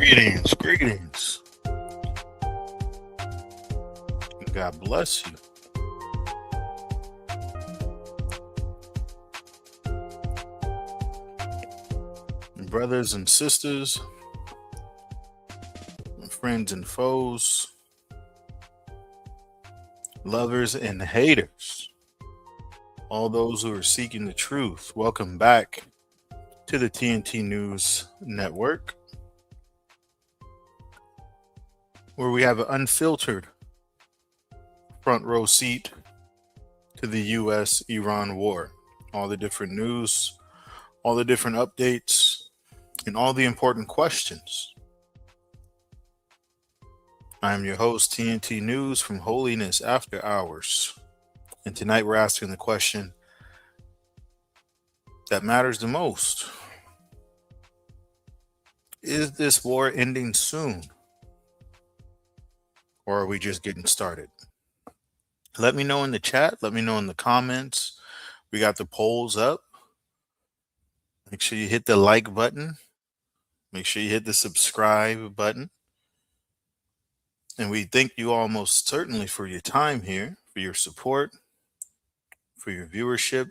Greetings, greetings. God bless you. Brothers and sisters, friends and foes, lovers and haters, all those who are seeking the truth, welcome back to the TNT News Network, where we have an unfiltered front row seat to the US-Iran war. All the different news, all the different updates, and all the important questions. I am your host, TNT News from Holiness After Hours. And tonight we're asking the question that matters the most. Is this war ending soon? Or are we just getting started? Let me know in the chat. Let me know in the comments. We got the polls up. Make sure you hit the like button. Make sure you hit the subscribe button. And we thank you all most certainly for your time here, for your support, for your viewership.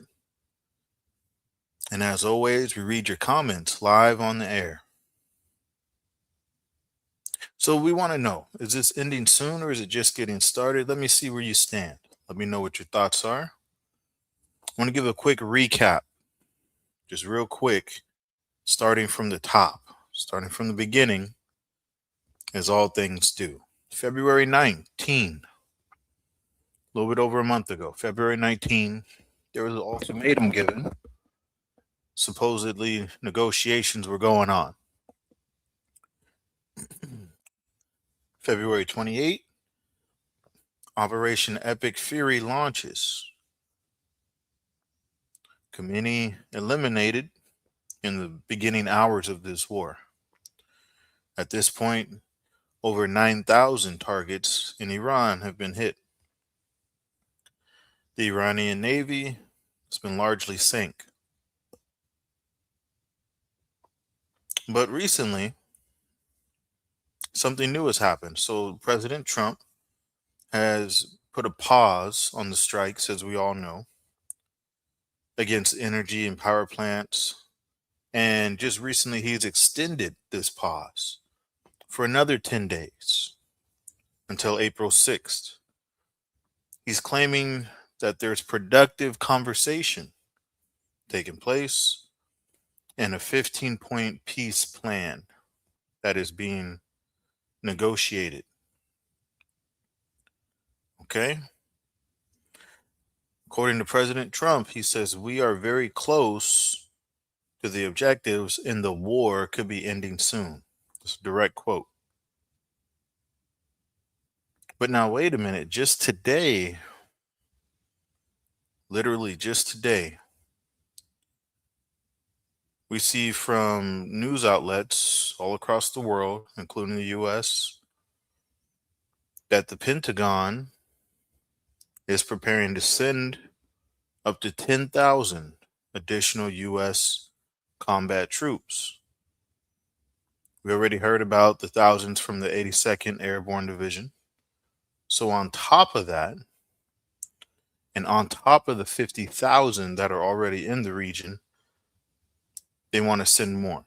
And as always, we read your comments live on the air. So we want to know, is this ending soon or is it just getting started? Let me see where you stand. Let me know what your thoughts are. I want to give a quick recap, just real quick, starting from the top, starting from the beginning, as all things do. February 19, a little bit over a month ago, February 19, there was an ultimatum given. Supposedly negotiations were going on. February 28, Operation Epic Fury launches. Khamenei eliminated in the beginning hours of this war. At this point, over 9,000 targets in Iran have been hit. The Iranian Navy has been largely sank. But recently, something new has happened. So President Trump has put a pause on the strikes, as we all know, against energy and power plants. And just recently, he's extended this pause for another 10 days until April 6th. He's claiming that there's productive conversation taking place and a 15-point peace plan that is being negotiated. Okay? According to President Trump, he says we are very close to the objectives and the war could be ending soon. It's a direct quote. But now, wait a minute. Just today, literally just today, we see from news outlets all across the world, including the US, that the Pentagon is preparing to send up to 10,000 additional US combat troops. We already heard about the thousands from the 82nd Airborne Division. So on top of that, and on top of the 50,000 that are already in the region, they want to send more.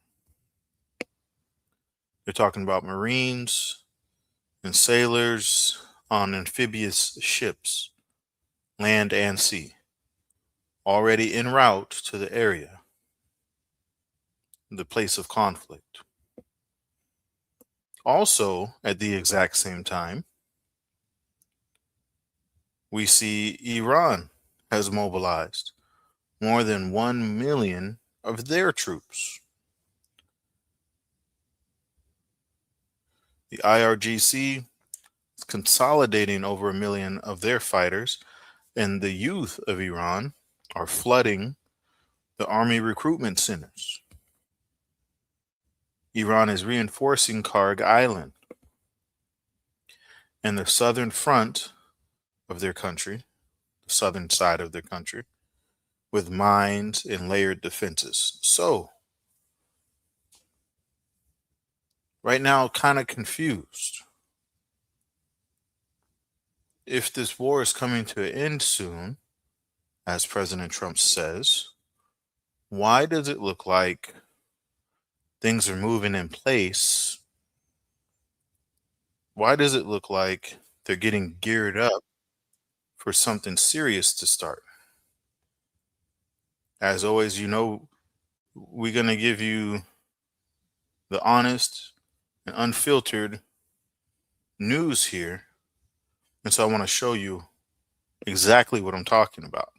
They're talking about Marines and sailors on amphibious ships, land and sea, already en route to the area, the place of conflict. Also, at the exact same time, we see Iran has mobilized more than 1 million of their troops. The IRGC is consolidating over 1 million of their fighters, and the youth of Iran are flooding the army recruitment centers. Iran is reinforcing Karg Island and the southern front of their country, the southern side of their country, with mines and layered defenses. So, right now kind of confused. If this war is coming to an end soon, as President Trump says, why does it look like things are moving in place? Why does it look like they're getting geared up for something serious to start? As always, we're going to give you the honest and unfiltered news here. And so I want to show you exactly what I'm talking about.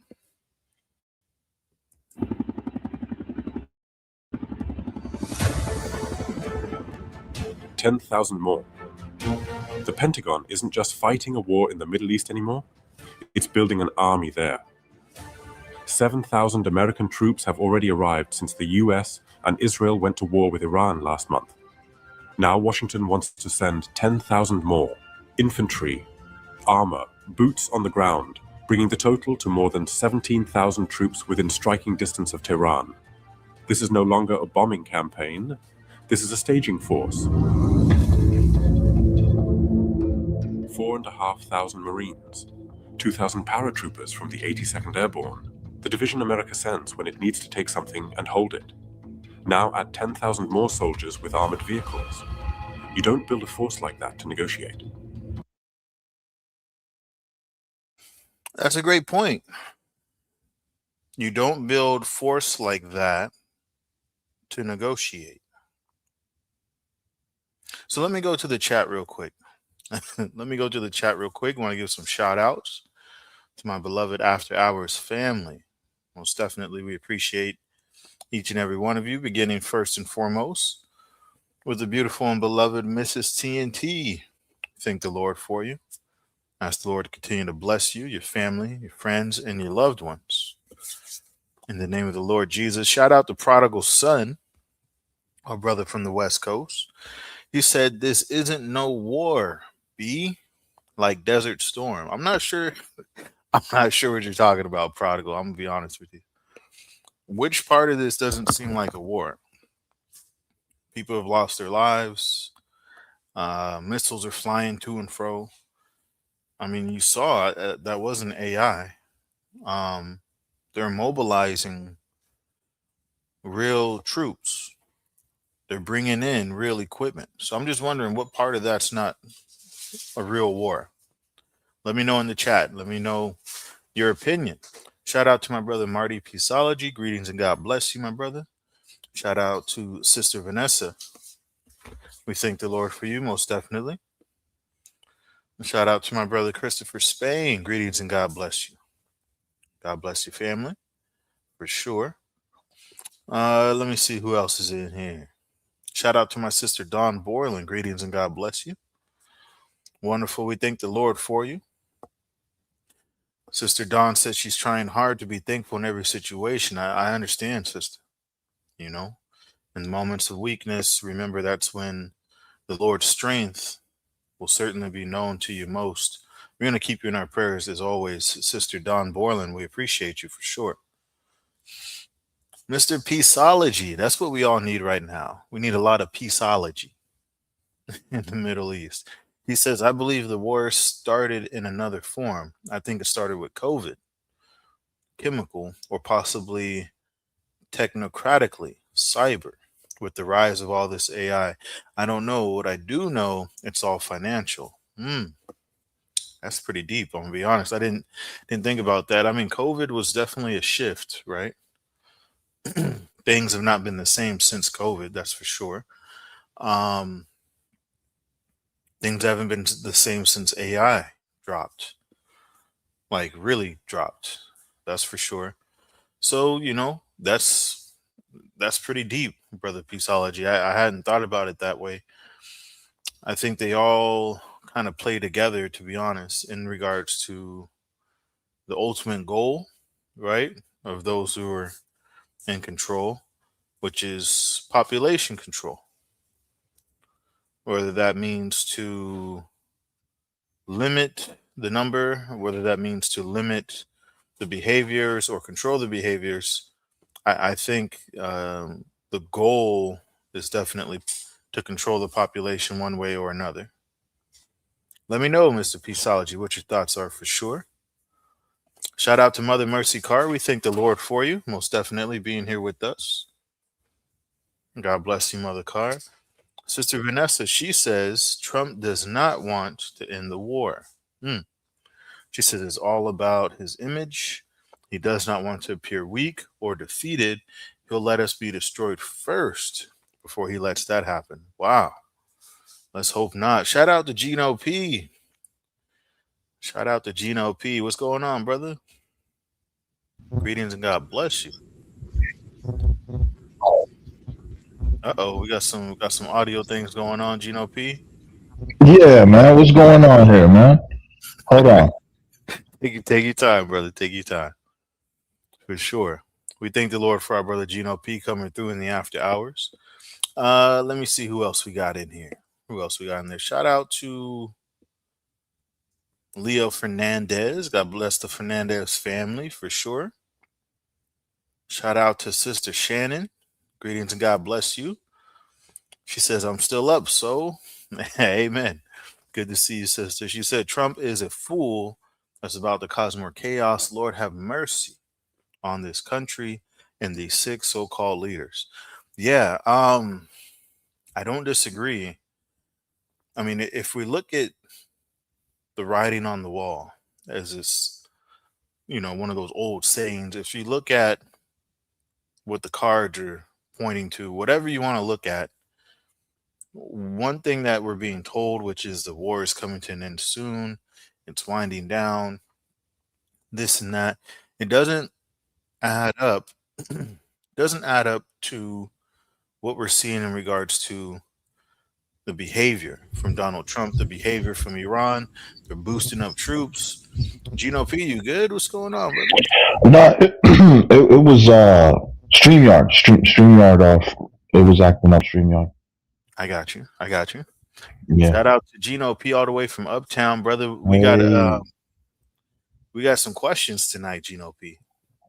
10,000 more. The Pentagon isn't just fighting a war in the Middle East anymore, it's building an army there. 7,000 American troops have already arrived since the US and Israel went to war with Iran last month. Now Washington wants to send 10,000 more. Infantry, armor, boots on the ground, bringing the total to more than 17,000 troops within striking distance of Tehran. This is no longer a bombing campaign. This is a staging force. 4,500 Marines, 2,000 paratroopers from the 82nd Airborne, the division America sends when it needs to take something and hold it. Now add 10,000 more soldiers with armored vehicles. You don't build a force like that to negotiate. That's a great point. You don't build force like that to negotiate. So let me go to the chat real quick. I want to give some shout outs to my beloved After Hours family. Most definitely, we appreciate each and every one of you, beginning first and foremost with the beautiful and beloved Mrs. TNT. Thank the Lord for you. Ask the Lord to continue to bless you, your family, your friends, and your loved ones. In the name of the Lord Jesus. Shout out to Prodigal Son, our brother from the West Coast. He said, "This isn't no war, B, like Desert Storm." I'm not sure what you're talking about, Prodigal. I'm gonna be honest with you. Which part of this doesn't seem like a war? People have lost their lives. Missiles are flying to and fro. I mean, you saw that wasn't AI. They're mobilizing real troops. They're bringing in real equipment. So I'm just wondering what part of that's not a real war. Let me know in the chat. Let me know your opinion. Shout out to my brother Marty Pisology. Greetings and God bless you, my brother. Shout out to Sister Vanessa. We thank the Lord for you, most definitely. Shout out to my brother Christopher Spain. Greetings and God bless you. God bless your family, for sure. Let me see who else is in here. Shout out to my sister Dawn Borland. Greetings and God bless you. Wonderful. We thank the Lord for you. Sister Dawn says she's trying hard to be thankful in every situation. I understand, sister. You know, in moments of weakness, remember that's when the Lord's strength will certainly be known to you most. We're going to keep you in our prayers as always, Sister Dawn Borland. We appreciate you for sure. Mr. Peaceology, that's what we all need right now. We need a lot of peaceology in the Middle East. He says, I believe the war started in another form. I think it started with COVID, chemical, or possibly technocratically, cyber, with the rise of all this AI. I don't know. What I do know, it's all financial. That's pretty deep. I'm gonna be honest. I didn't think about that. I mean, COVID was definitely a shift, right? Things have not been the same since COVID, that's for sure. Things haven't been the same since AI dropped, like really dropped. That's for sure. So, that's pretty deep, brother Peaceology. I hadn't thought about it that way. I think they all kind of play together, to be honest, in regards to the ultimate goal, right, of those who are in control, which is population control. Whether that means to limit the number, whether that means to limit the behaviors or control the behaviors, I think the goal is definitely to control the population one way or another. Let me know, Mr. Peaceology, what your thoughts are for sure. Shout out to Mother Mercy Carr. We thank the Lord for you, most definitely being here with us. God bless you, Mother Carr. Sister Vanessa, she says Trump does not want to end the war. Hmm. She says it's all about his image. He does not want to appear weak or defeated. He'll let us be destroyed first before he lets that happen. Wow. Let's hope not. Shout out to Gino P. Shout out to Gino P. What's going on, brother? Greetings and God bless you. Uh-oh, we got some audio things going on, Gino P. Yeah, man. What's going on here, man? Hold on. Take your time, brother. Take your time. For sure. We thank the Lord for our brother Gino P coming through in the after hours. Let me see who else we got in here. Who else we got in there? Shout out to Leo Fernandez. God bless the Fernandez family for sure. Shout out to Sister Shannon. Greetings and God bless you. She says, I'm still up, so amen. Good to see you, sister. She said, Trump is a fool that's about to cause more chaos. Lord, have mercy on this country and these six so called leaders. Yeah, I don't disagree. I mean, if we look at the writing on the wall, as this, one of those old sayings, if you look at what the cards are pointing to, whatever you want to look at, one thing that we're being told, which is the war is coming to an end soon, it's winding down, this and that, it doesn't add up. Doesn't add up to what we're seeing in regards to the behavior from Donald Trump, the behavior from Iran. They're boosting up troops. Gino P, you good? What's going on, brother? No, it was StreamYard off. It was acting up StreamYard. I got you. I got you. Yeah. Shout out to Gino P all the way from Uptown, brother. Hey, We got some questions tonight, Gino P.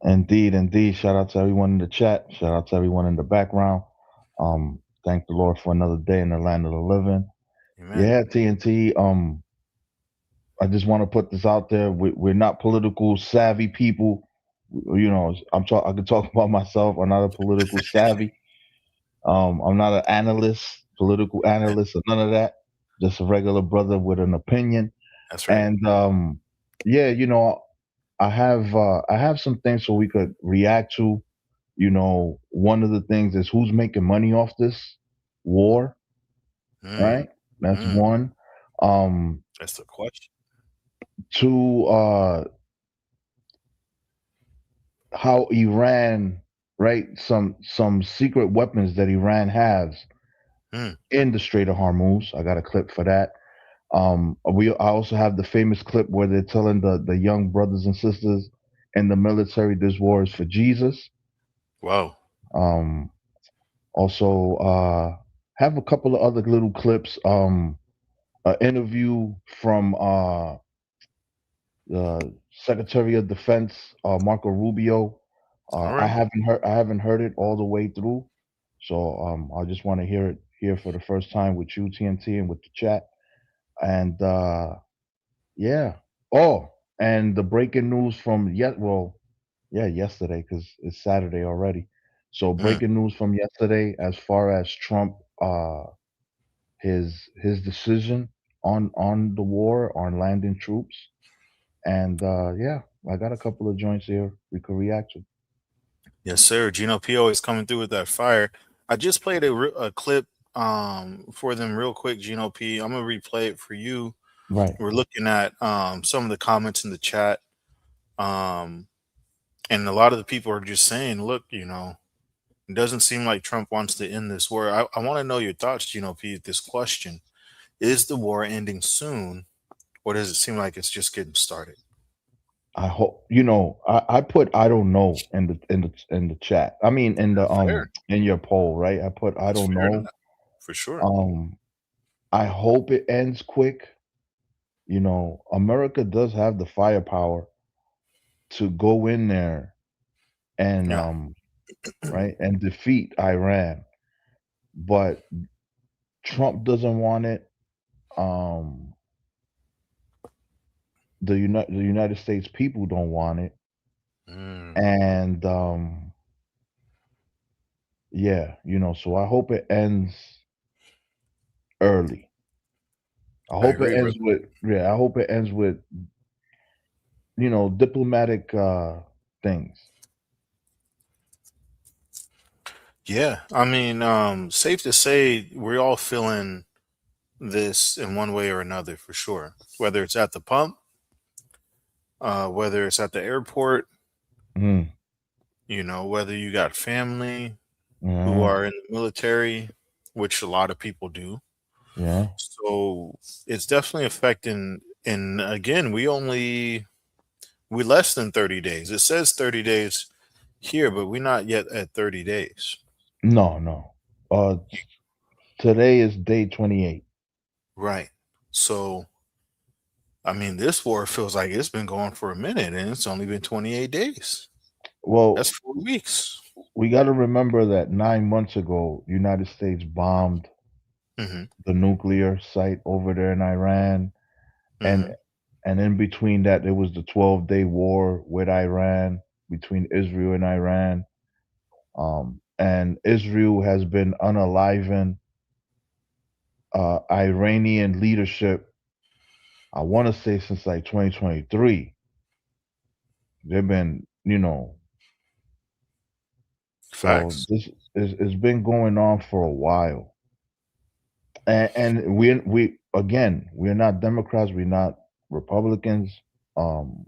indeed, indeed. Shout out to everyone in the chat. Shout out to everyone in the background. Thank the Lord for another day in the land of the living. Amen. Yeah, TNT. I just want to put this out there. We're not political savvy people. I can talk about myself. I'm not a political savvy. I'm not an analyst, political analyst, or none of that. Just a regular brother with an opinion. That's right. And yeah, I have some things so we could react to. One of the things is who's making money off this war, Mm, right? That's mm, one. Um, that's the question. Two, how Iran, right? Some secret weapons that Iran has Mm, in the Strait of Hormuz. I got a clip for that. I also have the famous clip where they're telling the young brothers and sisters in the military this war is for Jesus. wow. Um, Also, have a couple of other little clips. An interview from the Secretary of Defense, Marco Rubio. All I right. haven't heard it all the way through, so I just want to hear it here for the first time with you, TNT, and with the chat. And yeah. Oh, and the breaking news from yesterday because it's Saturday already. So Mm, breaking news from yesterday as far as Trump, his decision on the war on landing troops, and yeah, I got a couple of joints here we could react to. yes, sir. Gino P always coming through with that fire. I just played a clip for them real quick, Gino P. I'm gonna replay it for you. Right. We're looking at some of the comments in the chat. Um, and a lot of the people are just saying, look, it doesn't seem like Trump wants to end this war. I want to know your thoughts, Gino P, this question. Is the war ending soon, or does it seem like it's just getting started? I hope I put I don't know in the chat. I mean in the That's fair. in your poll, right? I put I That's don't fair know. enough, for sure. Um I hope it ends quick. America does have the firepower to go in there and Yeah. right and defeat Iran. But Trump doesn't want it. Um, the United States people don't want it, Mm, and yeah, so I hope it ends early. I I hope it agree, ends brother. with yeah. I hope it ends with diplomatic things. Yeah, I mean, safe to say we're all feeling this in one way or another for sure. Whether it's at the pump, whether it's at the airport, Mm, whether you got family who yeah, are in the military, which a lot of people do. yeah. So it's definitely affecting. And again, we less than 30 days. It says 30 days here, but we're not yet at 30 days. No, no. Today is day 28. Right. So I mean, this war feels like it's been going for a minute, and it's only been 28 days. That's Well, 4 weeks. we got to remember that 9 months ago, United States bombed Hmm. the nuclear site over there in Iran, and Hmm. and in between that, there was the 12-day war with Iran between Israel and Iran. And Israel has been unaliving Iranian leadership. I want to say since like 2023, they've been, so Facts. this is it's been going on for a while. And we again, we're not Democrats, we're not Republicans. Um,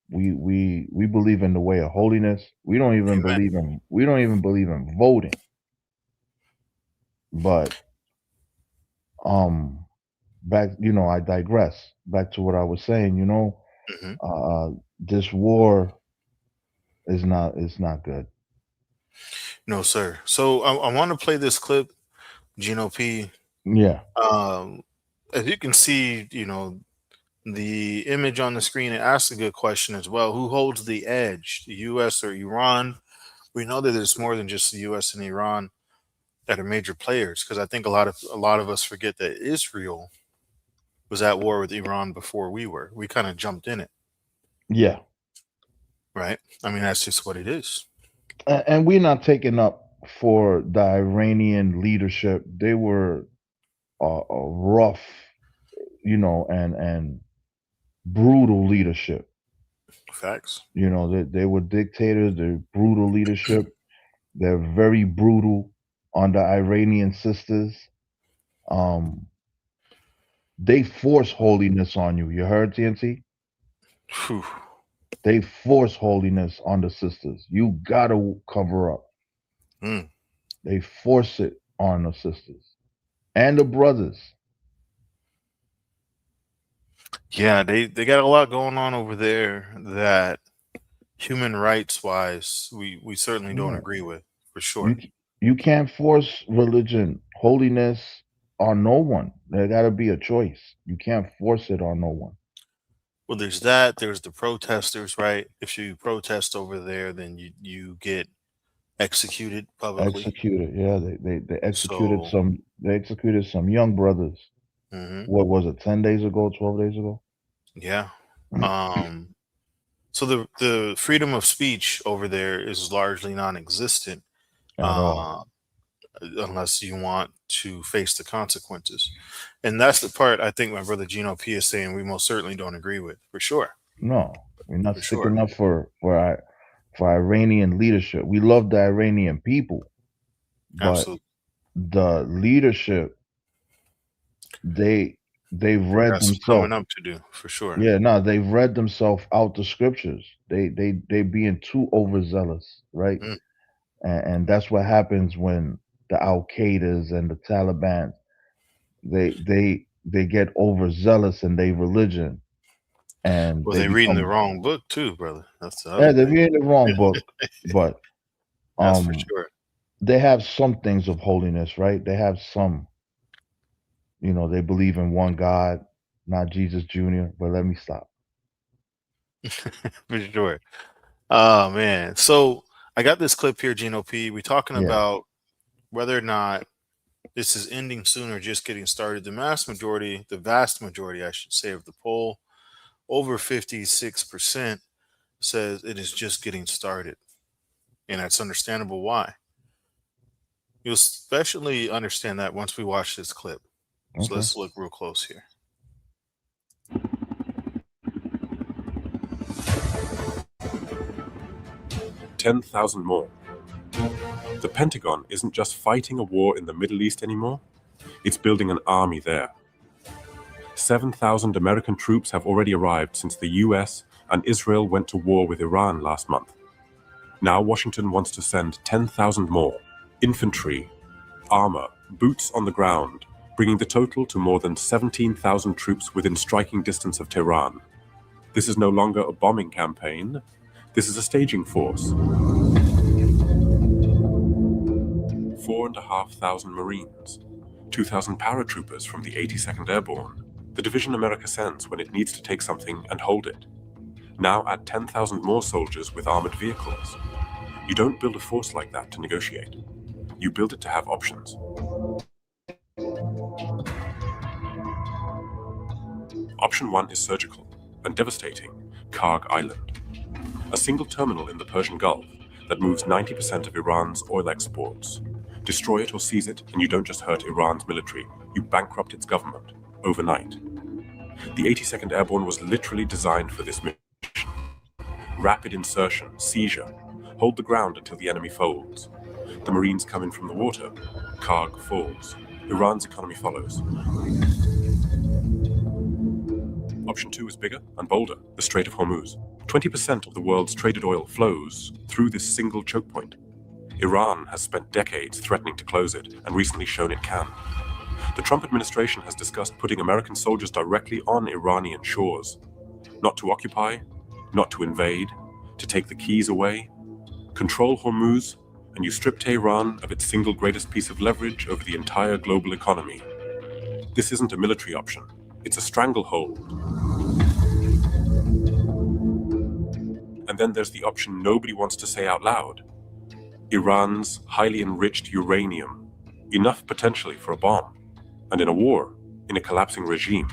we believe in the way of holiness. Amen. We don't even believe in voting. But um, back, I digress. Back to what I was saying. Hmm. This war is not good. No, sir. So I want to play this clip, Gino P. Yeah, Um, as you can see, the image on the screen, it asks a good question as well. Who holds the edge, the U.S. or Iran? We know that it's more than just the U.S. and Iran that are major players, because I think a lot of us forget that Israel was at war with Iran before we were. We kind of jumped in it, yeah. right? I mean, that's just what it is. And we're not taking up for the Iranian leadership. They were a rough, and brutal leadership. Facts. They were dictators. They're brutal leadership. They're very brutal on the Iranian sisters. Um, they force holiness on you. You heard, TNT? Whew. They force holiness on the sisters. You gotta cover up. Mm. They force it on the sisters and the brothers. Yeah, they got a lot going on over there that human rights wise, we certainly don't Yeah. agree with for You sure. you can't force religion, holiness on no one. There got to be a choice. You can't force it on no one. Well, there's that. There's the protesters, right? If you protest over there, then you get executed publicly. Executed. Yeah, they executed So, some young brothers. mhm, What was it? 10 days ago? 12 days ago? yeah. Um, so the freedom of speech over there is largely non-existent, At all. uh, unless you want to face the consequences. And that's the part I think my brother Gino P is saying we most certainly don't agree with, for sure, No, we're not for sure. sticking up for Iranian leadership. We love the Iranian people, but Absolutely. the leadership they they've We read got some themselves. coming up to do, for sure. Yeah, no, they've read themselves out the scriptures. They being too overzealous, right? Mm. And that's what happens when the Al Qaeda's and the Taliban they get overzealous in their religion and Well, they they reading the become wrong book too, brother. That's the yeah, other they're thing. reading the wrong book, but That's for um sure. they have some things of holiness, right? They have some, they believe in one God, not Jesus Jr. But let me stop. For sure. Oh man. So I got this clip here, Gino P. We talking Yeah, about whether or not This is ending soon or just getting started. The vast majority, I should say, of the poll, over 56%, says it is just getting started. And that's understandable why. You'll especially understand that once we watch this clip. So Okay. let's look real close here. 10,000 more. The Pentagon isn't just fighting a war in the Middle East anymore, it's building an army there. 7,000 American troops have already arrived since the US and Israel went to war with Iran last month. Now Washington wants to send 10,000 more. Infantry, armor, boots on the ground, bringing the total to more than 17,000 troops within striking distance of Tehran. This is no longer a bombing campaign, this is a staging force. 4,500 Marines, 2,000 paratroopers from the 82nd Airborne, the division America sends when it needs to take something and hold it. Now add 10,000 more soldiers with armored vehicles. You don't build a force like that to negotiate. You build it to have options. Option 1 is surgical and devastating, Karg Island. A single terminal in the Persian Gulf that moves 90% of Iran's oil exports. Destroy it or seize it, and you don't just hurt Iran's military, you bankrupt its government, overnight. The 82nd Airborne was literally designed for this mission. Rapid insertion, seizure, hold the ground until the enemy folds. The Marines come in from the water, Karg falls. Iran's economy follows. Option 2 is bigger and bolder, the Strait of Hormuz. 20% of the world's traded oil flows through this single choke point. Iran has spent decades threatening to close it and recently shown it can. The Trump administration has discussed putting American soldiers directly on Iranian shores. Not to occupy, not to invade, to take the keys away. Control Hormuz, and you strip Tehran of its single greatest piece of leverage over the entire global economy. This isn't a military option, it's a stranglehold. And then there's the option nobody wants to say out loud. Iran's highly enriched uranium, enough potentially for a bomb, and in a war, in a collapsing regime.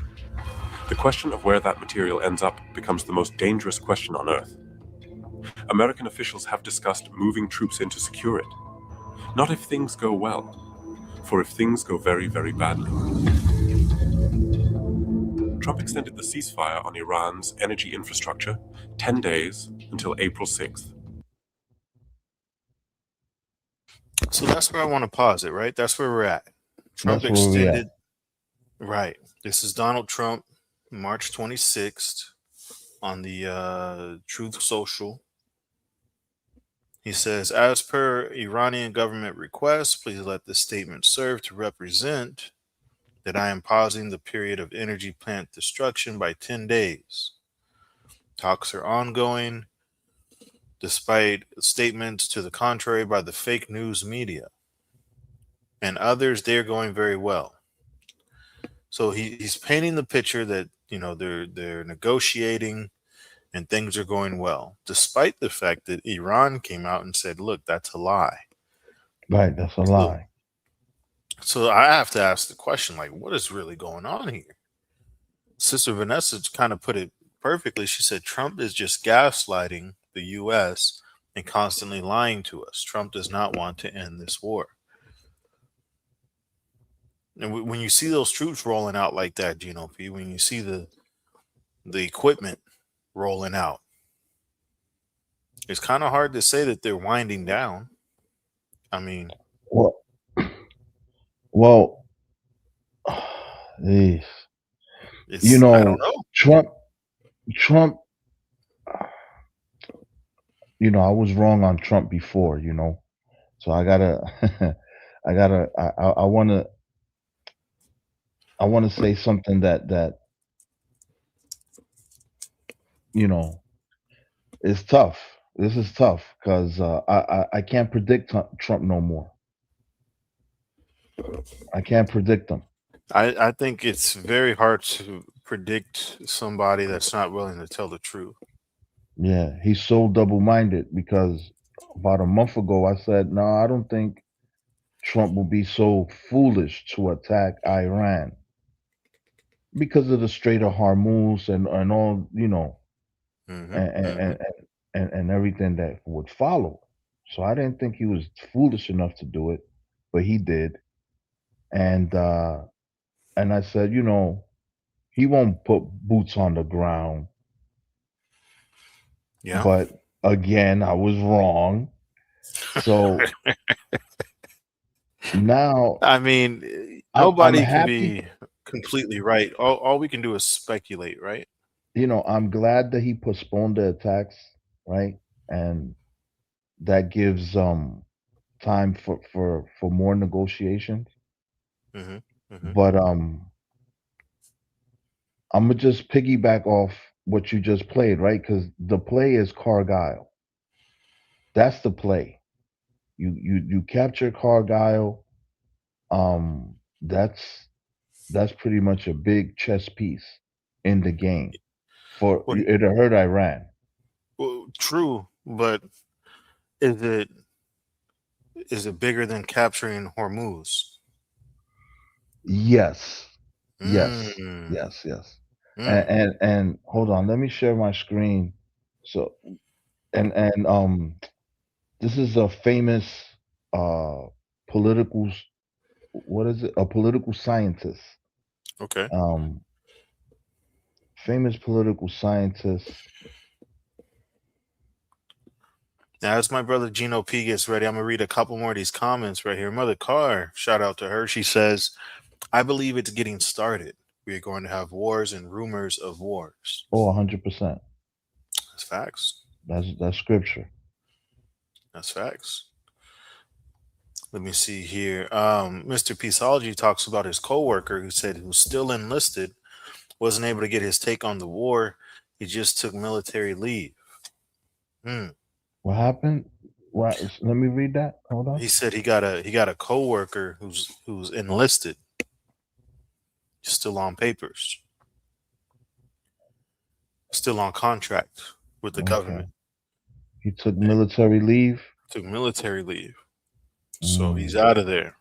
The question of where that material ends up becomes the most dangerous question on Earth. American officials have discussed moving troops in to secure it. Not if things go well, for if things go very, very badly. Trump extended the ceasefire on Iran's energy infrastructure 10 days until April 6th. So that's where I want to pause it, right? That's where we're at. Trump That's where we extended. at. Right. This is Donald Trump, March 26th, on the Truth Social. He says, as per Iranian government request, please let this statement serve to represent that I am pausing the period of energy plant destruction by 10 days. Talks are ongoing, despite statements to the contrary by the fake news media. And others, they're going very well. So he's painting the picture that, you know, they're negotiating and things are going well, despite the fact that Iran came out and said, look, that's a lie. Right, that's a lie. So I have to ask the question, like, what is really going on here? Sister Vanessa kind of put it perfectly. She said Trump is just gaslighting the U.S. and constantly lying to us. Trump does not want to end this war. And when you see those troops rolling out like that, Gino P, when you see the equipment rolling out, it's kind of hard to say that they're winding down. I mean, well, geez. I don't know. Trump, you know, I was wrong on Trump before, you know, so I want to say something that you know is tough. This is tough because I can't predict Trump no more. I can't predict him. I think it's very hard to predict somebody that's not willing to tell the truth. Yeah, he's so double-minded because about a month ago I said, no, I don't think Trump will be so foolish to attack Iran because of the Strait of Hormuz and all, Mm-hmm. and Mm-hmm. and everything that would follow. So I didn't think he was foolish enough to do it, but he did. And and I said, he won't put boots on the ground. Yeah. But again, I was wrong. So now I mean, I'm nobody can happy. be completely right. All we can do is speculate, right? I'm glad that he postponed the attacks, right? And that gives time for more negotiations. Mm-hmm. Mm-hmm. But I'm gonna just piggyback off what you just played, right? Because the play is Cargyle. That's the play. You capture Cargyle. Um, that's that's pretty much a big chess piece in the game. For What? it hurt Iran. Well, true, but is it bigger than capturing Hormuz? Yes, yes, Mm. yes, yes. And Mm. and hold on, let me share my screen. So and this is a famous uh political what is it? A political scientist. Okay. Um famous political scientist. Now, as my brother Gino P gets ready, I'm gonna read a couple more of these comments right here. Mother Carr, shout out to her. She says, "I believe it's getting started. We are going to have wars and rumors of wars." Oh, 100%. That's facts. That's scripture. That's facts. Let me see here. Mr. Peaceology talks about his coworker who said he was still enlisted, wasn't able to get his take on the war. He just took military leave. Hmm. What happened? Let me read that. Hold on. He said he got a coworker who's enlisted, still on papers, still on contract with the Okay. government. He took military leave. Took military leave, so he's Mm, out of there.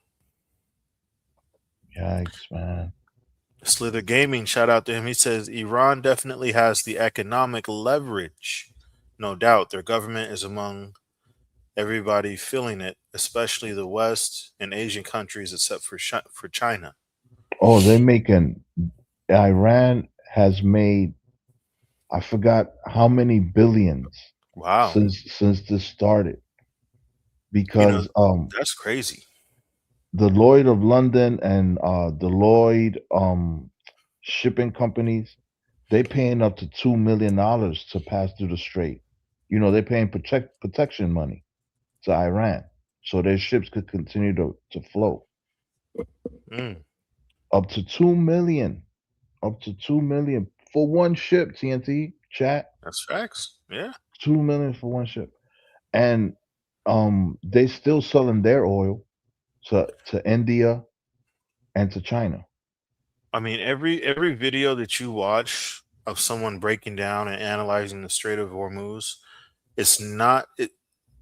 yikes, man. Slither Gaming, shout out to him. He says Iran definitely has the economic leverage. No doubt, their government is among everybody feeling it, especially the West and Asian countries, except for China. Oh, they're making Iran has made I forgot how many billions Wow, since this started you know because that's crazy. the Lloyd of London and the Lloyd shipping companies, they paying up to $2 million to pass through the strait. They're paying protection money to Iran so their ships could continue to flow. Mm, Up to 2 million. Up to 2 million for one ship, TNT chat. that's facts. Yeah, 2 million for one ship. And they still selling their oil to India and to China. I mean every video that you watch of someone breaking down and analyzing the Strait of Hormuz, it's not it.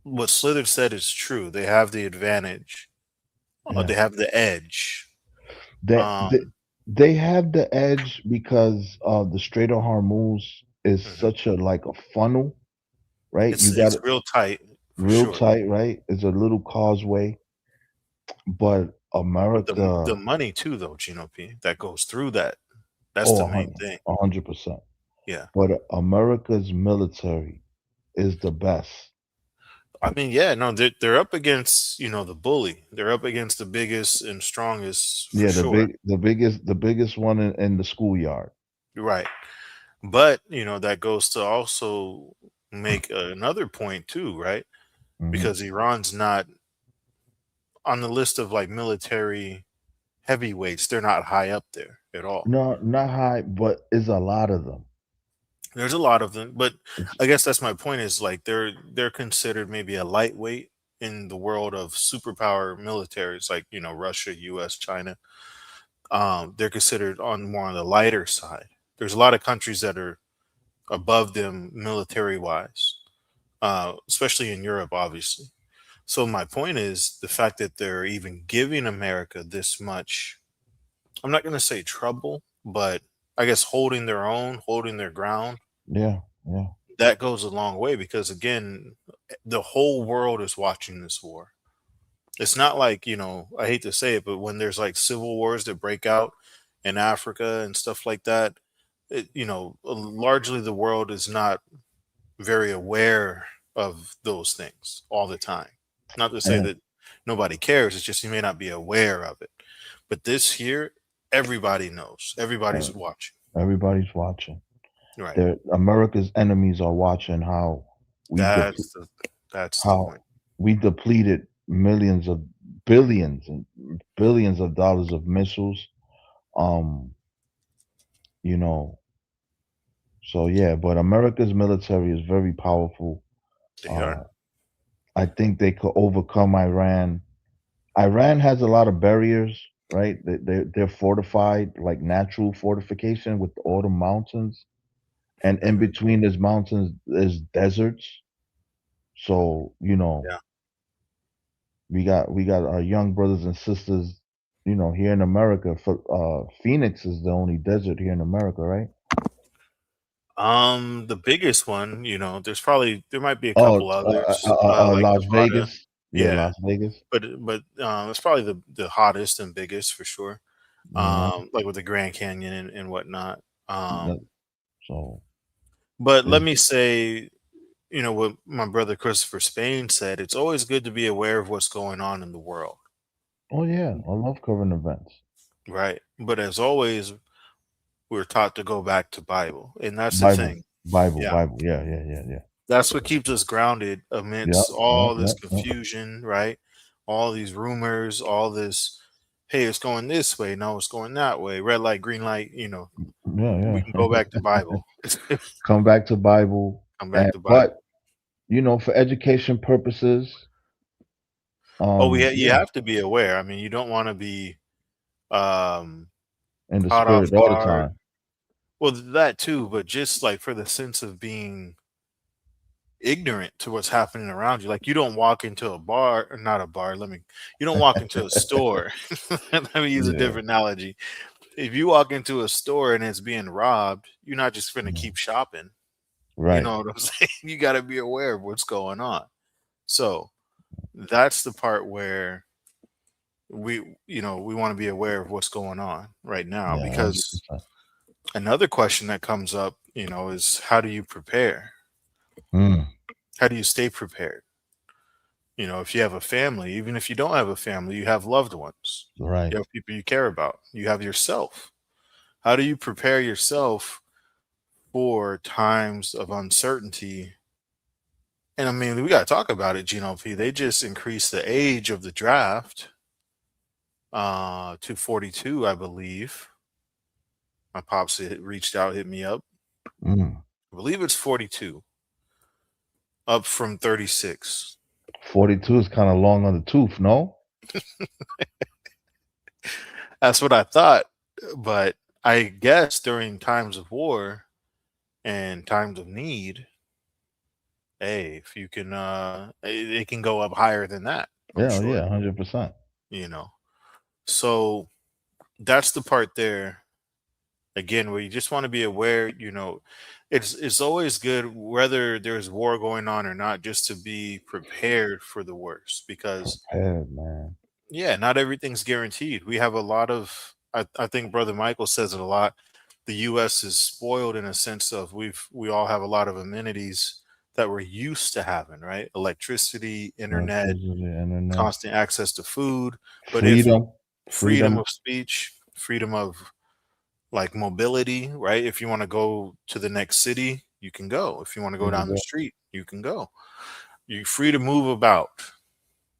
What Slither said is true. They have the advantage. Yeah. They have the edge. That they, Um, they have the edge because the Strait of Hormuz is mhm. such a like a funnel, right? You got It's it real tight for real sure. tight, right? It's a little causeway, but But the America, money too, though, Gino P, that goes through that. That's oh, the main thing. 100%. Yeah. But America's military is the best. I mean, yeah, no, they're up against, the bully. They're up against the biggest and strongest for Yeah, sure. the biggest one in the schoolyard. You're right. But, that goes to also make another point too, right? Hmm. Because Iran's not on the list of like military heavyweights. They're not high up there at all. No, not high, but it's a lot of them. There's a lot of them, but It's I guess that's my point is like they're considered maybe a lightweight in the world of superpower militaries like, Russia, US, China. They're considered on more on the lighter side. There's a lot of countries that are above them military wise, especially in Europe, obviously. So my point is the fact that they're even giving America this much, I'm not going to say trouble, but I guess holding their own, holding their ground, Yeah, yeah, that goes a long way because again, the whole world is watching this war. It's not like, I hate to say it, but when there's like civil wars that break out in Africa and stuff like that, largely the world is not very aware of those things all the time. Not to say and that nobody cares, it's just you may not be aware of it. But this here, everybody knows, uh, everybody's watching. everybody's watching. Right. America's enemies are watching we depl- That's the that's the how point. we depleted millions of billions and billions of dollars of missiles. Um, you know, so yeah, but America's military is very powerful. They are. Uh, I think they could overcome Iran. Iran has a lot of barriers, right? They're fortified, like natural fortification with all the mountains, and in Mhm. between these mountains there's deserts. So Yeah. we got our young brothers and sisters, here in America. For Phoenix is the only desert here in America, right? The biggest one, there might be a Oh, couple others, like Las Nevada. Vegas. Yeah, Yeah, Las Vegas. but it's probably the hottest and biggest for sure. Hmm. Like with the Grand Canyon and whatnot. Um, So but let there's me say, what my brother Christopher Spain said. It's always good to be aware of what's going on in the world, oh yeah, I love current events. right? But as always, we're taught to go back to Bible, and that's the Bible, thing. Bible, Yeah, Bible. Yeah, yeah, yeah, yeah. that's what keeps us grounded Yep, amidst yep, all this yep, yep. confusion, right? All these rumors, all this, hey, it's going this way, no, it's going that way, red light, green light, we Yeah, can go yeah. back to Bible. Come back to Bible, Come and back to Bible. but for education purposes, Oh, you yeah, have to be aware. I mean, you don't want to be um in the caught off spirit all the guard. time. Well, that too, but just like for the sense of being ignorant to what's happening around you. Like you don't walk into a bar, or not a bar, you don't walk into a store. Let me use a Yeah, different analogy. If you walk into a store and it's being robbed, you're not just going to mhm, keep shopping. You right. know what I'm saying? You got to be aware of what's going on. So that's the part where we want to be aware of what's going on right now Yeah, because 100%. another question that comes up, is how do you prepare? Mm, How do you stay prepared? If you have a family, even if you don't have a family, you have loved ones, right. you have people you care about, you have yourself. How do you prepare yourself for times of uncertainty? And I mean, we got to talk about it, Gino P. They just increased the age of the draft to 42, I believe. My pops reached out, hit me up. Mm. I believe it's 42, up from 36. 42 is kind of long on the tooth, no? That's what I thought. But I guess during times of war and times of need, hey, if you can, it can go up higher than that. I'm Yeah, sure. yeah, 100%. You know, so that's the part there again where you just want to be aware. It's always good whether there's war going on or not, just to be prepared for the worst because Prepared, man. yeah, not everything's guaranteed. We have a lot of. I think Brother Michael says it a lot. The U.S. is spoiled in a sense of we all have a lot of amenities that we're used to having, right? Electricity, internet, Electricity, internet, constant access to food. But if freedom, freedom freedom of speech, freedom of like mobility, right? If you want to go to the next city, you can go. If you want to go to down the go. street, you can go. You're free to move about,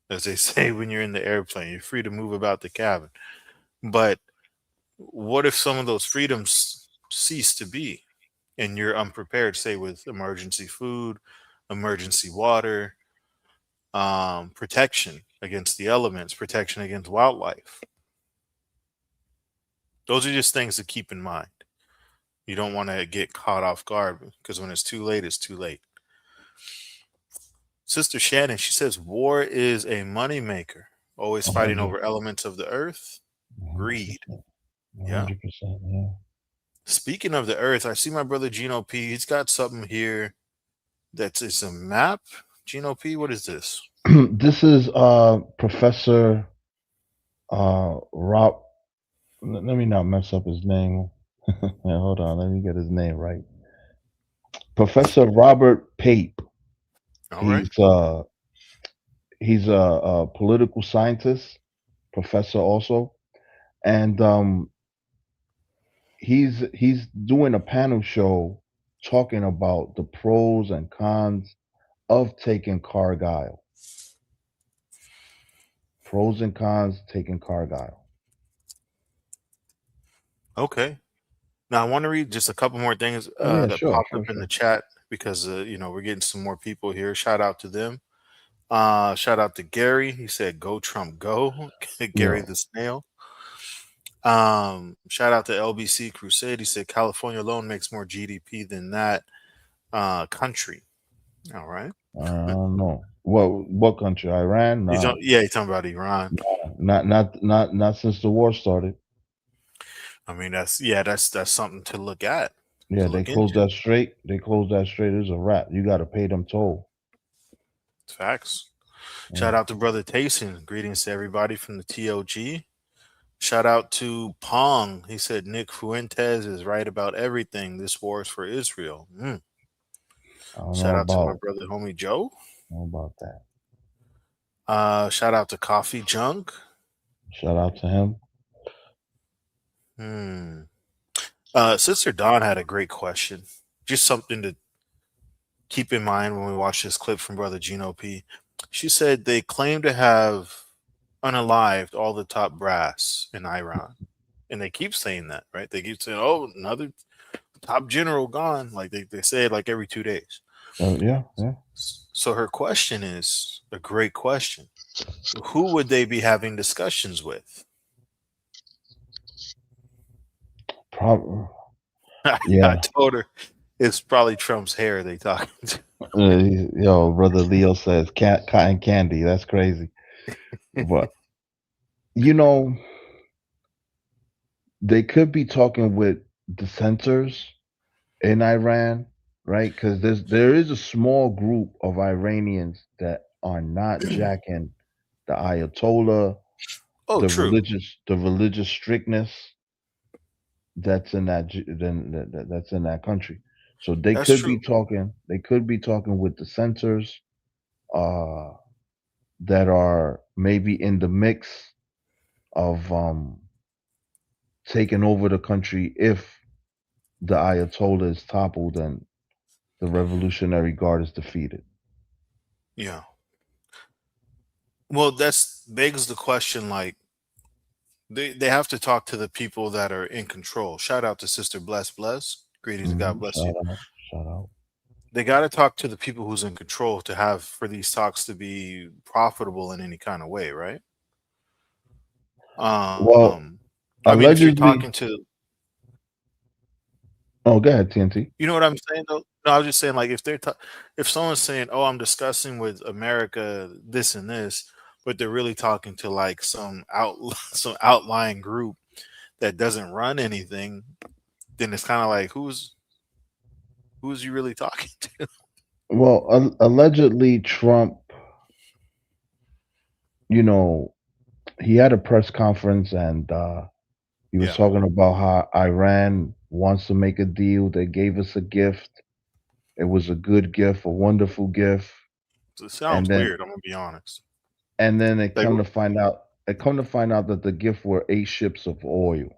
as they say when you're in the airplane. You're free to move about the cabin. But what if some of those freedoms cease to be and you're unprepared, say with emergency food, emergency water, protection against the elements, protection against wildlife? Those are just things to keep in mind. You don't want to get caught off guard because when it's too late, it's too late. Sister Shannon, she says war is a moneymaker, always A fighting hundred, over elements of the earth. a hundred Greed. percent, a Yeah. 100%. Yeah. Speaking of the earth, I see my brother Gino P. He's got something here that's it's a map. Gino P, what is this? This is Professor Rob. Let me not mess up his name. Yeah, hold on, let me get his name right. Professor Robert Pape. All right. He's uh he's a political scientist, professor also, and he's doing a panel show talking about the pros and cons of taking Cargyle. Pros and cons taking Cargyle. Okay. Now I want to read just a couple more things Oh yeah, that sure, popped sure, up in the sure. chat because we're getting some more people here. Shout out to them. Shout out to Gary. He said, "Go Trump, go." Gary Yeah. the snail. Shout out to LBC Crusade. He said California alone makes more GDP than that country. All right. I don't know. What country? Iran? Nah. Yeah, he's talking about Iran. Not since the war started. I mean, that's something to look at, Yeah, to they look closed into. that straight. They closed that straight. It's a wrap. You got to pay them toll. It's facts. Yeah. Shout out to brother Tayson. Greetings to everybody from the TOG. Shout out to Pong. He said Nick Fuentes is right about everything. This war is for Israel. I don't Shout know out to my about brother homie Joe. that. Shout out to Coffee Junk. Shout out to him. Hmm. Sister Dawn had a great question. Just something to keep in mind when we watch this clip from Brother Gino P. She said they claim to have unalived all the top brass in Iran. And they keep saying that, right? They keep saying, oh, another top general gone. Like they say it like every 2 days. Yeah, yeah. So her question is a great question. Who would they be having discussions with? Probably. I Yeah. told her it's probably Trump's hair they talking to. Yo, brother Leo says cotton candy. That's crazy. But you know, they could be talking with dissenters in Iran, right? Because there is a small group of Iranians that are not jacking the Ayatollah, Oh, true. the religious strictness that's in that's in that country. So they That's could be true. talking. They could be talking with dissenters uh, that are maybe in the mix of taking over the country if the Ayatollah is toppled and the Revolutionary Guard is defeated. Yeah. Well, that's begs the question like they have to talk to the people that are in control. Shout out to Sister Bless Bless. Greetings and God bless you. Shout out, shout out. They got to talk to the people who's in control to have for these talks to be profitable in any kind of way, right? Well, I mean, if you're allegedly. talking to, Oh, go ahead, TNT. you know what I'm saying though. No, I was just saying like if if someone's saying, "Oh, I'm discussing with America this and this," but they're really talking to like some out some outlying group that doesn't run anything, then it's kind of like who's you really talking to? Well, allegedly Trump, you know, he had a press conference and he was Yeah, talking about how Iran wants to make a deal. They gave us a gift. It was a good gift, a wonderful gift, it and sounds then weird. I'm gonna be honest. it Like, come to find out that the gift were 8 ships of oil.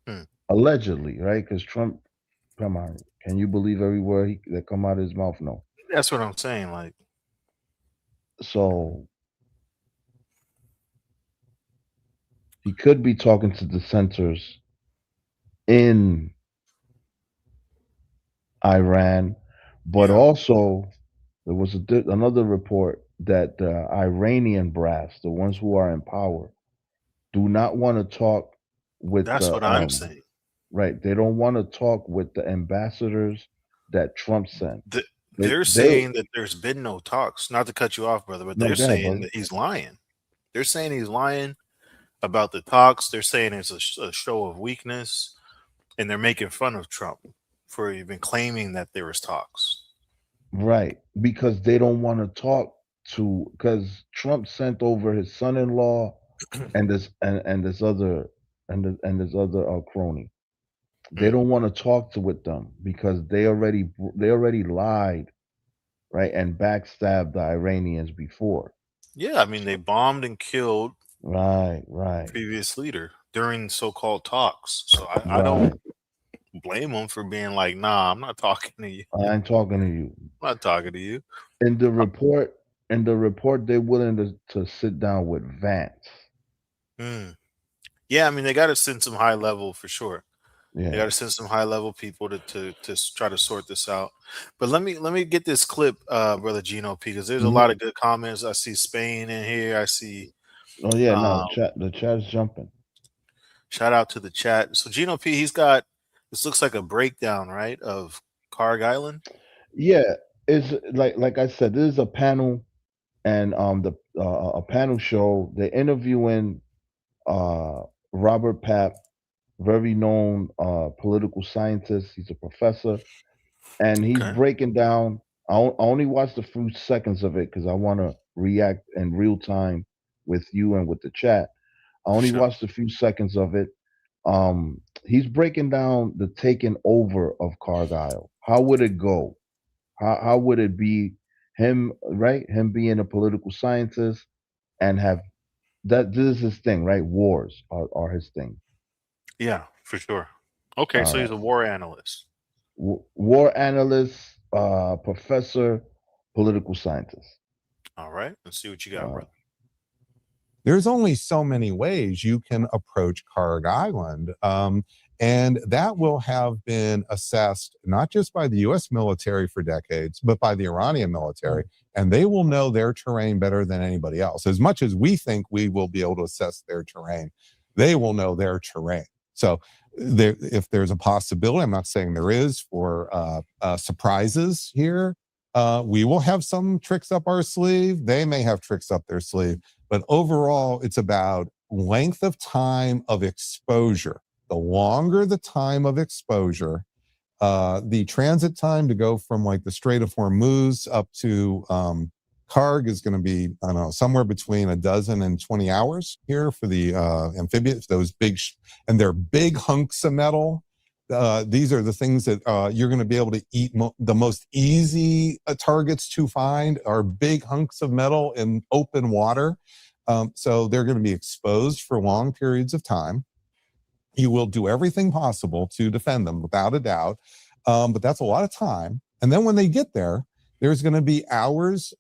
hmm, Allegedly, right? Because Trump, come on, can you believe every word that come out of his mouth? No. that's what I'm saying. Like, So he could be talking to dissenters in Iran, but yeah, also there was another report that the Iranian brass, the ones who are in power, do not want to talk with that's the what I'm saying. right. They don't want to talk with the ambassadors that Trump sent. they're They saying that there's been no talks. Not to cut you off, brother, but no, they're go ahead, saying brother. that he's lying. They're saying he's lying about the talks. They're saying it's a show of weakness, and they're making fun of Trump for even claiming that there was talks. Right, because they don't want to talk to because Trump sent over his son-in-law and this other and this other crony. They Mm. don't want to talk to with them because they already lied, right, and backstabbed the Iranians before. Yeah, I mean they bombed and killed Right, the right, previous leader during so-called talks. So I don't right. blame them for being like, nah, I'm not talking to you. I ain't talking to you. I'm not talking to you. In the report, they're willing to sit down with Vance. Mm. Yeah, I mean they got to send some high level for sure. They got Yeah. to send some high level people to try to sort this out. But let me get this clip, brother Gino P, because there's a Hmm. lot of good comments. I see Spain in here. I see. Oh yeah, no, Um, the chat's jumping. Shout out to the chat. So Gino P, he's got this looks like a breakdown, right, of Karg Island. Yeah, it's like I said, this is a panel and the a panel show. They're interviewing uh Robert Papp, very known political scientist. He's a professor, and he's Okay, breaking down. I only watched a few seconds of it because I want to react in real time with you and with the chat. I for only sure. watched a few seconds of it. He's breaking down the taking over of Cargyle. How would it go? How would it be him, right? Him being a political scientist and have that this is his thing, right? Wars are his thing. Yeah, for sure. Okay, All so he's right. a war analyst. War analyst, professor, political scientist. All right, let's see what you got, Uh, brother. There's only so many ways you can approach Karg Island. And that will have been assessed not just by the US military for decades, but by the Iranian military. And they will know their terrain better than anybody else. As much as we think we will be able to assess their terrain, they will know their terrain. So if there's a possibility, I'm not saying there is, for surprises here, we will have some tricks up our sleeve. They may have tricks up their sleeve. But overall, it's about length of time of exposure. The longer the time of exposure, the transit time to go from like the Strait of Hormuz up to Karg is going to be, I don't know, somewhere between a dozen and 20 hours here for the amphibious, those big, and they're big hunks of metal. These are the things that you're going to be able to eat. The most easy targets to find are big hunks of metal in open water. So they're going to be exposed for long periods of time. You will do everything possible to defend them without a doubt. But that's a lot of time. And then when they get there, there's going to be hours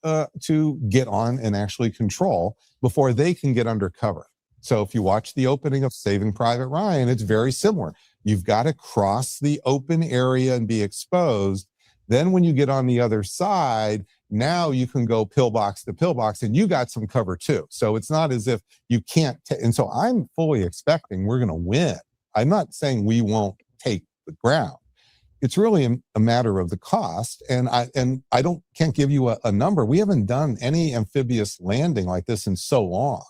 to get on and actually control before they can get undercover. So if you watch the opening of Saving Private Ryan, it's very similar. You've got to cross the open area and be exposed. Then when you get on the other side, now you can go pillbox to pillbox and you got some cover too. So it's not as if you can't. And so I'm fully expecting we're going to win. I'm not saying we won't take the ground. It's really a matter of the cost. And I can't give you a number. We haven't done any amphibious landing like this in so long,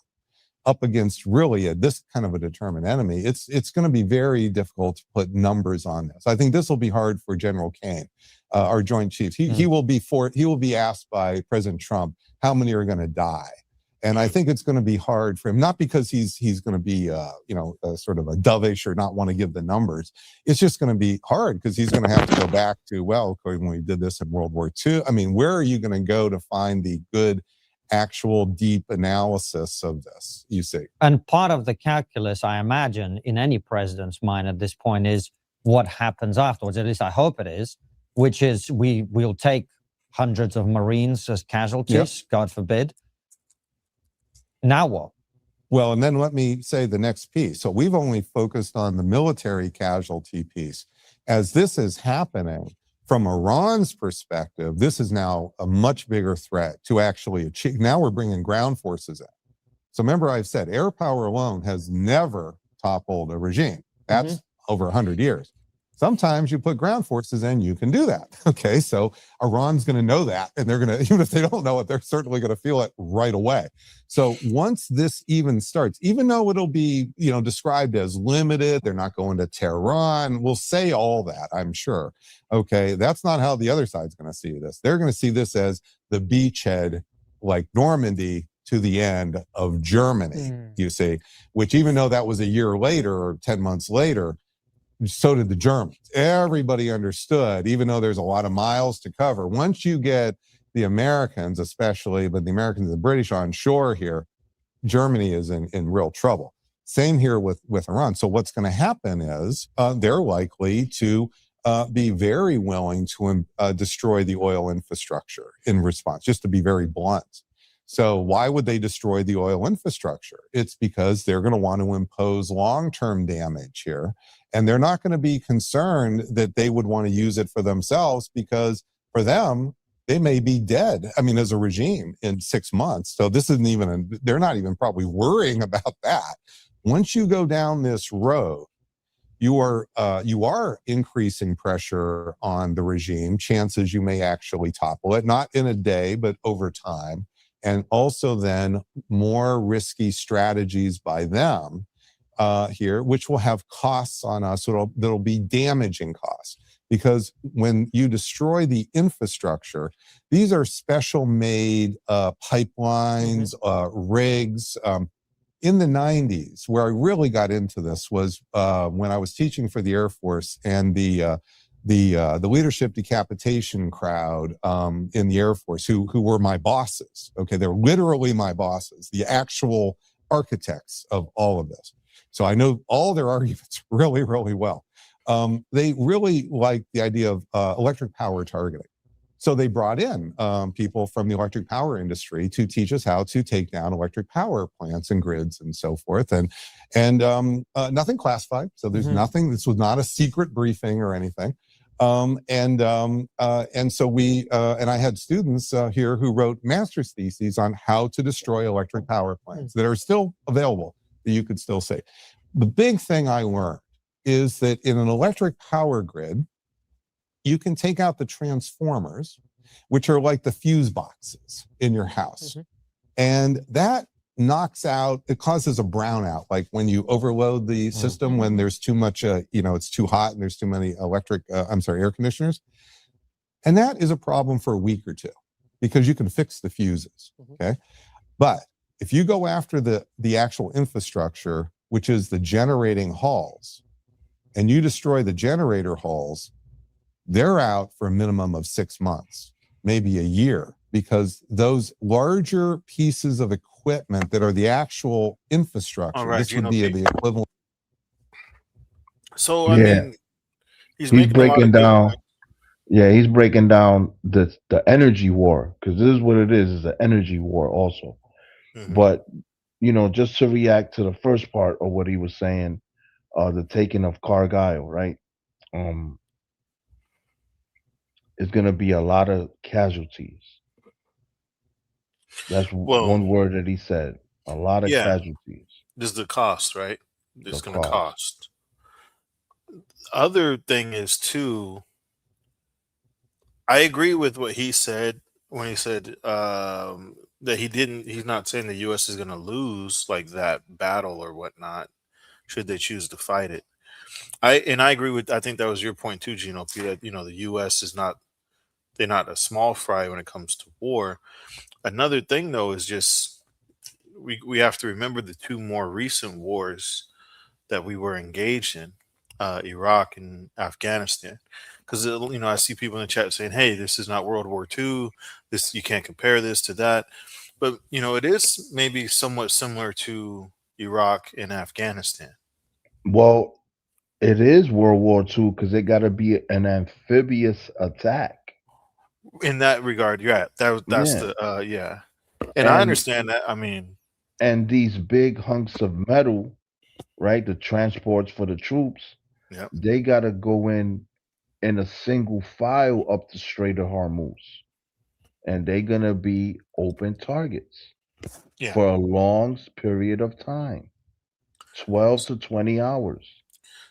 up against really this kind of a determined enemy. It's going to be very difficult to put numbers on this. I think this will be hard for General Kane, our Joint Chiefs. He will be asked by President Trump how many are going to die. And I think it's going to be hard for him, not because he's going to be, sort of a dovish or not want to give the numbers. It's just going to be hard because he's going to have to go back to, well, when we did this in World War II. I mean, where are you going to go to find the good, actual deep analysis of this, you see? And part of the calculus, I imagine, in any president's mind at this point is what happens afterwards. At least I hope it is, which is we'll take hundreds of Marines as casualties, God forbid. Now what? Well, and then let me say the next piece. So we've only focused on the military casualty piece. As this is happening, from Iran's perspective, this is now a much bigger threat to actually achieve. Now we're bringing ground forces in. So remember, I've said air power alone has never toppled a regime. That's over 100 years. Sometimes you put ground forces in, you can do that. Okay, so Iran's going to know that, and they're going to, even if they don't know it, they're certainly going to feel it right away. So once this even starts, even though it'll be, described as limited, they're not going to Tehran. We'll say all that, I'm sure. Okay, that's not how the other side's going to see this. They're going to see this as the beachhead, like Normandy, to the end of Germany, you see, which even though that was a year later or 10 months later, so did the Germans. Everybody understood, even though there's a lot of miles to cover. Once you get the Americans, especially, but the Americans and the British on shore here, Germany is in real trouble. Same here with Iran. So what's going to happen is they're likely to be very willing to destroy the oil infrastructure in response, just to be very blunt. So why would they destroy the oil infrastructure? It's because they're going to want to impose long-term damage here. And they're not going to be concerned that they would want to use it for themselves, because for them, they may be dead. I mean, as a regime in 6 months. So this isn't even, they're not even probably worrying about that. Once you go down this road, you are increasing pressure on the regime. Chances you may actually topple it, not in a day, but over time. And also then more risky strategies by them here, which will have costs on us. That'll be damaging costs, because when you destroy the infrastructure, these are special made pipelines, rigs. In the 90s, where I really got into this was when I was teaching for the Air Force, and the leadership decapitation crowd in the Air Force, who were my bosses. Okay, they're literally my bosses, the actual architects of all of this. So I know all their arguments really, really well. They really liked the idea of electric power targeting. So they brought in people from the electric power industry to teach us how to take down electric power plants and grids and so forth. And nothing classified. So there's nothing. This was not a secret briefing or anything. And so we and I had students here who wrote master's theses on how to destroy electric power plants that are still available, that you could still see. The big thing I learned is that in an electric power grid, you can take out the transformers, which are like the fuse boxes in your house. And that knocks out, it causes a brownout, like when you overload the system, when there's too much, it's too hot and there's too many air conditioners. And that is a problem for a week or two, because you can fix the fuses, okay? But if you go after the actual infrastructure, which is the generating halls, and you destroy the generator halls, they're out for a minimum of 6 months, maybe a year, because those larger pieces of equipment that are the actual infrastructure, this would be the equivalent. So, I mean, he's breaking down. Yeah, he's breaking down the energy war, because this is what it is an energy war also. But, just to react to the first part of what he was saying, the taking of Cargill, right? It's going to be a lot of casualties. That's one word that he said. A lot of casualties. This is the cost, right? It's going to cost. Other thing is, too, I agree with what he said when he said that he's not saying the U.S. is going to lose like that battle or whatnot, should they choose to fight it. I agree with, I think that was your point too, Gino, that, the U.S. is they're not a small fry when it comes to war. Another thing, though, is just we have to remember the two more recent wars that we were engaged in, Iraq and Afghanistan. Because, I see people in the chat saying, hey, this is not World War II. You can't compare this to that. But, it is maybe somewhat similar to Iraq and Afghanistan. Well, it is World War II, because it got to be an amphibious attack. In that regard, that's the and I understand that. I mean, and these big hunks of metal, right, the transports for the troops, they got to go in a single file up the Strait of Hormuz, and they're gonna be open targets for a long period of time, 12 to 20 hours.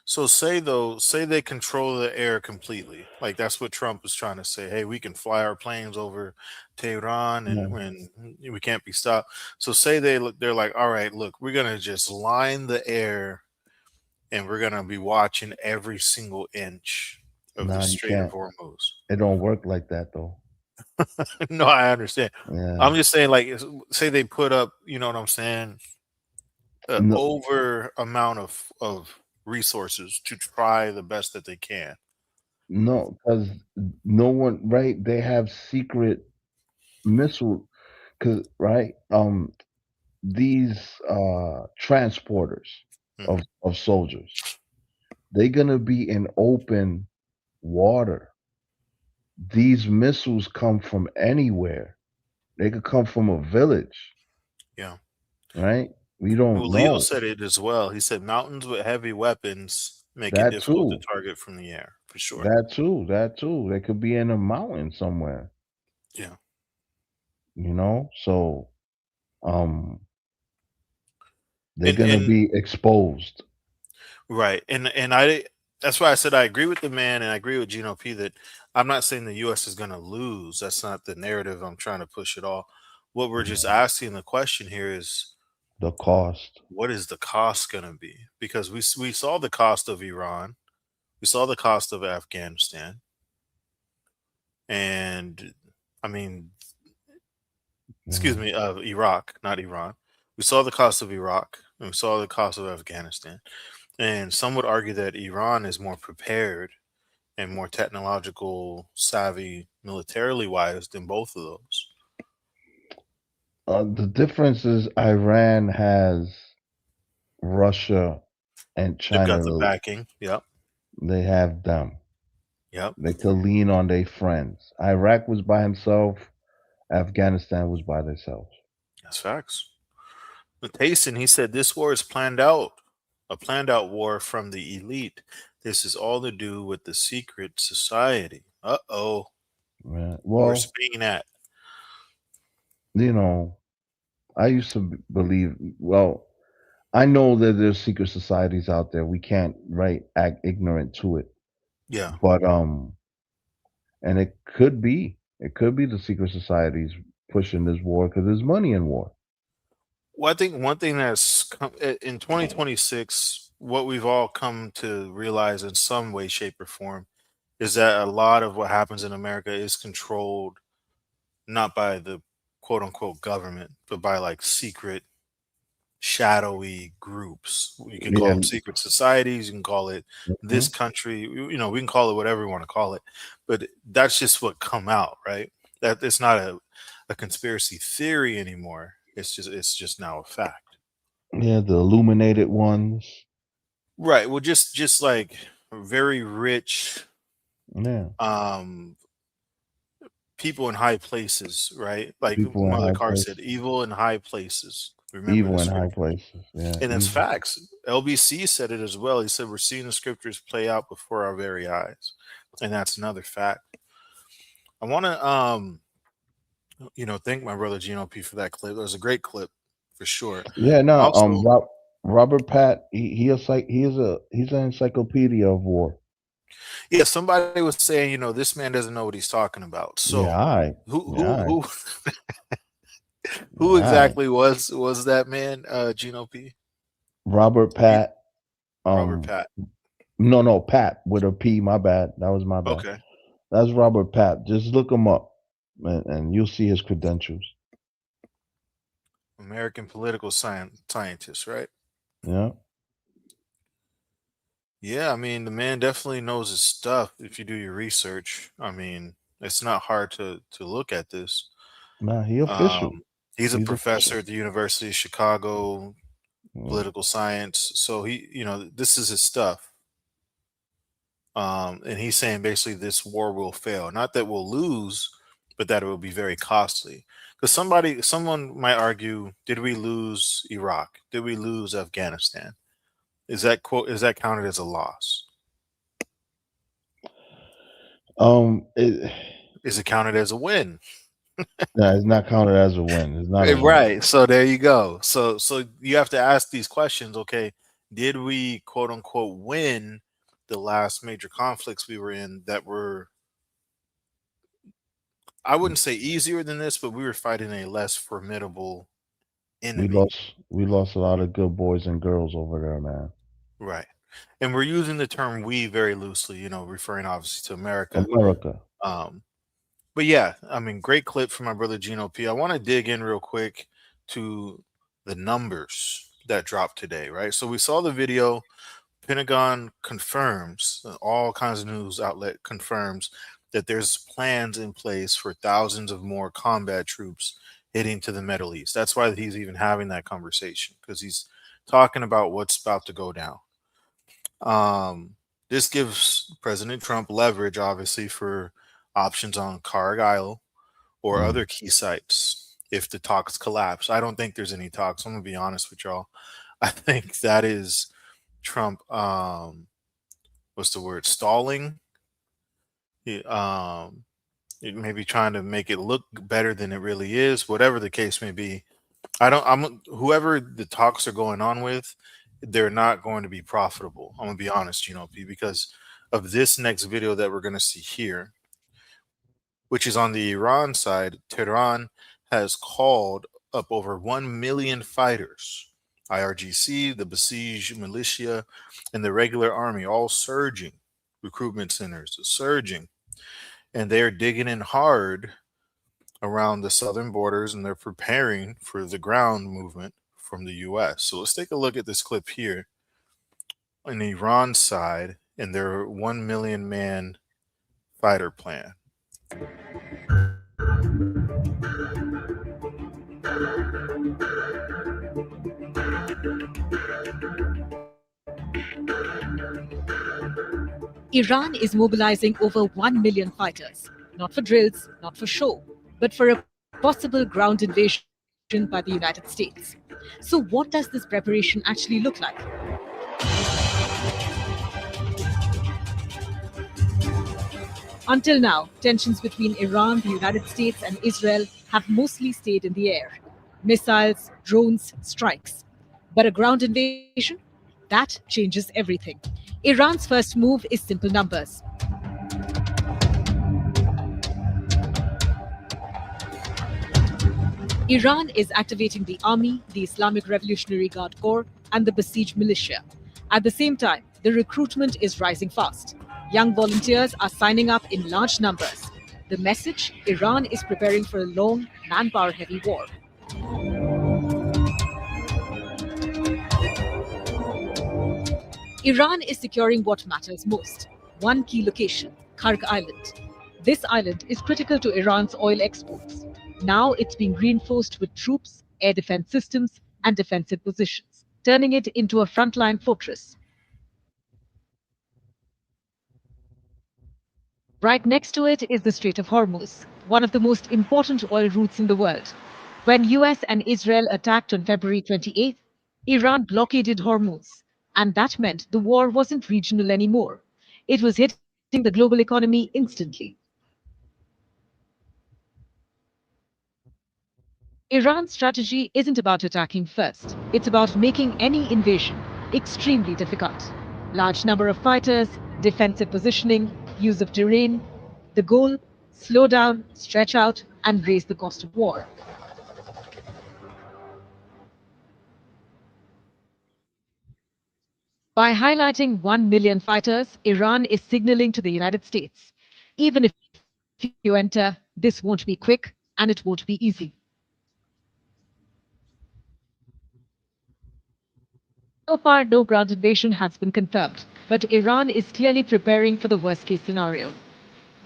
So say they control the air completely. Like that's what Trump was trying to say. Hey, we can fly our planes over Tehran and Yeah. when we can't be stopped. So say they're like, all right, look, we're gonna just line the air and we're gonna be watching every single inch of the Nah, you Strait of can't. Hormuz. It don't work like that though. No, I understand. Yeah. I'm just saying, like, say they put up, you know what I'm saying, No, over amount of resources to try the best that they can. no, because no one, right? They have secret missile, because right, these transporters Mhm. of soldiers, they're gonna be in open water. These missiles come from anywhere. They could come from a village, Yeah. right? We don't Well, Leo know. said it as well. He said mountains with heavy weapons make it That difficult to too. target from the air, for sure. That too. That too. They could be in a mountain somewhere, Yeah. you know? So they're And gonna and be exposed. right. And I that's why I said I agree with the man and I agree with Gino P that I'm not saying the US is gonna lose. That's not the narrative I'm trying to push at all. What we're just asking the question here is The cost. what is the cost going to be? Because we saw the cost of Iran, we saw the cost of Afghanistan, and I mean, excuse Yeah. me, of Iraq, not Iran. We saw the cost of Iraq, and we saw the cost of Afghanistan, and some would argue that Iran is more prepared and more technological savvy militarily wise than both of those. The difference is Iran has Russia and They've got the China. backing. Yep. They have them. Yep. They could lean on their friends. Iraq was by himself. Afghanistan was by themselves. That's facts. With Tayson, he said this war is planned out, a planned out war from the elite. This is all to do with the secret society. Uh-oh. Yeah. Where's Well, Spain at? you know, I used to believe. Well, I know that there's secret societies out there. We can't act ignorant to it. Yeah. But and it could be the secret societies pushing this war because there's money in war. Well, I think one thing that's in 2026, what we've all come to realize in some way, shape, or form is that a lot of what happens in America is controlled not by the quote unquote government, but by like secret shadowy groups. You can call Yeah. them secret societies. You can call it this Mhm. country. We can call it whatever we want to call it. But that's just what come out, right? That it's not a conspiracy theory anymore. It's just now a fact. Yeah, the illuminated ones. Right. Well, just like very rich Yeah. um people in high places, right? Like People in Mother high Carr said, places. evil in high places. Remember Evil the in high scripture. places. Yeah. And that's Evil. facts. LBC said it as well. He said, we're seeing the scriptures play out before our very eyes. And that's another fact. I want to, thank my brother Gino P for that clip. That was a great clip for sure. Yeah, no, Also, Robert Pat, he's an encyclopedia of war. yeah, somebody was saying, this man doesn't know what he's talking about. Yeah, So all right. who, Yeah, all who, right. who All right. exactly was that man, Gino P? Robert Pat. Robert Pat. No, Pat with a P. My bad. That was my bad. Okay. That's Robert Pat. Just look him up, and you'll see his credentials. American political scientist, right? Yeah. Yeah, I mean, the man definitely knows his stuff if you do your research. I mean, it's not hard to look at this. Nah, he official. He's a He's professor official. at the University of Chicago, Yeah. political science. So this is his stuff. And he's saying basically this war will fail. Not that we'll lose, but that it will be very costly. Because someone might argue, did we lose Iraq? Did we lose Afghanistan? Is that counted as a loss? Is it counted as a win? Nah, it's not counted as a win. It's not a win. Right. So there you go. So you have to ask these questions. Okay, did we quote unquote win the last major conflicts we were in that were, I wouldn't say easier than this, but we were fighting a less formidable enemy. We lost a lot of good boys and girls over there, man. Right. And we're using the term we very loosely, referring obviously to America. America. Um, but yeah, I mean, great clip from my brother Gino P. I want to dig in real quick to the numbers that dropped today, right? So we saw the video. Pentagon confirms, all kinds of news outlet confirms that there's plans in place for thousands of more combat troops heading to the Middle East. That's why he's even having that conversation, because he's talking about what's about to go down. This gives President Trump leverage, obviously, for options on Cargill or other key sites if the talks collapse. I don't think there's any talks. I'm gonna be honest with y'all. I think that is Trump, what's the word, stalling. He, maybe trying to make it look better than it really is. Whatever the case may be, I'm whoever the talks are going on with, they're not going to be profitable. I'm gonna be honest, P, because of this next video that we're gonna see here, which is on the Iran side. Tehran has called up over 1 million fighters. IRGC, the Basij militia, and the regular army all surging. Recruitment centers surging. And they're digging in hard around the southern borders, and they're preparing for the ground movement from the U.S. So let's take a look at this clip here on the Iran side and their 1 million man fighter plan. Iran is mobilizing over 1 million fighters, not for drills, not for show, but for a possible ground invasion by the United States. So what does this preparation actually look like? Until now, tensions between Iran, the United States, and Israel have mostly stayed in the air. Missiles, drones, strikes. But a ground invasion? That changes everything. Iran's first move is simple numbers. Iran is activating the army, the Islamic Revolutionary Guard Corps, and the Basij militia. At the same time, the recruitment is rising fast. Young volunteers are signing up in large numbers. The message: Iran is preparing for a long, manpower-heavy war. Iran is securing what matters most: one key location, Karg Island. This island is critical to Iran's oil exports. Now it's being reinforced with troops, air defense systems, and defensive positions, turning it into a frontline fortress. Right next to it is the Strait of Hormuz, one of the most important oil routes in the world. When US and Israel attacked on February 28th, Iran blockaded Hormuz, and that meant the war wasn't regional anymore. It was hitting the global economy instantly. Iran's strategy isn't about attacking first. It's about making any invasion extremely difficult. Large number of fighters, defensive positioning, use of terrain. The goal: slow down, stretch out, and raise the cost of war. By highlighting 1 million fighters, Iran is signaling to the United States, even if you enter, this won't be quick and it won't be easy. So far, no ground invasion has been confirmed, but Iran is clearly preparing for the worst-case scenario.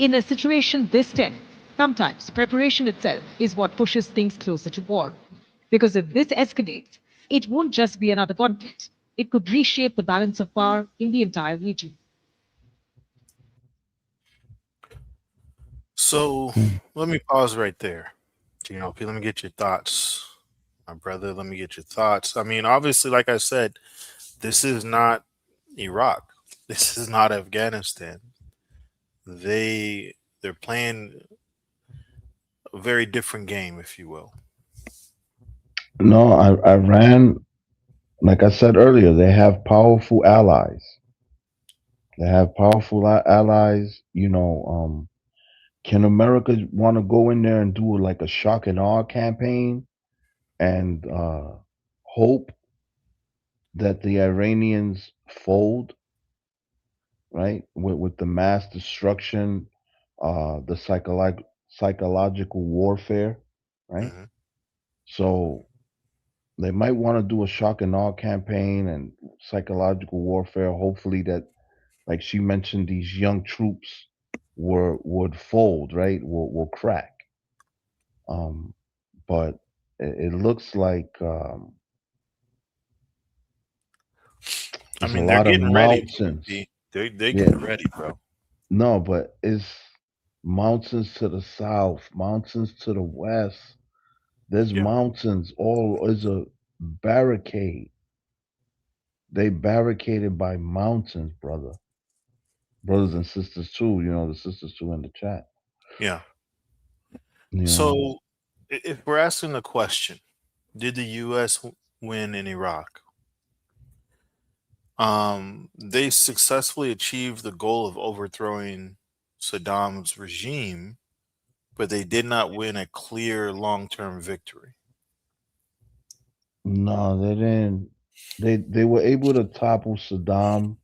In a situation this tense, sometimes preparation itself is what pushes things closer to war. Because if this escalates, it won't just be another conflict. It could reshape the balance of power in the entire region. So let me pause right there. GLP, let me get your thoughts. My brother, let me get your thoughts. I mean, obviously, like I said, this is not Iraq. This is not Afghanistan. They're playing a very different game, if you will. No, Iran like I said earlier, they have powerful allies. They have powerful allies. Can America want to go in there and do like a shock and awe campaign and hope that the Iranians fold, right? With the mass destruction, the psychological warfare, right? Hmm. So they might want to do a shock and awe campaign and psychological warfare. Hopefully, that, like she mentioned, these young troops would fold, right? Will crack. Um, but it looks like I there's a mean, they're lot of getting ready, mountains. They Yeah, getting ready, bro. no, but it's mountains to the south, mountains to the west. There's Yeah. mountains. All is a barricade. They barricaded by mountains, brothers and sisters too. The sisters too in the chat. Yeah. You know, So if we're asking the question, did the U.S. win in Iraq? They successfully achieved the goal of overthrowing Saddam's regime, but they did not win a clear long-term victory. no, they didn't. They were able to topple Saddam,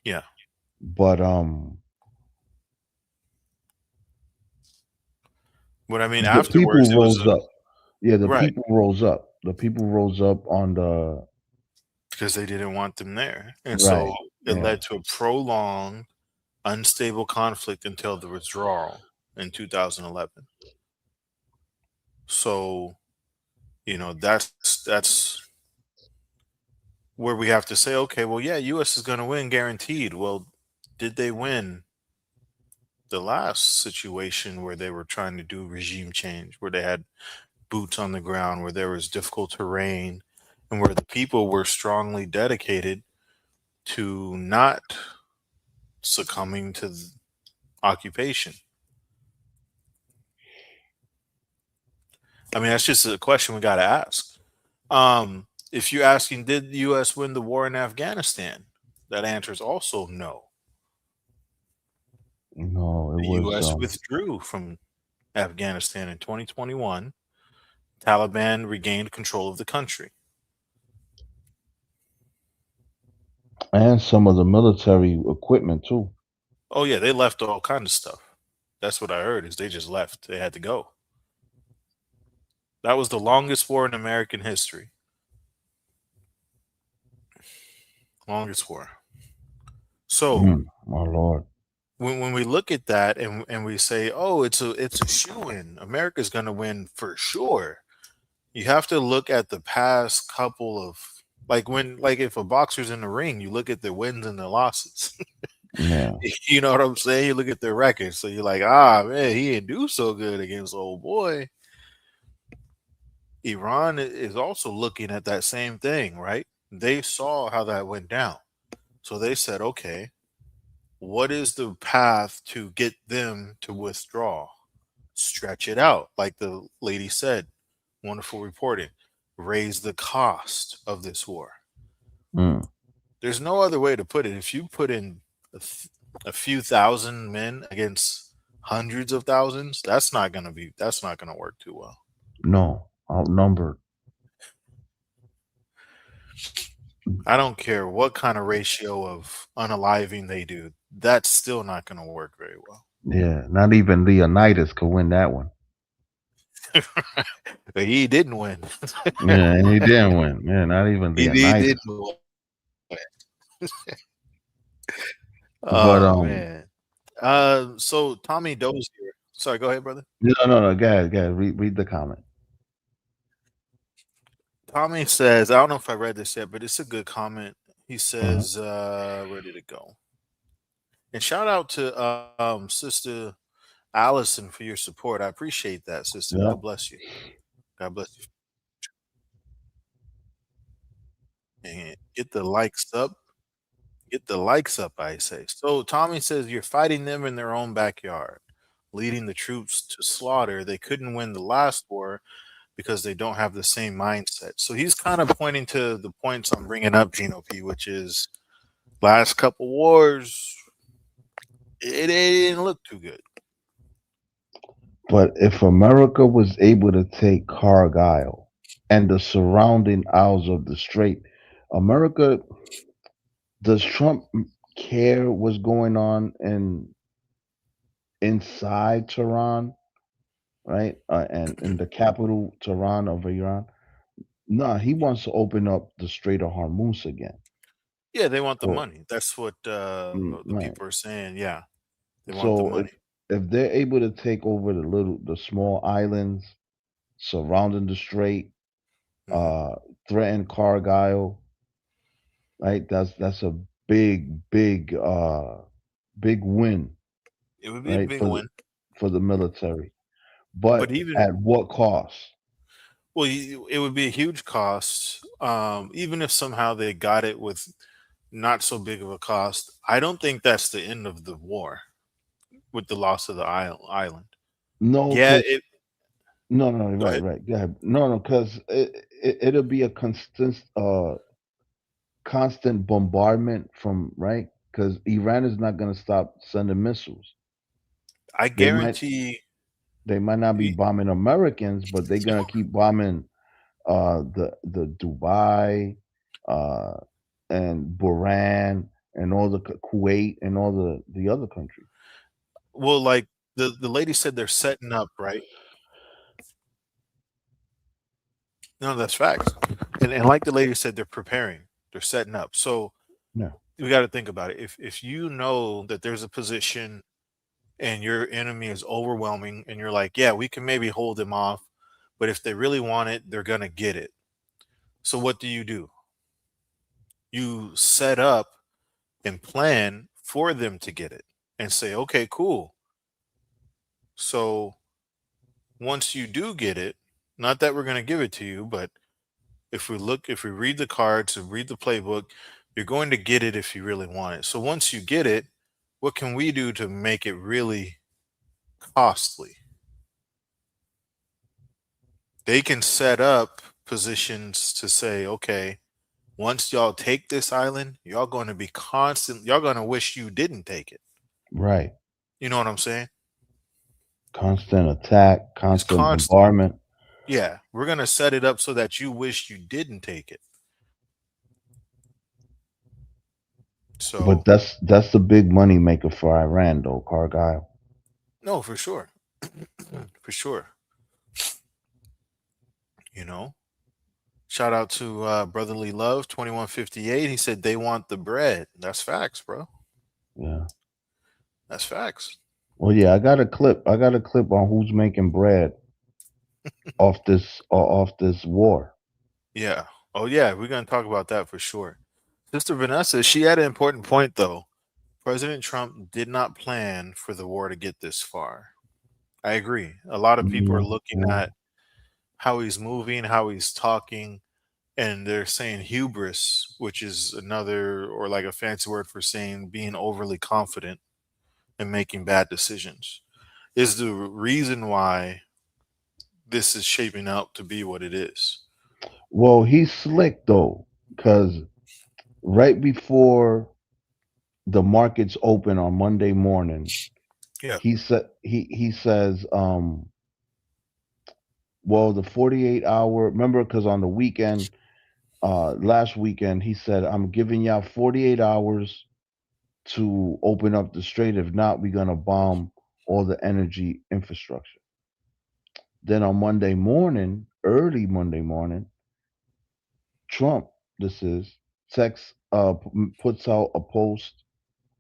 Yeah. but But I mean, the people afterwards, it was rose up. Yeah, the right people rose up. The people rose up on the because they didn't want them there. And so right. it Yeah. led to a prolonged, unstable conflict until the withdrawal in 2011. So, that's where we have to say, okay, well, yeah, US is going to win guaranteed. Well, did they win the last situation where they were trying to do regime change, where they had boots on the ground, where there was difficult terrain, and where the people were strongly dedicated to not succumbing to occupation? I mean, that's just a question we got to ask. If you're asking, did the U.S. win the war in Afghanistan? That answer is also no. No, it The was U.S. withdrew from Afghanistan in 2021. Taliban regained control of the country. and some of the military equipment too. Oh yeah, they left all kind of stuff. That's what I heard. Is they just left. They had to go. That was the longest war in American history. Longest war. So My lord. when we look at that and we say, oh, it's a shoe in. America's gonna win for sure. You have to look at the past couple of like if a boxer's in the ring, you look at their wins and their losses. Yeah. You know what I'm saying? You look at their records. So you're like, ah man, he didn't do so good against old boy. Iran is also looking at that same thing, right? They saw how that went down. So they said, okay, what is the path to get them to withdraw? Stretch it out. Like the lady said, wonderful reporting. Raise the cost of this war. Mm. There's no other way to put it. If you put in a few thousand men against hundreds of thousands, that's not gonna work too well. No, outnumbered. I don't care what kind of ratio of unaliving they do. That's still not going to work very well. Yeah, not even Leonidas could win that one. But he didn't win. Yeah, and he didn't win. Yeah, not even He Leonidas. didn't win. But Oh man. So Tommy Dozier. Sorry, go ahead, brother. no. Go ahead. Read the comment. Tommy says, I don't know if I read this yet, but it's a good comment. He says, where did it go? And shout out to Sister Allison for your support. I appreciate that, sister. Yeah. God bless you. God bless you. And get the likes up. Get the likes up, I say. So Tommy says you're fighting them in their own backyard, leading the troops to slaughter. They couldn't win the last war. because they don't have the same mindset. So he's kind of pointing to the points I'm bringing up, Gino P, which is last couple wars, it didn't look too good. But if America was able to take Cargyle and the surrounding isles of the Strait, America, does Trump care what's going on inside Tehran, right? And in the capital, Tehran of Iran? No, he wants to open up the Strait of Hormuz again. Yeah, they want the For money. That's what the right. people are saying. Yeah, they want the So money. if they're able to take over the small islands surrounding the strait, Hmm. uh, threaten Cargyle, right? That's a big win, It would be a right, big win. for the military. But But even at what cost? well, it would be a huge cost. Even if somehow they got it with not so big of a cost, I don't think that's the end of the war with the loss of the island. No, Yeah, because it. no, Go right, ahead. right. Go ahead. No, because it'll be a constant bombardment from right because Iran is not going to stop sending missiles. I They might guarantee. they might not be y- bombing Americans, but they're gonna keep bombing the Dubai uh and Bahrain and all the Kuwait and all the other countries. Well, like the lady said, they're setting up right. No, that's facts. And like the lady said, they're preparing. They're setting up. So Yeah, we got to think about it. If you know that there's a position and your enemy is overwhelming, and you're like, yeah, we can maybe hold them off, but if they really want it, they're gonna get it. So what do? You set up and plan for them to get it, and say, okay, cool. So once you do get it, not that we're gonna give it to you, but if we read the cards and read the playbook, you're going to get it if you really want it. So once you get it, what can we do to make it really costly? They can set up positions to say, okay, once y'all take this island, y'all going to wish you didn't take it. right. You know what I'm saying? Constant attack, It's constant constant. bombardment. Yeah, we're going to set it up so that you wish you didn't take it. But So, that's the big money maker for Iran, though, Cargyle. no, for sure. For sure. You know, shout out to Brotherly Love 2158. He said they want the bread. That's facts, bro. Yeah. That's facts. Well, yeah, I got a clip. I got a clip on who's making bread off this war. Yeah. Oh, yeah. We're going to talk about that for sure. Sister Vanessa, she had an important point, though. President Trump did not plan for the war to get this far. I agree. A lot of people are Yeah, looking yeah. at how he's moving, how he's talking, and they're saying hubris, which is another or like a fancy word for saying being overly confident and making bad decisions, is the reason why this is shaping up to be what it is. Well, he's slick though, because right before the markets open on Monday morning, Yeah. he says, well, the 48-hour. Remember, because on the weekend, last weekend, he said, I'm giving y'all 48 hours to open up the strait. If not, we're gonna bomb all the energy infrastructure. Then on Monday morning, early Monday morning, Trump, this is, text puts out a post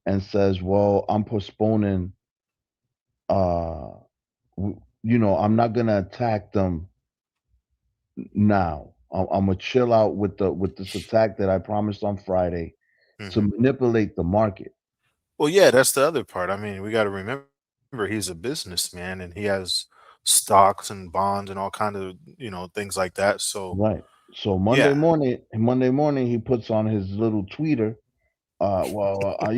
and says, "Well, I'm postponing. Uh, I'm not gonna attack them now. I'm gonna chill out with this attack that I promised on Friday to Hmm. manipulate the market." Well, yeah, that's the other part. I mean, we got to remember he's a businessman and he has stocks and bonds and all kind of things like that. So Right. So yeah. Monday morning, he puts on his little tweeter. Well, I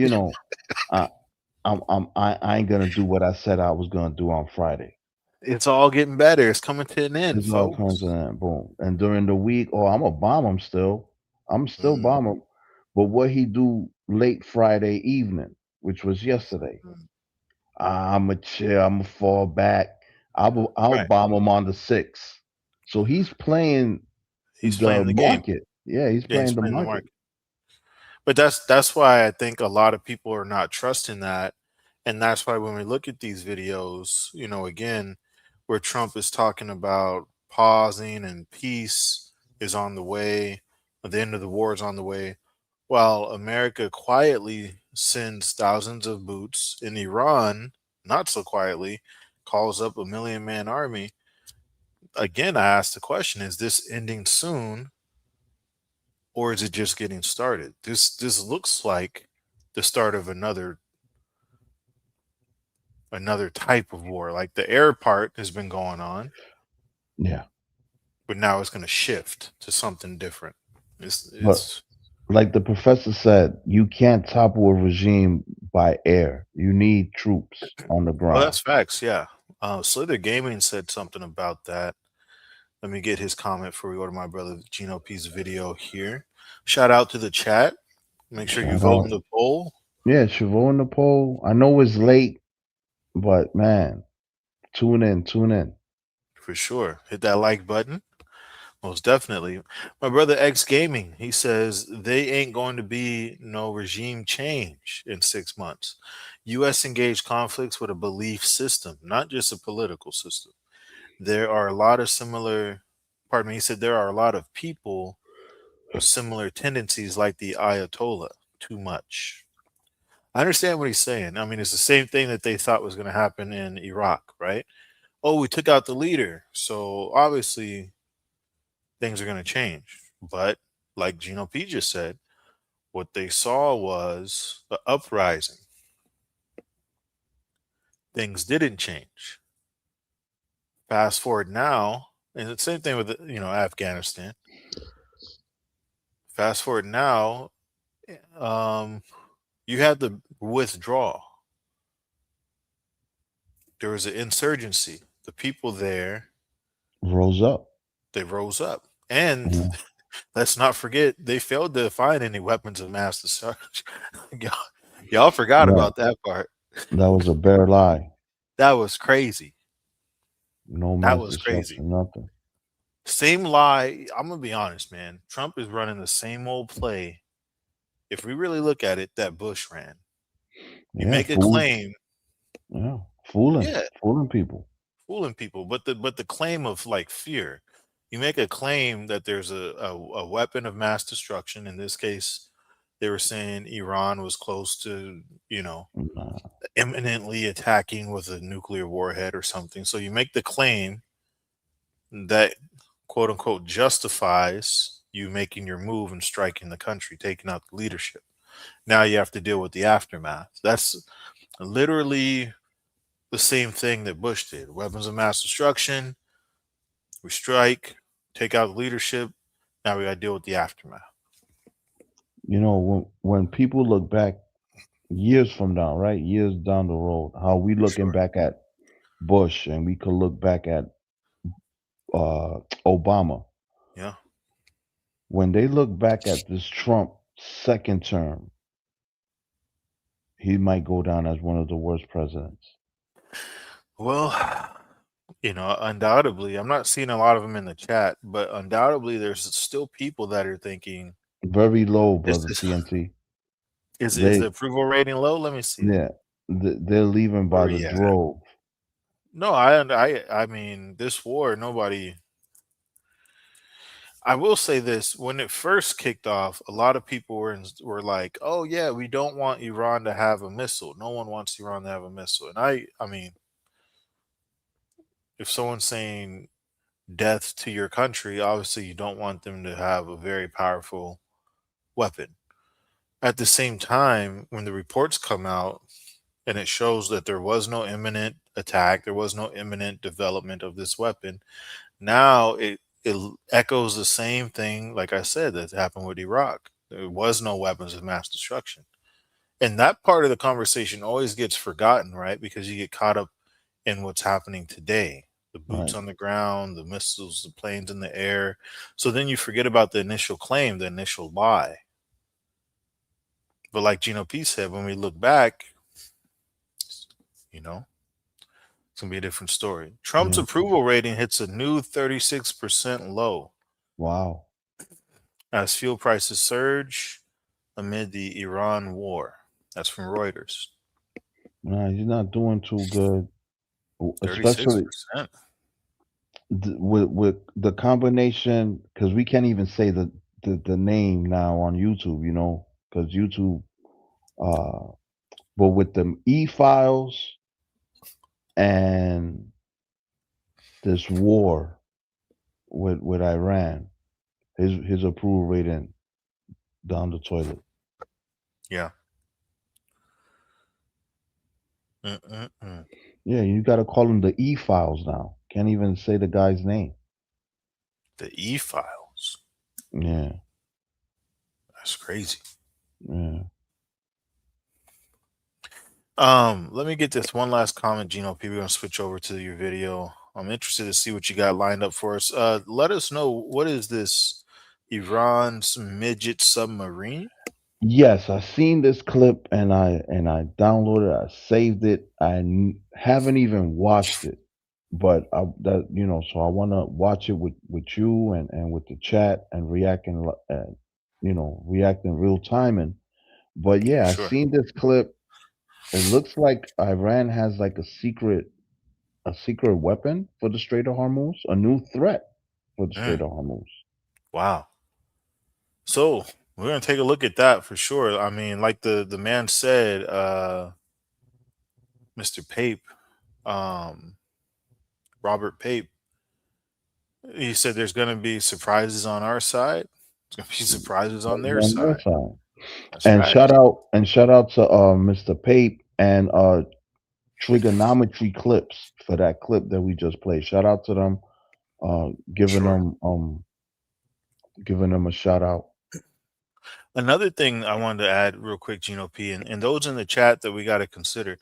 ain't gonna do what I said I was gonna do on Friday. It's all getting better. It's coming to an end, It's all coming to folks. an end. Boom. And during the week, oh, I'm gonna bomb him still. I'm still Mm, bomb him. But what he do late Friday evening, which was yesterday, mm. I'ma chill. I'ma fall back. I'll Right. bomb him on the 6th. So he's playing He's the playing the game. market. Yeah, he's Yeah, he's playing the playing the market. market. But that's why I think a lot of people are not trusting that. And that's why when we look at these videos, again, where Trump is talking about pausing and peace is on the way, the end of the war is on the way, while America quietly sends thousands of boots in Iran, not so quietly, calls up a 1 million man army. Again, I ask the question, is this ending soon or is it just getting started? This looks like the start of another type of war. Like the air part has been going on, Yeah. but now it's going to shift to something different. It's But it's like the professor said, you can't topple a regime by air. You need troops on the well, ground. that's facts. Yeah, Slither Gaming said something about that. Let me get his comment before we go to my brother Gino P's video here. Shout out to the chat. Make sure you Shout vote in out. the poll Yeah, Chavo in the poll. I know it's late, but man, tune in. for sure. Hit that like button. Most definitely. My brother X Gaming, he says they ain't going to be no regime change in 6 months. US engaged conflicts with a belief system, not just a political system. There are a lot of similar, pardon me, he said there are a lot of people with similar tendencies like the Ayatollah. Too much. I understand what he's saying. I mean, it's the same thing that they thought was going to happen in Iraq, right? Oh, we took out the leader. So obviously things are going to change. But like Gino P just said, what they saw was the uprising. Things didn't change. Fast forward now, and the same thing with Afghanistan. Fast forward now, um, you had the withdraw. There was an insurgency. The people there, Rose up. they rose up, and Yeah, let's not forget they failed to find any weapons of mass destruction. y'all, y'all forgot right. about that part. That was a bare lie. That was crazy. No That mass was crazy. destruction, nothing. Same lie. I'm gonna be honest, man. Trump is running the same old play. If we really look at it, that Bush ran. You Yeah, make a fool. claim, Yeah, fooling, yeah, fooling people. fooling people, but the claim of like fear. You make a claim that there's a weapon of mass destruction. In this case, they were saying Iran was close to, Nah, imminently attacking with a nuclear warhead or something. So you make the claim that quote unquote justifies you making your move and striking the country, taking out the leadership. Now you have to deal with the aftermath. That's literally the same thing that Bush did. Weapons of mass destruction, we strike, take out the leadership. Now we got to deal with the aftermath. when people look back years from now, right? Years down the road, how we For looking sure. back at Bush and we could look back at Obama. Yeah. When they look back at this Trump second term, he might go down as one of the worst presidents. Well, undoubtedly, I'm not seeing a lot of them in the chat, but undoubtedly, there's still people that are thinking, Very low, is brother this TNT. is the They approval rating low? Let me see. yeah, they're leaving Where by are the we at? drove. No, I mean, this war, nobody. I will say this: when it first kicked off, a lot of people were like, "Oh yeah, we don't want Iran to have a missile. No one wants Iran to have a missile." And I mean, if someone's saying death to your country, obviously you don't want them to have a very powerful weapon. At the same time, when the reports come out and it shows that there was no imminent attack, there was no imminent development of this weapon, now it echoes the same thing, like I said, that happened with Iraq. There was no weapons of mass destruction. And that part of the conversation always gets forgotten, right? Because you get caught up in what's happening today. the boots Right. on the ground, the missiles, the planes in the air. So then you forget about the initial claim, the initial lie. But like Gino P said, when we look back, you know, it's gonna be a different story. Trump's Yeah. approval rating hits a new 36% low Wow. as fuel prices surge amid the Iran war. That's from Reuters. Nah, he's not doing too good, especially 36%. with the combination, because we can't even say the name now on YouTube, because YouTube, uh, but with the e-files and this war with Iran, his approval rating down the toilet. Yeah. Mm-mm-mm. Yeah, you got to call them the e-files now. Can't even say the guy's name. The e-files. Yeah, That's crazy. yeah. Let me get this one last comment, Gino P. We're gonna switch over to your video. I'm interested to see what you got lined up for us. Let us know, what is this Iran's midget submarine? Yes, I seen this clip and I downloaded it. I saved it. Haven't even watched it, but so I want to watch it with you and with the chat and react in real time. But yeah, I Sure. seen this clip. It looks like Iran has like a secret weapon for the Strait of Hormuz, a new threat for the Strait Mm, of Hormuz. wow. So we're gonna take a look at that for sure. I mean, like the man said, Mr. Pape, um, Robert Pape, he said there's gonna be surprises on our side. There's gonna be surprises on their On their side. side. That's And facts. shout out to Mr. Pape and Trigonometry Clips for that clip that we just played. Shout out to them. Uh, giving Sure. them um giving them a shout out. Another thing I wanted to add real quick, Gino P, and those in the chat that we got to consider.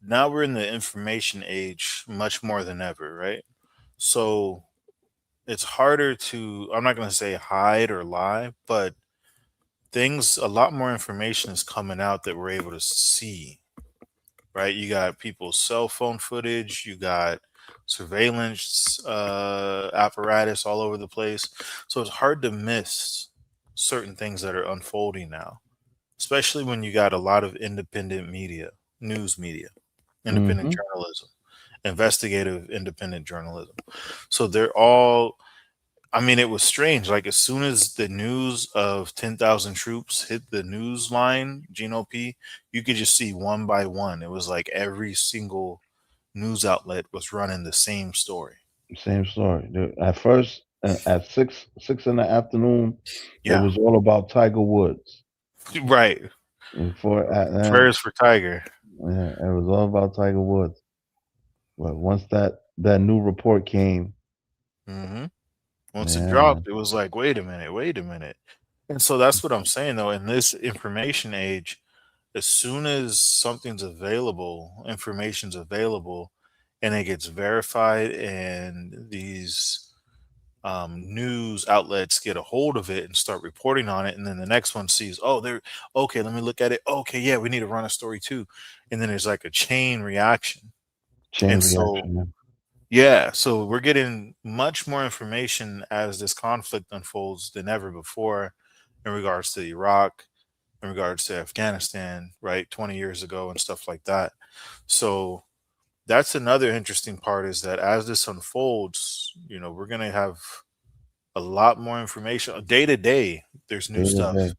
Now we're in the information age much more than ever, right? So it's harder to, I'm not going to say hide or lie, but a lot more information is coming out that we're able to see, right? You got people's cell phone footage, you got surveillance apparatus all over the place. So it's hard to miss certain things that are unfolding now, especially when you got a lot of independent media, news media, independent Hmm. journalism, investigative independent journalism. So they're all, I mean, it was strange. Like as soon as the news of 10,000 troops hit the news line, Gino P, you could just see one by one. It was like every single news outlet was running the same story. Same story. At first, at six in the afternoon, it Yeah, was all about Tiger Woods. right. Before, Prayers for Tiger. yeah, it was all about Tiger Woods. But once that new report came, Hmm. Once it yeah, man, dropped, it was like, wait a minute, wait a minute. And so that's what I'm saying, though. In this information age, as soon as something's available, information's available, and it gets verified, and these news outlets get a hold of it and start reporting on it, and then the next one sees, oh, they're okay. Let me look at it. Okay, yeah, we need to run a story too, and then there's like a chain reaction, chain and so reaction. Man. yeah, so we're getting much more information as this conflict unfolds than ever before in regards to Iraq, in regards to Afghanistan, right? 20 years ago and stuff like that. So that's another interesting part, is that as this unfolds, we're going to have a lot more information day to day. There's new Day to stuff day. And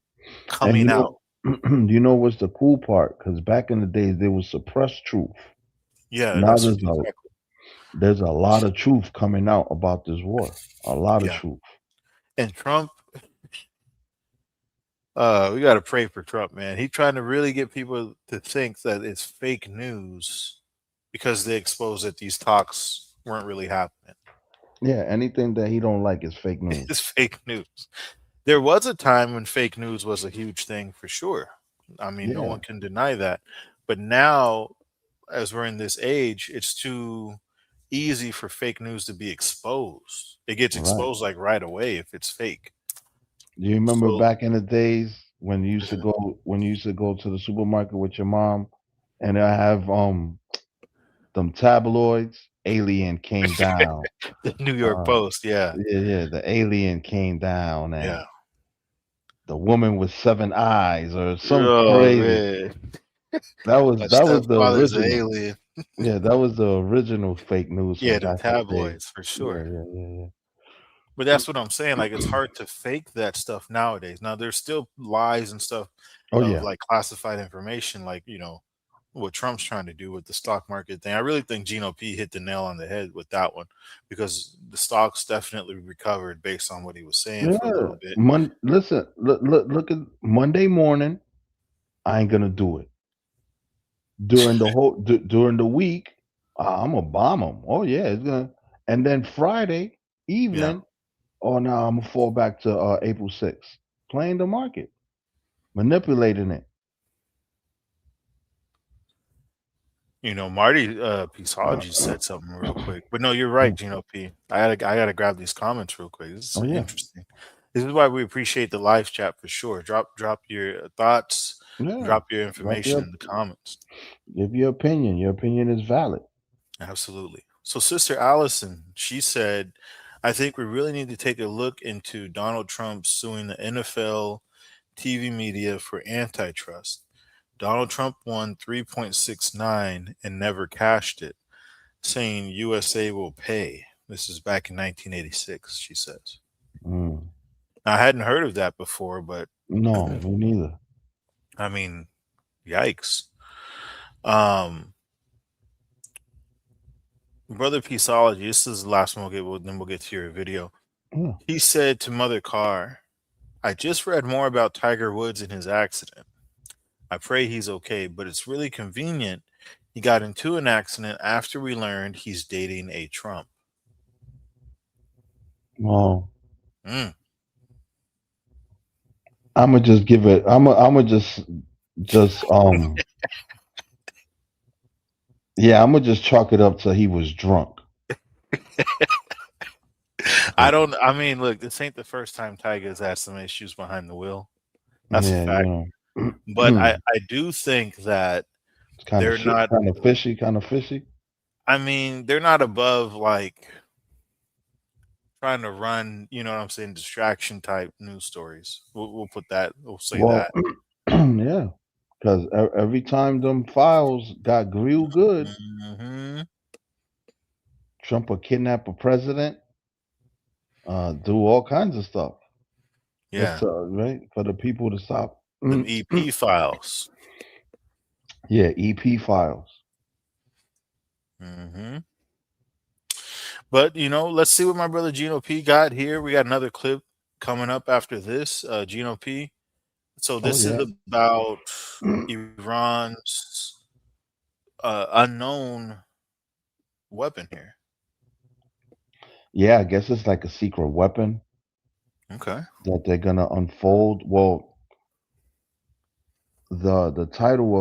coming out. what's the cool part? Because back in the days, there was suppressed truth. Yeah, Now that's exactly. there's a lot of truth coming out about this war. A lot of Yeah. truth. And Trump, we got to pray for Trump, man. He's trying to really get people to think that it's fake news because they expose that these talks weren't really happening. Yeah, anything that he don't like is fake news. It's fake news. There was a time when fake news was a huge thing for sure. I mean, no Yeah, one can deny that. But now, as we're in this age, it's too easy for fake news to be exposed. It gets Right. exposed like right away if it's fake. Do you remember So back in the days when you used to go to the supermarket with your mom, and I have them tabloids? Alien came down. the New York Uh, Post, yeah, yeah, the alien came down, and yeah. the woman with 7 eyes, or some Oh crazy. man, my That was the stepfather's an original. alien. Yeah, that was the original fake news Yeah, from them back in the day. tabloids for sure. Yeah. But that's what I'm saying. Like it's hard to fake that stuff nowadays. Now there's still lies and stuff Oh of yeah. like classified information, like what Trump's trying to do with the stock market thing. I really think Gino P hit the nail on the head with that one because the stocks definitely recovered based on what he was saying for a Yeah. little bit. Listen, look at Monday morning. I ain't gonna do it during the during the week. I'm gonna bomb them. Oh yeah, it's gonna. And then Friday Yeah. evening, oh no, I'm gonna fall back to April 6th, playing the market, manipulating it. Marty Pisology said something real quick. But no, you're right, Gino P. I gotta grab these comments real quick. This Oh is yeah, interesting. This is why we appreciate the live chat for sure. Drop your thoughts, yeah. drop your Drop information in the comments. Give your opinion. Your opinion is valid. Absolutely. So Sister Allison, she said, I think we really need to take a look into Donald Trump suing the NFL TV media for antitrust. Donald Trump won 3.69 and never cashed it, saying USA will pay. This is back in 1986, she says. Mm. I hadn't heard of that before, but No, me neither. I mean, yikes. Brother Peaceology, this is the last one then we'll get to your video. Yeah. He said to Mother Carr, I just read more about Tiger Woods and his accident. I pray he's okay, but it's really convenient he got into an accident after we learned he's dating a Trump. Well, Mm. I'm gonna just give it. I'm gonna just yeah. I'm gonna just chalk it up to he was drunk. I mean, look, this ain't the first time Tiger's had some issues behind the wheel. That's a fact. But I do think that they're not kind of fishy. I mean, they're not above like trying to run, you know what I'm saying, distraction type news stories. We'll put that. We'll say that. Yeah, because every time them files got real good, Mm-hmm. Trump will kidnap a president, do all kinds of stuff. Yeah. Right, for the people to stop. Them EP files. Yeah, EP files. Mm-hmm. But let's see what my brother Gino P got here. We got another clip coming up after this. Gino P. So this is about Iran's unknown weapon here. Yeah, I guess it's like a secret weapon. Okay. That they're gonna unfold. Well, the title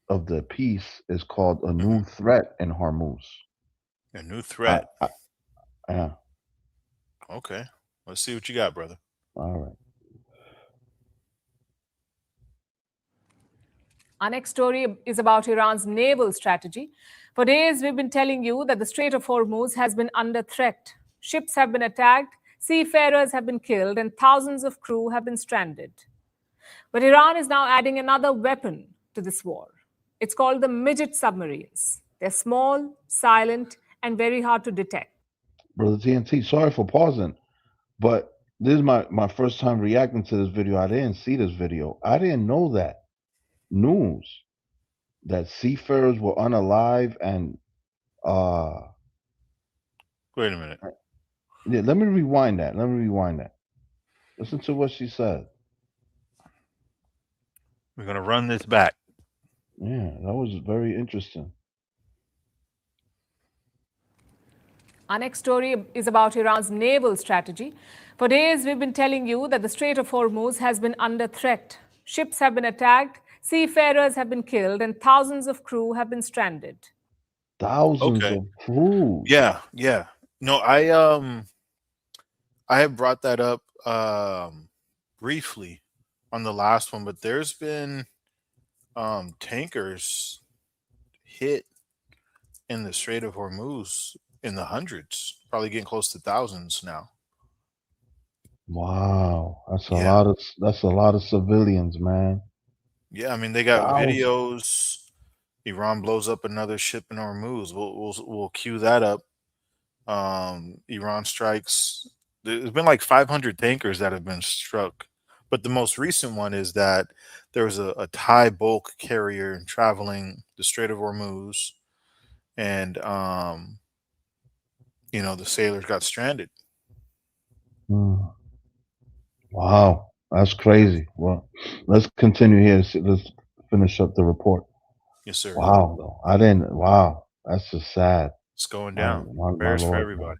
of the piece is called "A New Threat in Hormuz." A new threat. Yeah. Okay. Let's see what you got, brother. All right. Our next story is about Iran's naval strategy. For days, we've been telling you that the Strait of Hormuz has been under threat. Ships have been attacked, seafarers have been killed, and thousands of crew have been stranded. But Iran is now adding another weapon to this war. It's called the midget submarines. They're small, silent, and very hard to detect. Brother TNT, sorry for pausing, but this is my first time reacting to this video. I didn't see this video. I didn't know that news that seafarers were unalive and wait a minute. Yeah, let me rewind that. Listen to what she said. We're gonna run this back. Yeah, that was very interesting. Our next story is about Iran's naval strategy. For days, we've been telling you that the Strait of Hormuz has been under threat. Ships have been attacked, seafarers have been killed, and thousands of crew have been stranded. Thousands Okay. of crews. Yeah, yeah. No, I have brought that up briefly on the last one, but there's been tankers hit in the Strait of Hormuz in the hundreds, probably getting close to thousands now. Wow, Yeah. that's a lot of civilians, man. Yeah, I mean they got Thousands. videos. Iran blows up another ship in Hormuz. We'll cue that up. Iran strikes. There's been like 500 tankers that have been struck, but the most recent one is that there was a Thai bulk carrier traveling the Strait of Hormuz, and the sailors got stranded. Mm. Wow, that's crazy. Well, let's continue here. Let's finish up the report. Yes, sir. Wow, though. I didn't. Wow, that's just sad. It's going My, down. my Prayers for Lord, everybody. man.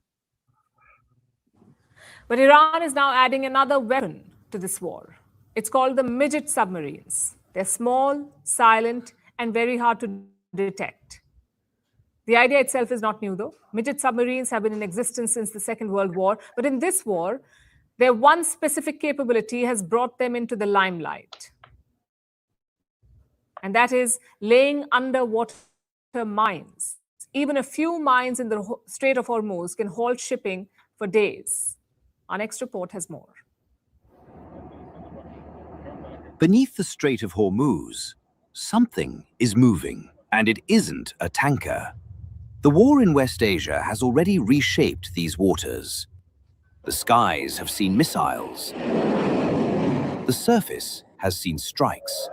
But Iran is now adding another weapon to this war. It's called the midget submarines. They're small, silent, and very hard to detect. The idea itself is not new, though. Midget submarines have been in existence since the Second World War, but in this war, their one specific capability has brought them into the limelight. And that is laying underwater mines. Even a few mines in the Strait of Hormuz can halt shipping for days. Our next report has more. Beneath the Strait of Hormuz, something is moving, and it isn't a tanker. The war in West Asia has already reshaped these waters. The skies have seen missiles. The surface has seen strikes.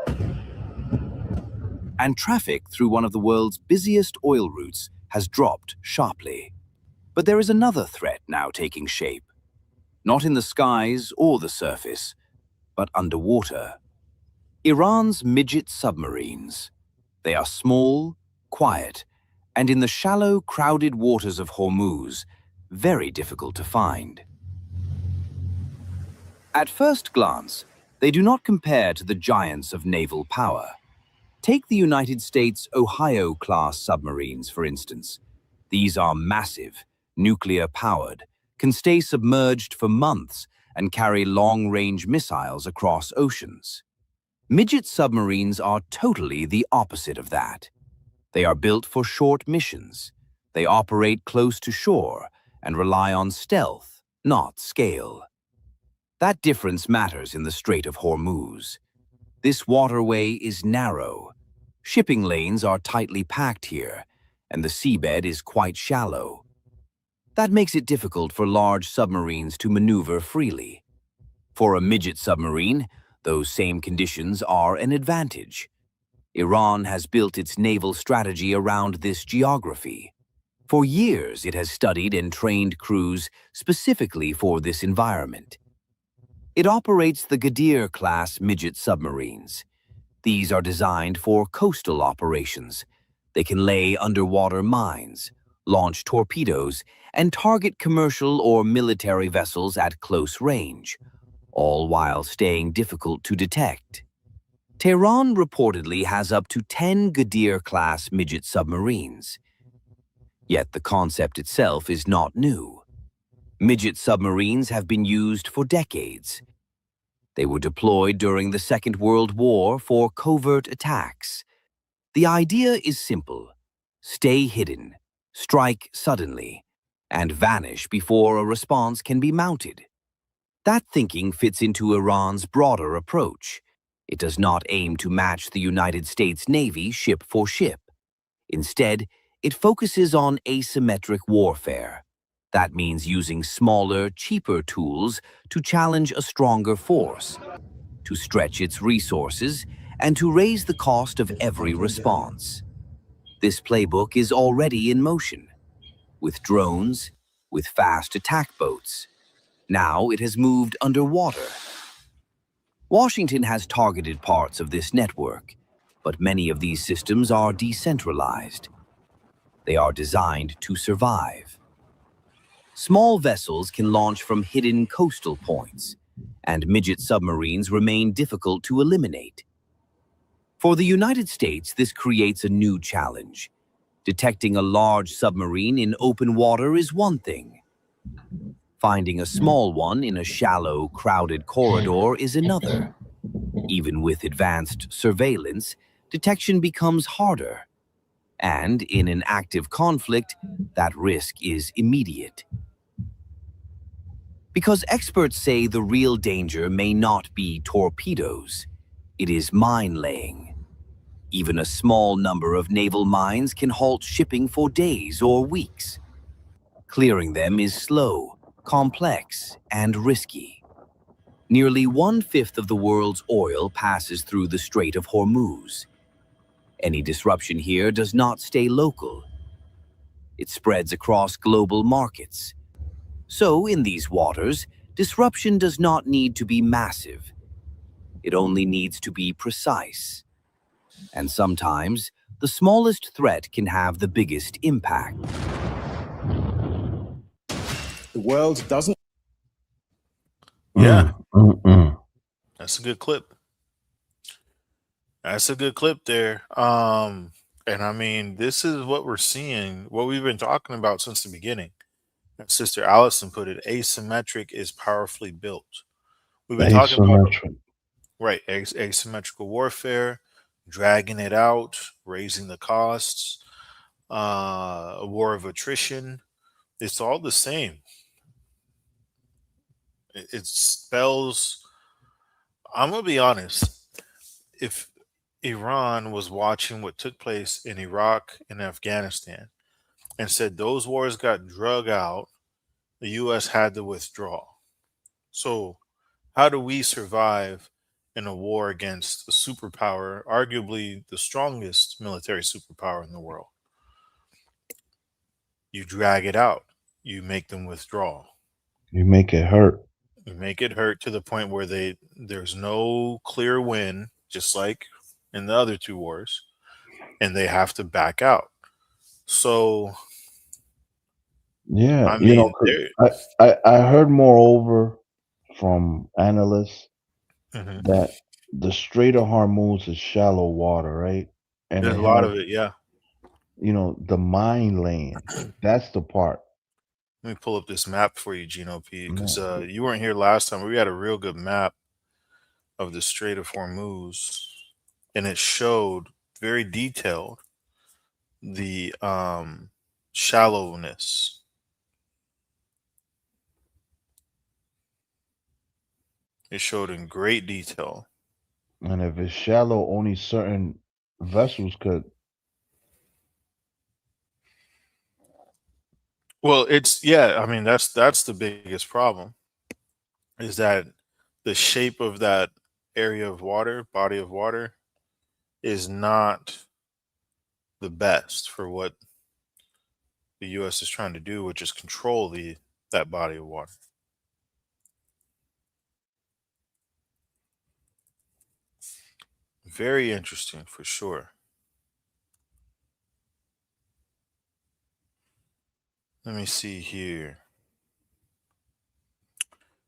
And traffic through one of the world's busiest oil routes has dropped sharply. But there is another threat now taking shape. Not in the skies or the surface, but underwater. Iran's midget submarines. They are small, quiet, and in the shallow, crowded waters of Hormuz, very difficult to find. At first glance, they do not compare to the giants of naval power. Take the United States Ohio-class submarines, for instance. These are massive, nuclear-powered, can stay submerged for months, and carry long-range missiles across oceans. Midget submarines are totally the opposite of that. They are built for short missions. They operate close to shore and rely on stealth, not scale. That difference matters in the Strait of Hormuz. This waterway is narrow. Shipping lanes are tightly packed here, and the seabed is quite shallow. That makes it difficult for large submarines to maneuver freely. For a midget submarine, those same conditions are an advantage. Iran has built its naval strategy around this geography. For years, it has studied and trained crews specifically for this environment. It operates the Ghadir-class midget submarines. These are designed for coastal operations. They can lay underwater mines, launch torpedoes, and target commercial or military vessels at close range, all while staying difficult to detect. Tehran reportedly has up to 10 Ghadir-class midget submarines. Yet the concept itself is not new. Midget submarines have been used for decades. They were deployed during the Second World War for covert attacks. The idea is simple: stay hidden, strike suddenly, and vanish before a response can be mounted. That thinking fits into Iran's broader approach. It does not aim to match the United States Navy ship for ship. Instead, it focuses on asymmetric warfare. That means using smaller, cheaper tools to challenge a stronger force, to stretch its resources, and to raise the cost of every response. This playbook is already in motion, with drones, with fast attack boats. Now it has moved underwater. Washington has targeted parts of this network, but many of these systems are decentralized. They are designed to survive. Small vessels can launch from hidden coastal points, and midget submarines remain difficult to eliminate. For the United States, this creates a new challenge: Detecting a large submarine in open water is one thing. Finding a small one in a shallow, crowded corridor is another. Even with advanced surveillance, detection becomes harder. And in an active conflict, that risk is immediate. Because experts say the real danger may not be torpedoes, it is mine laying. Even a small number of naval mines can halt shipping for days or weeks. Clearing them is slow, complex, and risky. Nearly 1/5 of the world's oil passes through the Strait of Hormuz. Any disruption here does not stay local. It spreads across global markets. So, in these waters, disruption does not need to be massive. It only needs to be precise. And sometimes, the smallest threat can have the biggest impact. The world doesn't. Yeah, Mm-mm. that's a good clip. That's a good clip there. And I mean, this is what we're seeing, what we've been talking about since the beginning. As Sister Allison put it, asymmetric is powerfully built. We've been talking about Asymmetric. right asymmetrical warfare, dragging it out, raising the costs, a war of attrition. It's all the same. It spells. I'm gonna be honest. If Iran was watching what took place in Iraq and Afghanistan and said those wars got drug out, the U.S. had to withdraw. So, how do we survive in a war against a superpower, arguably the strongest military superpower in the world? You drag it out, you make them withdraw. You make it hurt. You make it hurt to the point where there's no clear win, just like in the other two wars, and they have to back out. So, Yeah, I you know, mean, 'cause I heard moreover from analysts mhm. that the Strait of Hormuz is shallow water, right? And There's it a lot has, of it. Yeah. you know, the mine lands. That's the part. Let me pull up this map for you, Gino P, because Man, you weren't here last time. We had a real good map of the Strait of Hormuz, and it showed very detailed the shallowness. It showed in great detail. and if it's shallow, only certain vessels could. Well, it's yeah. I mean, that's the biggest problem is that the shape of that area of water, body of water, is not the best for what the U.S. is trying to do, which is control that body of water. Very interesting for sure. Let me see here.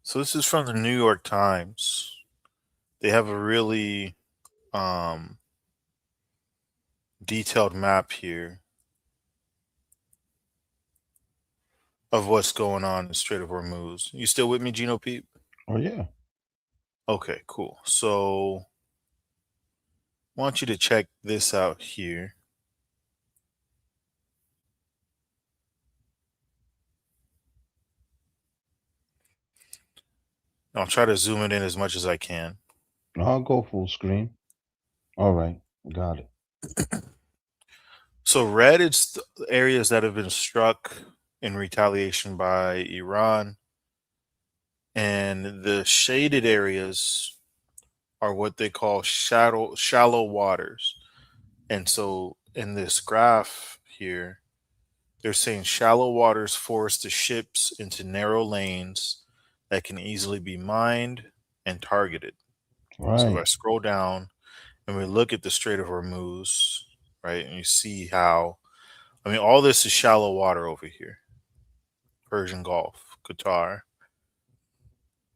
So this is from the New York Times. They have a really um, detailed map here of what's going on in the Strait of Hormuz. You still with me, Gino Peep? Oh yeah. Okay, cool. So I want you to check this out here. I'll try to zoom it in as much as I can. I'll go full screen. All right, got it. So red is the areas that have been struck in retaliation by Iran, and the shaded areas are what they call shallow waters. And so in this graph here, they're saying shallow waters force the ships into narrow lanes that can easily be mined and targeted. So if I Right. scroll down and we look at the Strait of Hormuz, right, and you see how, I mean, all this is shallow water over here. Persian Gulf, Qatar.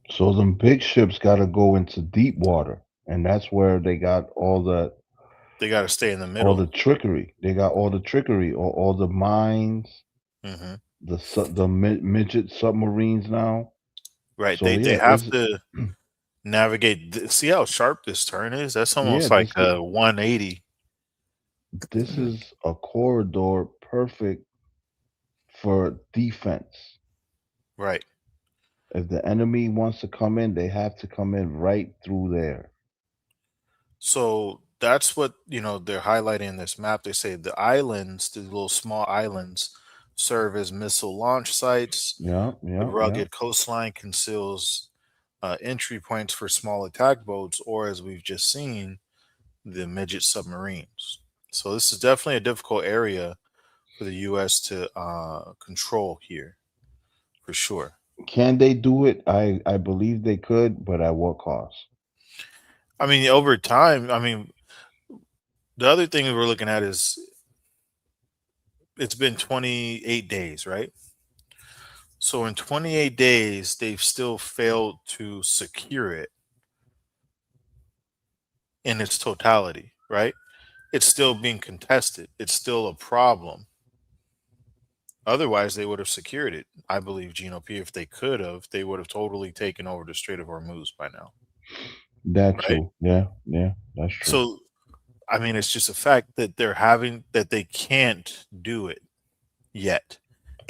So them big ships got to go into deep water, and that's where they got all the They got to stay in the All the middle. trickery. They got all the trickery, all the mines, Hmm. the midget submarines now. Right. So They yeah, have it's to navigate. See how sharp this turn is? That's yeah. almost like a 180. This is a corridor perfect for defense. Right. If the enemy wants to come in, they have to come in right through there. So that's what, they're highlighting in this map. They say the islands, the little small islands, serve as missile launch sites. Yeah, The yeah, yeah. rugged coastline conceals entry points for small attack boats, or as we've just seen, the midget submarines. So this is definitely a difficult area for the U.S. to control here, for sure. Can they do it? I believe they could, but at what cost? I mean, over time, the other thing we're looking at is it's been 28 days, right? So in 28 days, they've still failed to secure it in its totality, right? It's still being contested. It's still a problem. Otherwise, they would have secured it. I believe, Gino P, if they could have, they would have totally taken over the Strait of Hormuz by now, That right? too. Yeah, yeah, that's true. So, it's just a fact that they can't do it yet.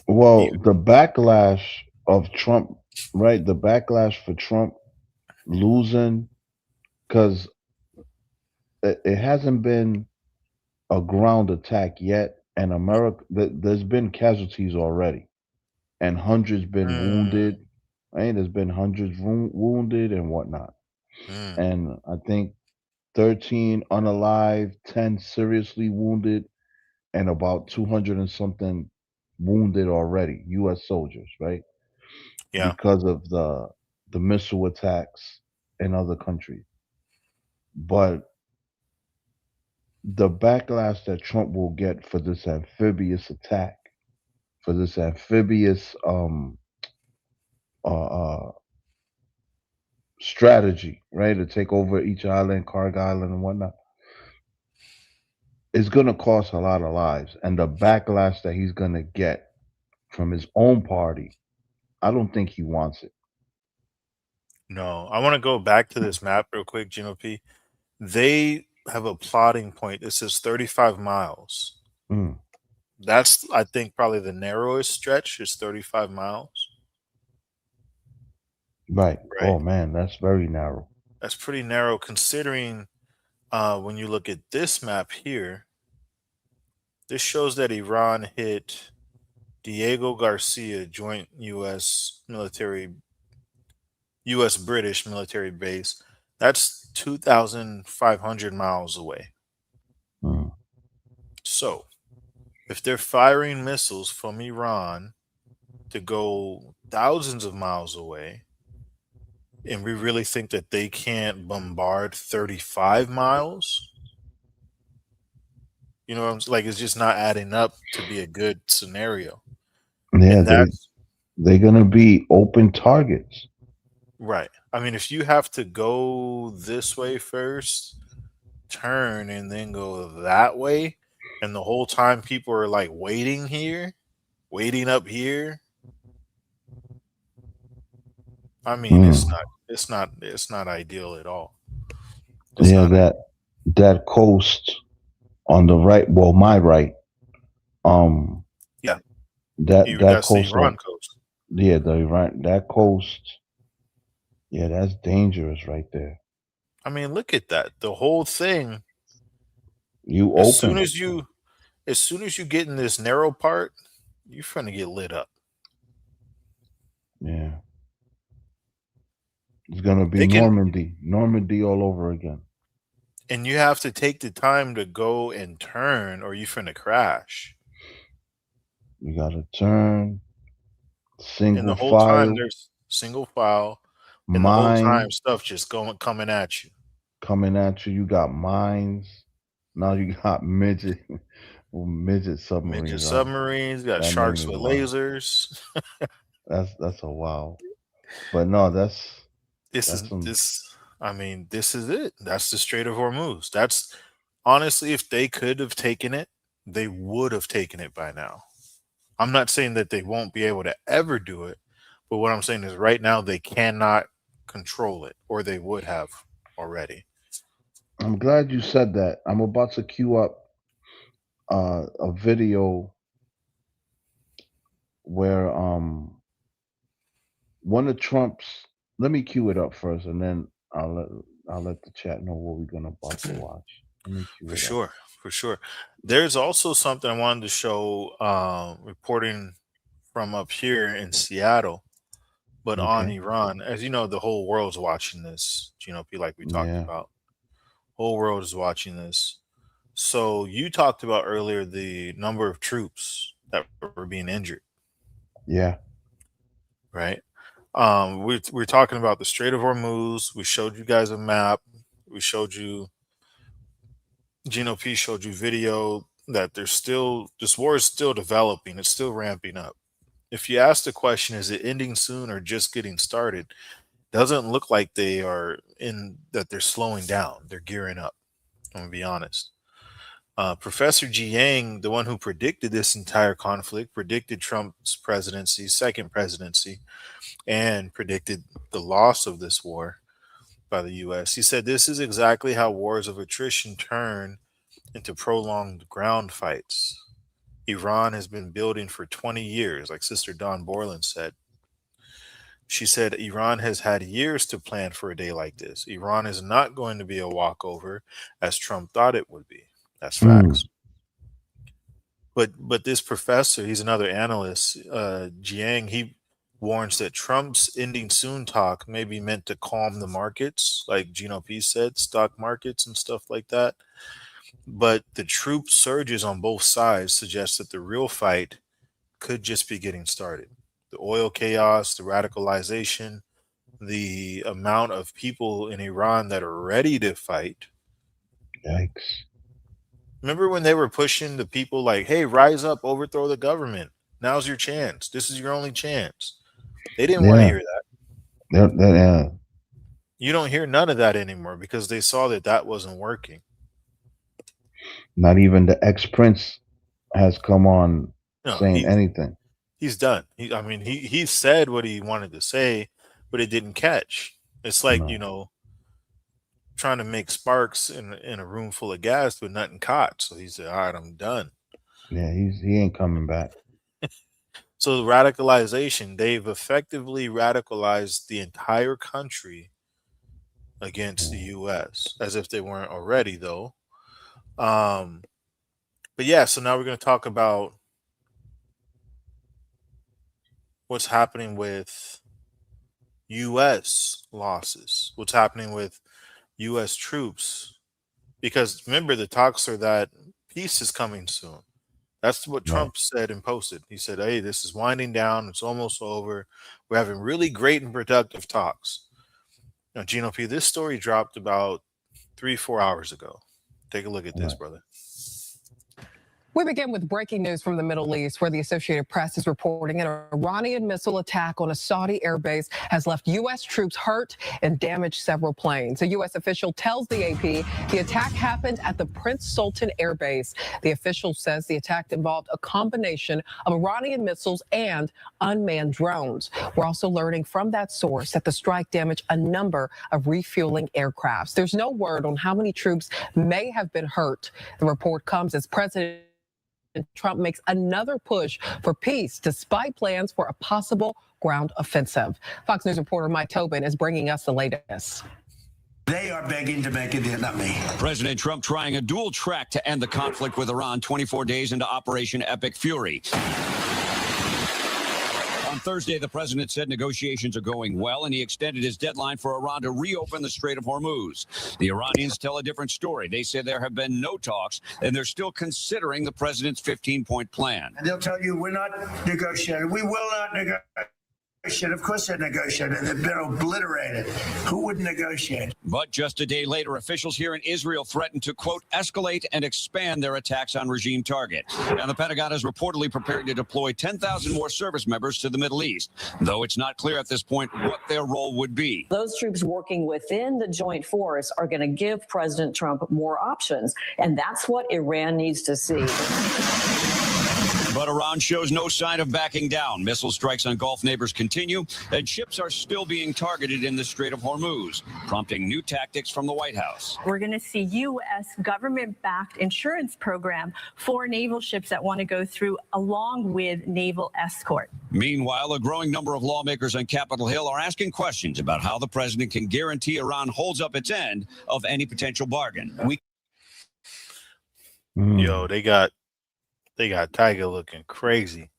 Well, Even, the backlash of Trump, right? The backlash for Trump losing, because it hasn't been a ground attack yet, and America, there's been casualties already, and hundreds been mm, wounded. Right? There's been hundreds wounded and whatnot, mm, and I think 13 unalive, 10 seriously wounded, and about 200 and something wounded already, U.S. soldiers, right? yeah, Because of the missile attacks in other countries. But the backlash that Trump will get for this amphibious attack, for this amphibious uh, uh, strategy, right, to take over each island, Carg Island, and whatnot, is going to cost a lot of lives. And the backlash that he's going to get from his own party, I don't think he wants it. no. I want to go back to this map real quick, Gino P. They have a plotting point that says 35 miles. Mm, That's, I think, probably the narrowest stretch is 35 miles, right. right? Oh man, that's very narrow. That's pretty narrow considering when you look at this map here, this shows that Iran hit Diego Garcia joint U.S. British military base. That's 2,500 miles away. Mm. So if they're firing missiles from Iran to go thousands of miles away, and we really think that they can't bombard 35 miles, what I'm like, it's just not adding up to be a good scenario. Yeah, And that's they're gonna be open targets. right. If you have to go this way first, turn, and then go that way, and the whole time people are like waiting here, waiting up here, it's Mm. not, it's not ideal at all. It's Yeah, not. that coast on the right, well, my right, um, Yeah, that that's the coast Iran on, coast. yeah, the right, that coast, yeah, that's dangerous right there. Look at that. The whole thing. You As soon open, as you, as soon as you get in this narrow part, you're finna get lit up. yeah, it's gonna be They can, Normandy all over again. and you have to take the time to go and turn, or you finna crash. You gotta turn, And the single whole time file, there's single file, and the whole time mine stuff just coming at you. coming at you. You got mines. Now you got midget, well, midget Midget submarines. submarines, got That name sharks is with wild. lasers. That's a wow. But no, This that's is some this. This is it. That's the Strait of Hormuz. That's honestly, if they could have taken it, they would have taken it by now. I'm not saying that they won't be able to ever do it, but what I'm saying is right now they cannot control it, or they would have already. I'm glad you said that. I'm about to queue up a video where one of Trump's. Let me cue it up first, and then I'll let the chat know what we're gonna about to watch. Let me cue For it up. sure, for sure. There's also something I wanted to show, reporting from up here in Seattle, but on Okay. Iran. As you know, the whole world's watching this, GNP, like we talked Yeah. about. Whole world is watching this. So you talked about earlier the number of troops that were being injured, Yeah. right? We're talking about the Strait of Hormuz. We showed you guys a map. We showed you, Gino P showed you video that there's still, this war is still developing. It's still ramping up. If you ask the question, is it ending soon or just getting started? Doesn't look like they are in, that they're slowing down. They're gearing up. I'm gonna be honest. Professor Jiang, the one who predicted this entire conflict, predicted Trump's presidency, second presidency, and predicted the loss of this war by the U.S. He said this is exactly how wars of attrition turn into prolonged ground fights. Iran has been building for 20 years, like Sister Dawn Borland said. She said Iran has had years to plan for a day like this. Iran is not going to be a walkover as Trump thought it would be. That's facts. But this professor, he's another analyst, Jiang, he warns that Trump's ending soon talk may be meant to calm the markets, like Gino P said, stock markets and stuff like that. But the troop surges on both sides suggest that the real fight could just be getting started. The oil chaos, the radicalization, the amount of people in Iran that are ready to fight. Yikes. Remember when they were pushing the people like, hey, rise up, overthrow the government. Now's your chance. This is your only chance. They didn't want to hear that. Yeah. You don't hear none of that anymore because they saw that that wasn't working. Not even the ex-prince has come on saying anything. He's done. He said what he wanted to say, but it didn't catch. It's like, trying to make sparks in a room full of gas, but nothing caught. So he said, all right, I'm done. Yeah, he ain't coming back. So the radicalization, they've effectively radicalized the entire country against the U.S. as if they weren't already, though. But yeah, so now we're going to talk about what's happening with U.S. losses, what's happening with U.S. troops, because remember the talks are that peace is coming soon. That's what Trump said and posted. He said, hey, this is winding down. It's almost over. We're having really great and productive talks. Now, Gino P, this story dropped about 3-4 hours ago. Take a look at this, brother. We begin with breaking news from the Middle East, where the Associated Press is reporting an Iranian missile attack on a Saudi airbase has left U.S. troops hurt and damaged several planes. A U.S. official tells the AP the attack happened at the Prince Sultan airbase. The official says the attack involved a combination of Iranian missiles and unmanned drones. We're also learning from that source that the strike damaged a number of refueling aircrafts. There's no word on how many troops may have been hurt. The report comes as President Trump makes another push for peace despite plans for a possible ground offensive. Fox News reporter Mike Tobin is bringing us the latest. They are begging to make it, not me. President Trump trying a dual track to end the conflict with Iran 24 days into Operation Epic Fury. On Thursday, the president said negotiations are going well, and he extended his deadline for Iran to reopen the Strait of Hormuz. The Iranians tell a different story. They say there have been no talks, and they're still considering the president's 15-point plan. And they'll tell you we're not negotiating. We will not negotiate. Of course they negotiated. They've been obliterated. Who would negotiate? But just a day later, officials here in Israel threatened to, quote, escalate and expand their attacks on regime targets. And the Pentagon is reportedly preparing to deploy 10,000 more service members to the Middle East, though it's not clear at this point what their role would be. Those troops working within the joint force are going to give President Trump more options, and that's what Iran needs to see. But Iran shows no sign of backing down. Missile strikes on Gulf neighbors continue, and ships are still being targeted in the Strait of Hormuz, prompting new tactics from the White House. We're going to see U.S. government-backed insurance program for naval ships that want to go through, along with naval escort. Meanwhile, a growing number of lawmakers on Capitol Hill are asking questions about how the president can guarantee Iran holds up its end of any potential bargain. Yo, they got Tiger looking crazy.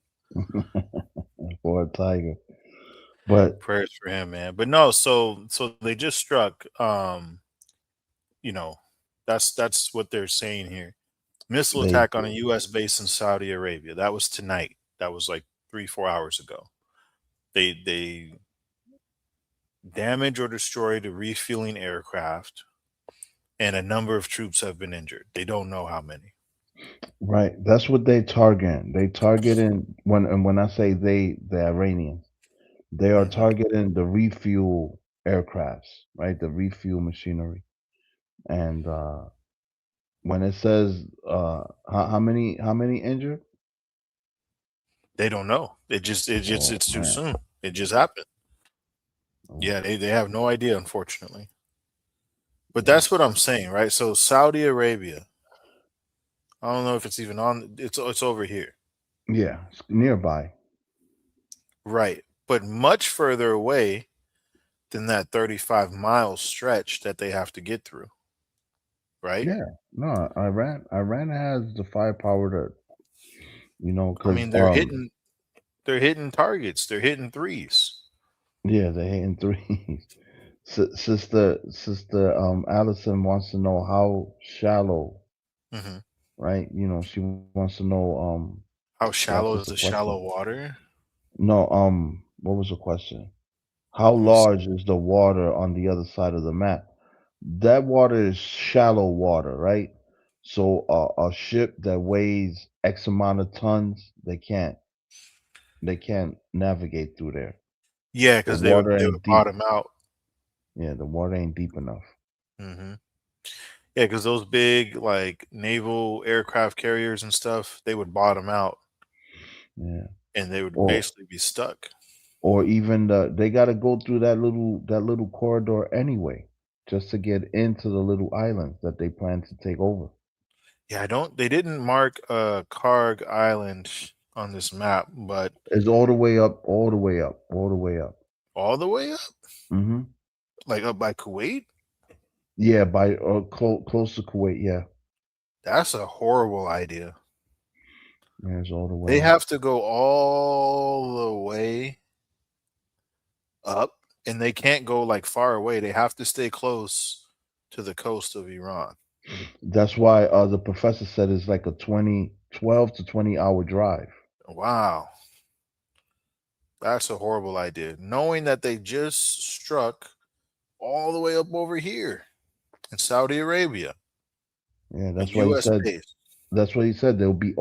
Poor Tiger. But prayers for him, man. But no, so they just struck. You know, that's what they're saying here. Missile attack on a U.S. base in Saudi Arabia. That was tonight. That was like 3-4 hours ago. They damage or destroyed a refueling aircraft, and a number of troops have been injured. They don't know how many. right, that's what they target. They targeting when I say they, the Iranians, they are targeting the refuel aircrafts, right? The refuel machinery. And when it says how many injured? They don't know. It's too soon. It just happened. Yeah, they have no idea, unfortunately. But that's what I'm saying, right? So Saudi Arabia, I don't know if it's even on. It's over here. Yeah, it's nearby. Right, but much further away than that 35-mile stretch that they have to get through. Right? Yeah, no, Iran has the firepower to, I mean, they're hitting targets. They're hitting threes. Yeah, they're hitting threes. Sister Allison wants to know how shallow, right? She wants to know how shallow is the shallow water? No, what was the question? How large is the water on the other side of the map? That water is shallow water, right? So a ship that weighs X amount of tons, they can't navigate through there. Yeah, because they would bottom out. Yeah, the water ain't deep enough. Yeah, because those big like naval aircraft carriers and stuff, they would bottom out. Yeah, and they would basically be stuck. Or even they got to go through that little corridor anyway, just to get into the little islands that they plan to take over. Yeah, they didn't mark Karg Island on this map, but it's all the way up, all the way up, all the way up. All the way up? Mm-hmm. Like up by Kuwait? Yeah, by close to Kuwait, yeah. That's a horrible idea. Yeah, it's all the way They up. have to go all the way up, and they can't go like far away. They have to stay close to the coast of Iran. That's why the professor said it's like a 12 to 20 hour drive. Wow. That's a horrible idea. Knowing that they just struck all the way up over here in Saudi Arabia. Yeah, that's what he said. Base. That's what he said. They'll be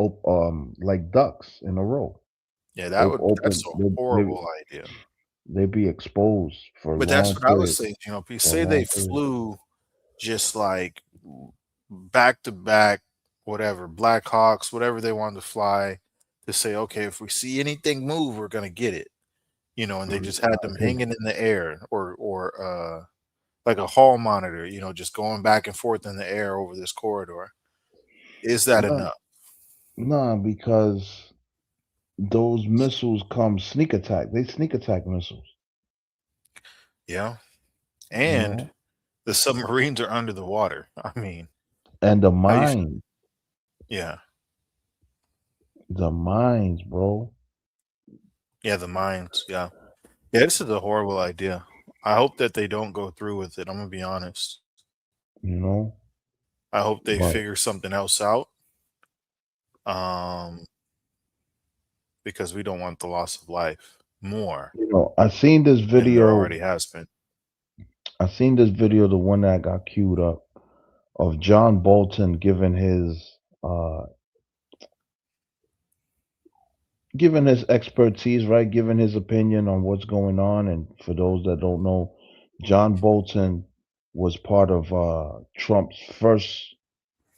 like ducks in a row. Yeah, that's a horrible idea. They'd be exposed for. But that's what I was saying. If you say they flew just like back to back, whatever, Black Hawks, whatever they wanted to fly, to say, okay, if we see anything move, we're gonna get it. And they just had them hanging in the air, or like a hall monitor, just going back and forth in the air over this corridor. Is that enough? No, because those missiles come sneak attack. They sneak attack missiles. Yeah. And the submarines are under the water. I mean. And the mines. Yeah. The mines, bro. Yeah, the mines. Yeah. Yeah, this is a horrible idea. I hope that they don't go through with it. I'm going to be honest. I hope they figure something else out. Because we don't want the loss of life. more You know, I seen this than there video. already has been. I seen this video, the one that got queued up, of John Bolton giving his expertise, right? Giving his opinion on what's going on. And for those that don't know, John Bolton was part of Trump's first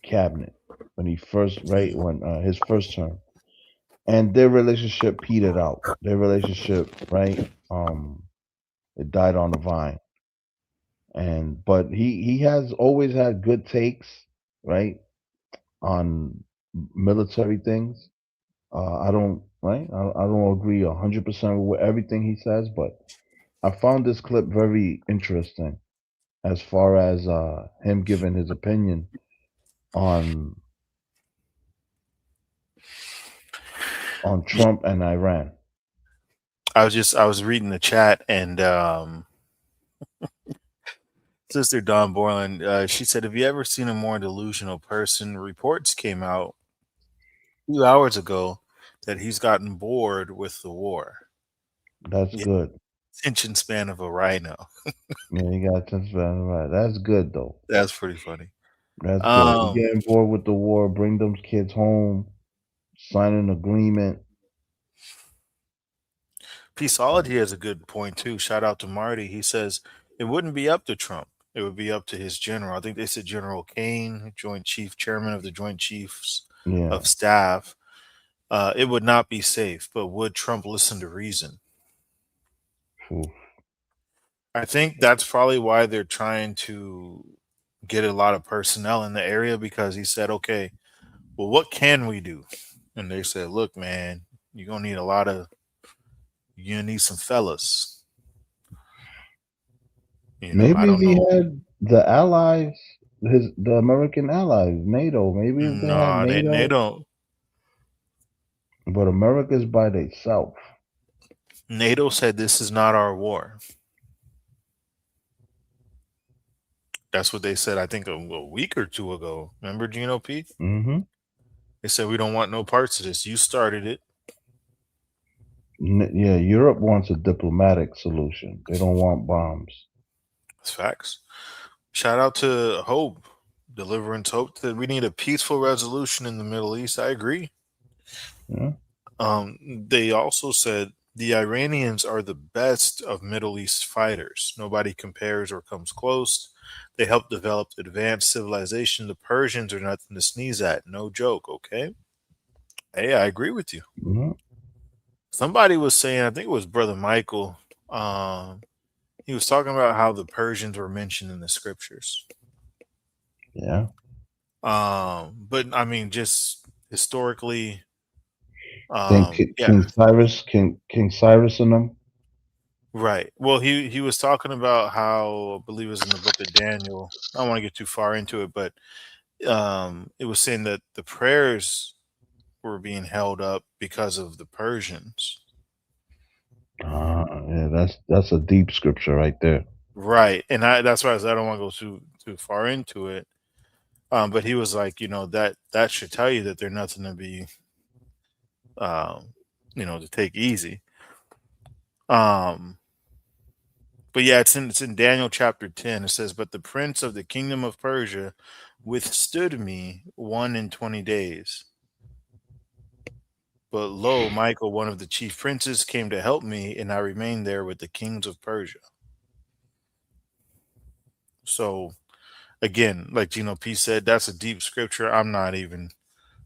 cabinet when he first, right, when his first term. And their relationship petered out. Their relationship, right? It died on the vine. But he has always had good takes, right, on military things. I don't right. I don't agree 100% with everything he says, but I found this clip very interesting as far as him giving his opinion on Trump and Iran. I was reading the chat, and Sister Dawn Borland, she said, "Have you ever seen a more delusional person?" Reports came out a few hours ago that he's gotten bored with the war. That's good. Attention span of a rhino. Yeah, you got attention span, right? That's good though. That's pretty funny. That's good. You getting bored with the war? Bring them kids home. Sign an agreement. Peaceology has a good point too. Shout out to Marty. He says it wouldn't be up to Trump. It would be up to his general. I think they said General Kane, Joint Chief Chairman of the Joint Chiefs of Staff. It would not be safe, but would Trump listen to reason? I think that's probably why they're trying to get a lot of personnel in the area, because he said, okay, well, what can we do? And they said, look, man, you're going to need you're going to need some fellas. Maybe if he had the allies, the American allies, NATO. Maybe if they had NATO. They don't. But America's by themselves. NATO said this is not our war. That's what they said, I think, a week or two ago. Remember, Gino P? Mm-hmm. They said, we don't want no parts of this. You started it. Yeah, Europe wants a diplomatic solution. They don't want bombs. That's facts. Shout out to Hope, Deliverance Hope, that we need a peaceful resolution in the Middle East. I agree. Yeah. They also said the Iranians are the best of Middle East fighters. Nobody compares or comes close. They helped develop advanced civilization. The Persians are nothing to sneeze at. No joke, okay? Hey, I agree with you. Mm-hmm. Somebody was saying, I think it was Brother Michael, he was talking about how the Persians were mentioned in the scriptures. Yeah. But I mean, just historically, King Cyrus and them. Right. Well, he was talking about how, I believe it was in the book of Daniel. I don't want to get too far into it, but it was saying that the prayers were being held up because of the Persians. Yeah, that's a deep scripture right there. Right, and that's why I don't want to go too far into it. But he was like, that should tell you that they're nothing to be, to take easy. But yeah, it's in Daniel chapter 10. It says, "But the prince of the kingdom of Persia withstood me 21 days. But lo, Michael, one of the chief princes, came to help me, and I remained there with the kings of Persia." So, again, like Gino P said, that's a deep scripture. I'm not even.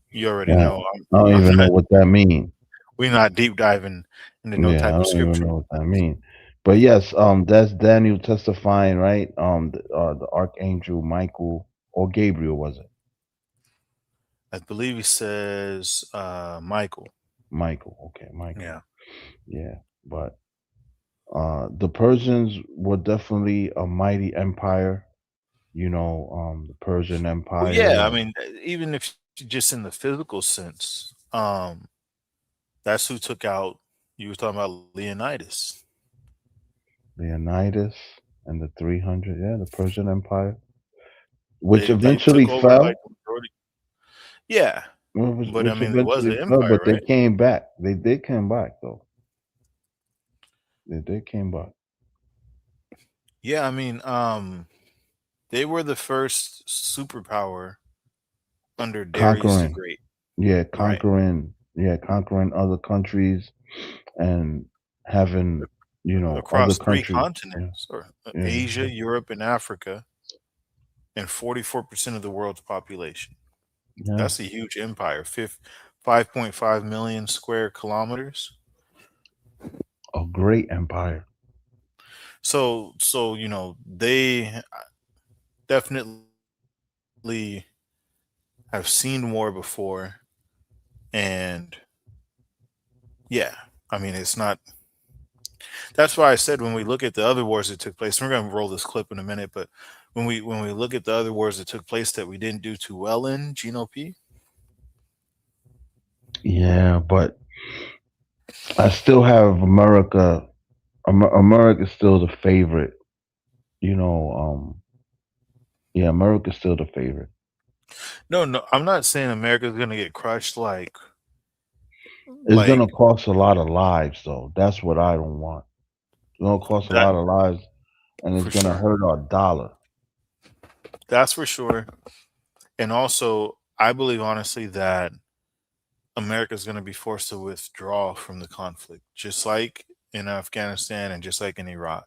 You already know. I don't even know what that means. We're not deep diving into no type of scripture. I don't even know what that means. But yes, that's Daniel testifying, right? The archangel Michael or Gabriel, was it? I believe he says Michael. Michael, okay, Michael. Yeah. Yeah, but the Persians were definitely a mighty empire. The Persian Empire. Well, yeah, I mean, even if just in the physical sense, that's who took out. You were talking about Leonidas. Leonidas and the 300, yeah, the Persian Empire, which eventually fell. Yeah, but I mean, it was an empire, but right? they came back. They did come back, though. They came by. Yeah, I mean, they were the first superpower under Darius the Conquering. Great. Yeah, Right. conquering other countries and having, other Across three countries. Yeah, continents, or yeah, Asia, Europe, and Africa, and 44% of the world's population. yeah. That's a huge empire. 5.5 million square kilometers. A great empire. So they definitely have seen war before, and yeah, I mean, it's not. That's why I said when we look at the other wars that took place, we're going to roll this clip in a minute, but when we look at the other wars that took place that we didn't do too well in, Gino P. Yeah, but I still have America. America's still the favorite. You know, yeah, America's still the favorite. No, I'm not saying America's going to get crushed It's like gonna cost a lot of lives, though. That's what I don't want. It's gonna cost a that lot of lives, and it's for gonna sure. hurt our dollar. That's for sure. And also, I believe honestly that America's going to be forced to withdraw from the conflict, just like in Afghanistan and just like in Iraq.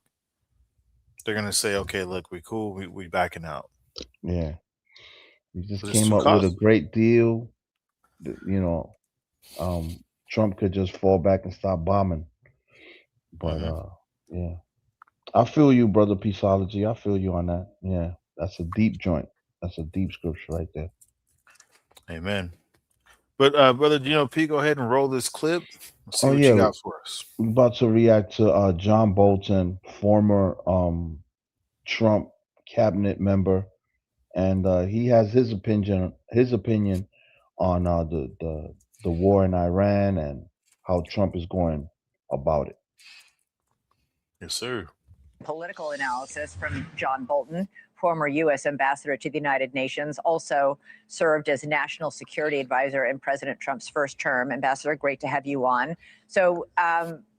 They're going to say, okay, look, we cool, we backing out. Yeah, we just 'Cause it's came too up with a costly. great deal. You know, Trump could just fall back and stop bombing. But Hmm. yeah, I feel you, brother Peaceology. I feel you on that. Yeah, that's a deep joint. That's a deep scripture right there. Amen. But brother Gino P, go ahead and roll this clip. Let's see Oh what you yeah, got for us. we're about to react to John Bolton, former Trump cabinet member, and he has his opinion. On the war in Iran and how Trump is going about it. Yes, sir. Political analysis from John Bolton, former U.S. ambassador to the United Nations, also served as national security advisor in President Trump's first term. Ambassador, great to have you on. So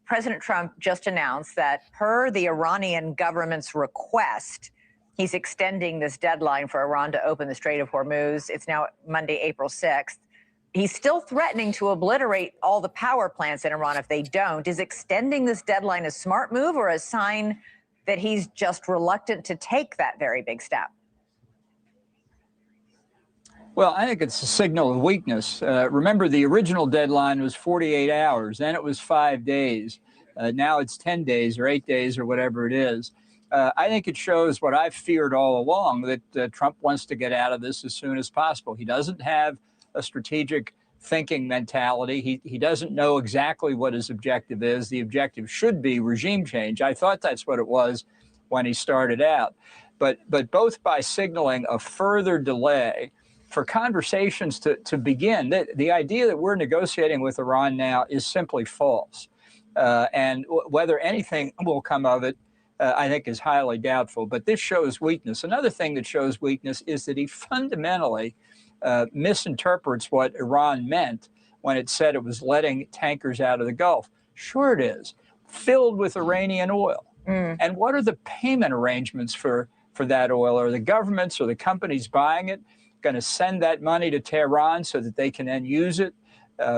President Trump just announced that per the Iranian government's request, he's extending this deadline for Iran to open the Strait of Hormuz. It's now Monday, April 6th. He's still threatening to obliterate all the power plants in Iran if they don't. Is extending this deadline a smart move or a sign that he's just reluctant to take that very big step? Well, I think it's a signal of weakness. Remember, the original deadline was 48 hours. Then it was 5 days. Now it's 10 days or 8 days or whatever it is. I think it shows what I've feared all along, that Trump wants to get out of this as soon as possible. He doesn't have a strategic thinking mentality. He doesn't know exactly what his objective is. The objective should be regime change. I thought that's what it was when he started out. But both by signaling a further delay for conversations to begin, the idea that we're negotiating with Iran now is simply false. And whether anything will come of it, I think is highly doubtful. But this shows weakness. Another thing that shows weakness is that he fundamentally misinterprets what Iran meant when it said it was letting tankers out of the Gulf. Sure it is, filled with Iranian oil. And what are the payment arrangements for that oil? Are the governments or the companies buying it going to send that money to Tehran so that they can then use it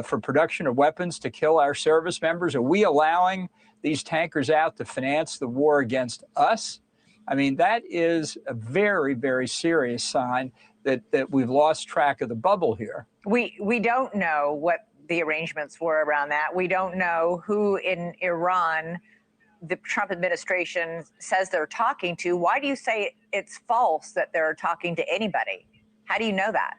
for production of weapons to kill our service members? Are we allowing these tankers out to finance the war against us? I mean, that is a very, very serious sign that we've lost track of the bubble here. We don't know what the arrangements were around that. We don't know who in Iran the Trump administration says they're talking to. Why do you say it's false that they're talking to anybody? How do you know that?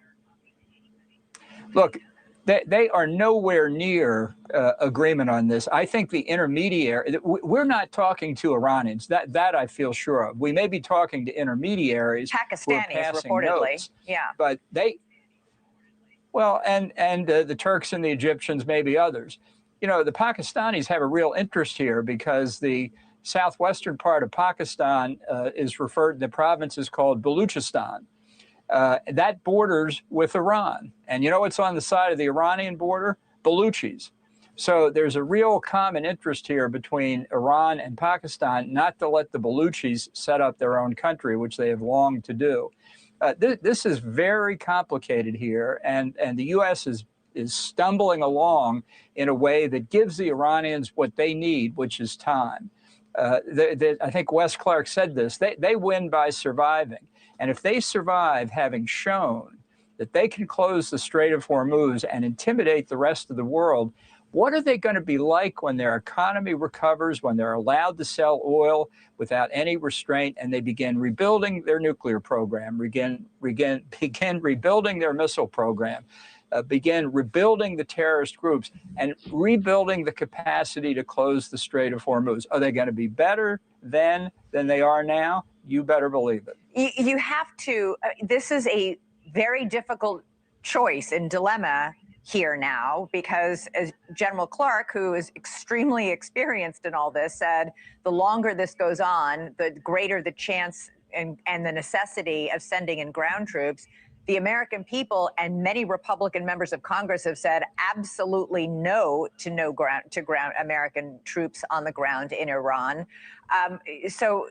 Look, they are nowhere near agreement on this. I think the intermediary, we're not talking to Iranians. That I feel sure of. We may be talking to intermediaries, Pakistanis, reportedly. Notes, yeah. But and the Turks and the Egyptians, maybe others. You know, the Pakistanis have a real interest here because the southwestern part of Pakistan the province is called Baluchistan. That borders with Iran. And you know what's on the side of the Iranian border? Baluchis. So there's a real common interest here between Iran and Pakistan not to let the Baluchis set up their own country, which they have longed to do. This is very complicated here, and the U.S. is stumbling along in a way that gives the Iranians what they need, which is time. I think Wes Clark said this. They win by surviving. And if they survive having shown that they can close the Strait of Hormuz and intimidate the rest of the world, what are they going to be like when their economy recovers, when they're allowed to sell oil without any restraint, and they begin rebuilding their nuclear program, begin rebuilding their missile program, begin rebuilding the terrorist groups, and rebuilding the capacity to close the Strait of Hormuz? Are they going to be better then than they are now? You better believe it. You have to. This is a very difficult choice and dilemma here now, because as General Clark, who is extremely experienced in all this, said, the longer this goes on, the greater the chance and the necessity of sending in ground troops. The American people and many Republican members of Congress have said absolutely no to ground American troops on the ground in Iran. So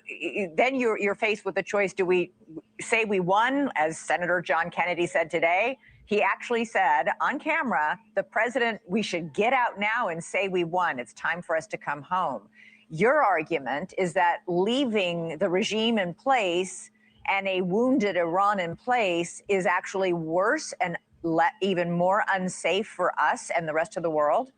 then you're faced with the choice: do we say we won, as Senator John Kennedy said today? He actually said on camera, the president, we should get out now and say we won. It's time for us to come home. Your argument is that leaving the regime in place and a wounded Iran in place is actually worse and even more unsafe for us and the rest of the world?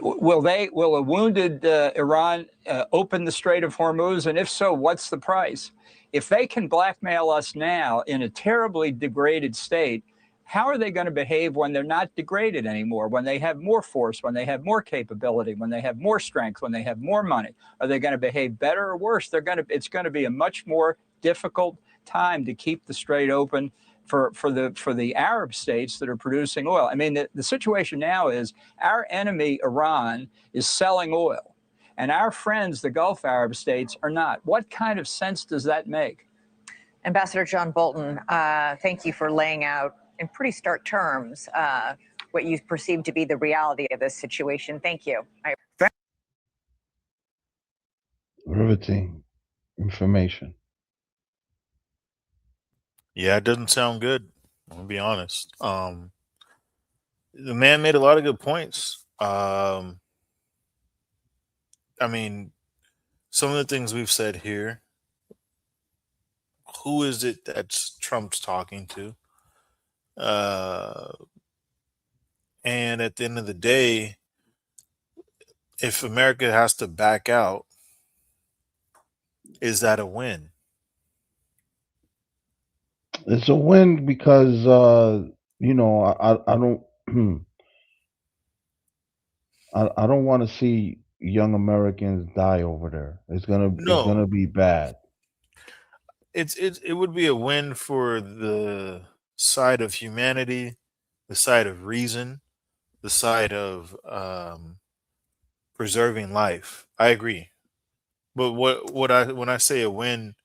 Will a wounded Iran open the Strait of Hormuz? And if so, what's the price? If they can blackmail us now in a terribly degraded state, how are they going to behave when they're not degraded anymore, when they have more force, when they have more capability, when they have more strength, when they have more money? Are they going to behave better or worse? It's going to be a much more difficult time to keep the strait open for the Arab states that are producing oil. I mean, the situation now is our enemy, Iran, is selling oil, and our friends, the Gulf Arab states, are not. What kind of sense does that make? Ambassador John Bolton, thank you for laying out in pretty stark terms what you perceive to be the reality of this situation. Thank you. Riveting information. Yeah, it doesn't sound good. I'm gonna be honest. The man made a lot of good points. I mean, some of the things we've said here. Who is it that's Trump's talking to? And at the end of the day, if America has to back out, is that a win? It's a win because I don't I don't want to see young Americans die over there. It's gonna be bad. It would be a win for the side of humanity, the side of reason, the side of preserving life. I agree. But when I say a win,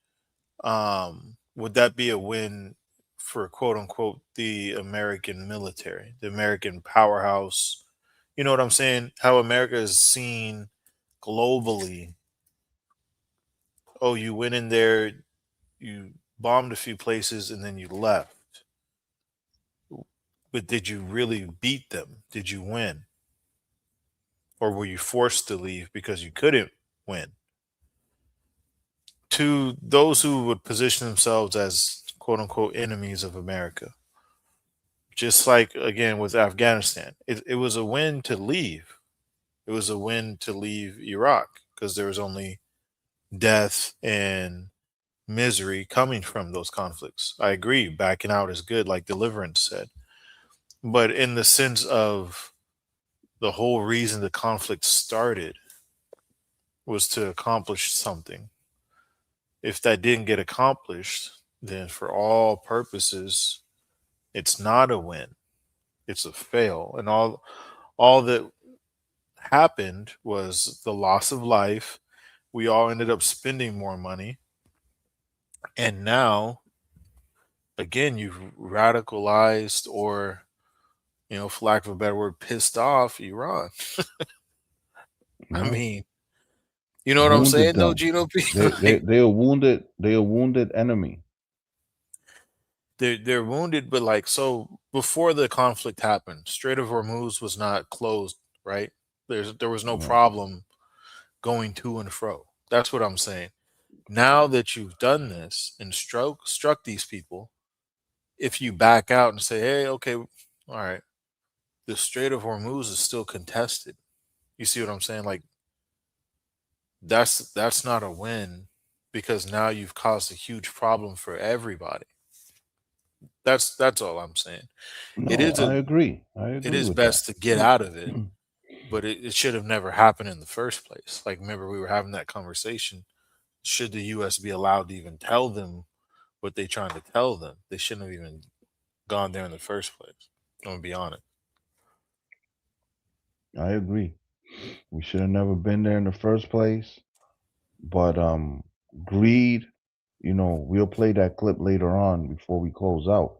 would that be a win for quote unquote the American military, the American powerhouse? You know what I'm saying? How America is seen globally. Oh, you went in there, you bombed a few places, and then you left. But did you really beat them? Did you win? Or were you forced to leave because you couldn't win? To those who would position themselves as quote unquote enemies of America, just like again with Afghanistan, it was a win to leave. It was a win to leave Iraq because there was only death and misery coming from those conflicts. I agree, backing out is good, like Deliverance said. But in the sense of the whole reason the conflict started was to accomplish something. If that didn't get accomplished, then for all purposes, it's not a win. It's a fail. And all that happened was the loss of life. We all ended up spending more money. And now, again, you've radicalized or for lack of a better word, pissed off Iran. I Yeah. mean, you know what I'm Wounded saying, though, them. Gino P? They're wounded. They're a wounded enemy. They're wounded, but like, so before the conflict happened, Strait of Hormuz was not closed, right? There was no Right. problem going to and fro. That's what I'm saying. Now that you've done this and struck these people, if you back out and say, hey, okay, all right, the Strait of Hormuz is still contested. You see what I'm saying? Like, that's not a win, because now you've caused a huge problem for everybody. That's all I'm saying. It No, is I agree. it is With that. best to get out of it, but it should have never happened in the first place. Like, remember, we were having that conversation. Should the US be allowed to even tell them what they're trying to tell them? They shouldn't have even gone there in the first place. I'm gonna be honest. I agree. We should have never been there in the first place. But greed, we'll play that clip later on before we close out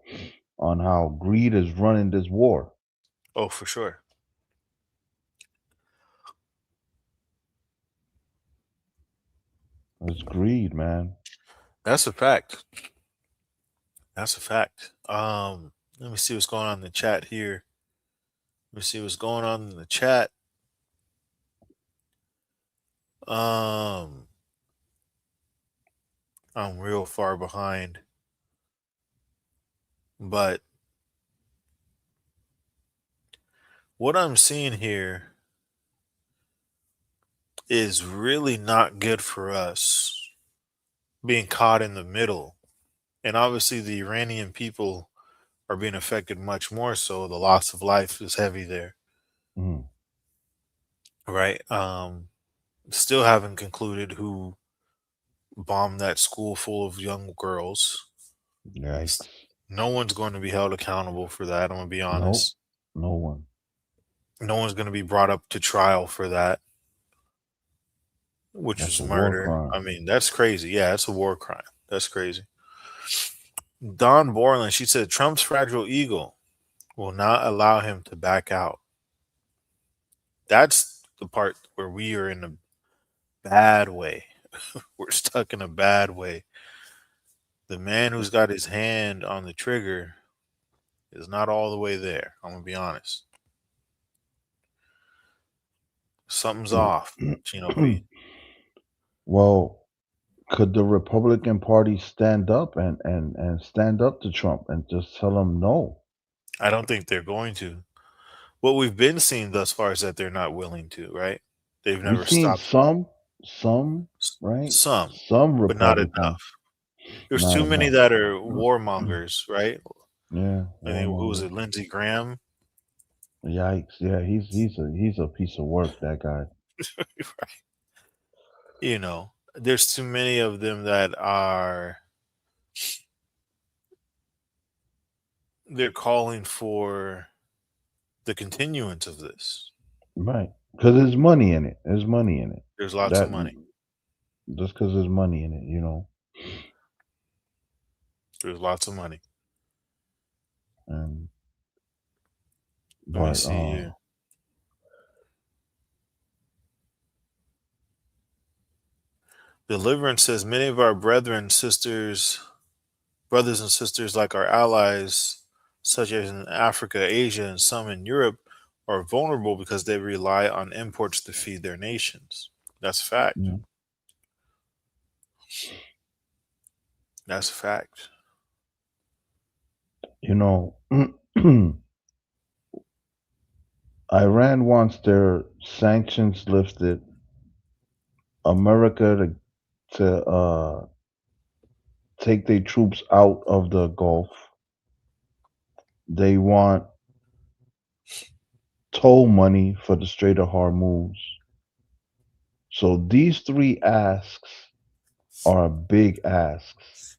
on how greed is running this war. Oh, for sure. It's greed, man. That's a fact. That's a fact. Let me see what's going on in the chat here. Let me see what's going on in the chat. I'm real far behind. But what I'm seeing here is really not good for us, being caught in the middle. And obviously the Iranian people are being affected much more so. The loss of life is heavy there. Mm. Right? Still haven't concluded who bombed that school full of young girls. Yikes. No one's going to be held accountable for that. I'm going to be Nope. honest. No one. No one's going to be brought up to trial for that, which That's was a war murder. crime. I mean, that's crazy. Yeah, it's a war crime. That's crazy. Dawn Borland, she said Trump's fragile ego will not allow him to back out. That's the part where we are in a bad way. We're stuck in a bad way. The man who's got his hand on the trigger is not all the way there. I'm going to be honest. Something's off, Gino P. Well, could the Republican Party stand up and stand up to Trump and just tell him no? I don't think they're going to. What we've been seeing thus far is that they're not willing to, right? They've never We've seen stopped. some, right? Some, Some but not Republicans. enough. There's Not too many enough. that are warmongers, right? Yeah. I think, who was warmongers. it? Lindsey Graham. Yikes! Yeah, he's a piece of work. That guy. Right. You know, there's too many of them that are. They're calling for the continuance of this. Right. Because there's money in it. There's money in it. There's lots of money. Just because there's money in it, There's lots of money. And Let me see here. Deliverance says many of our brothers and sisters, like our allies, such as in Africa, Asia, and some in Europe, are vulnerable because they rely on imports to feed their nations. That's a fact. Yeah. That's a fact. Iran wants their sanctions lifted. America to take their troops out of the Gulf. They want toll money for the Strait of Hormuz. So these three asks are big asks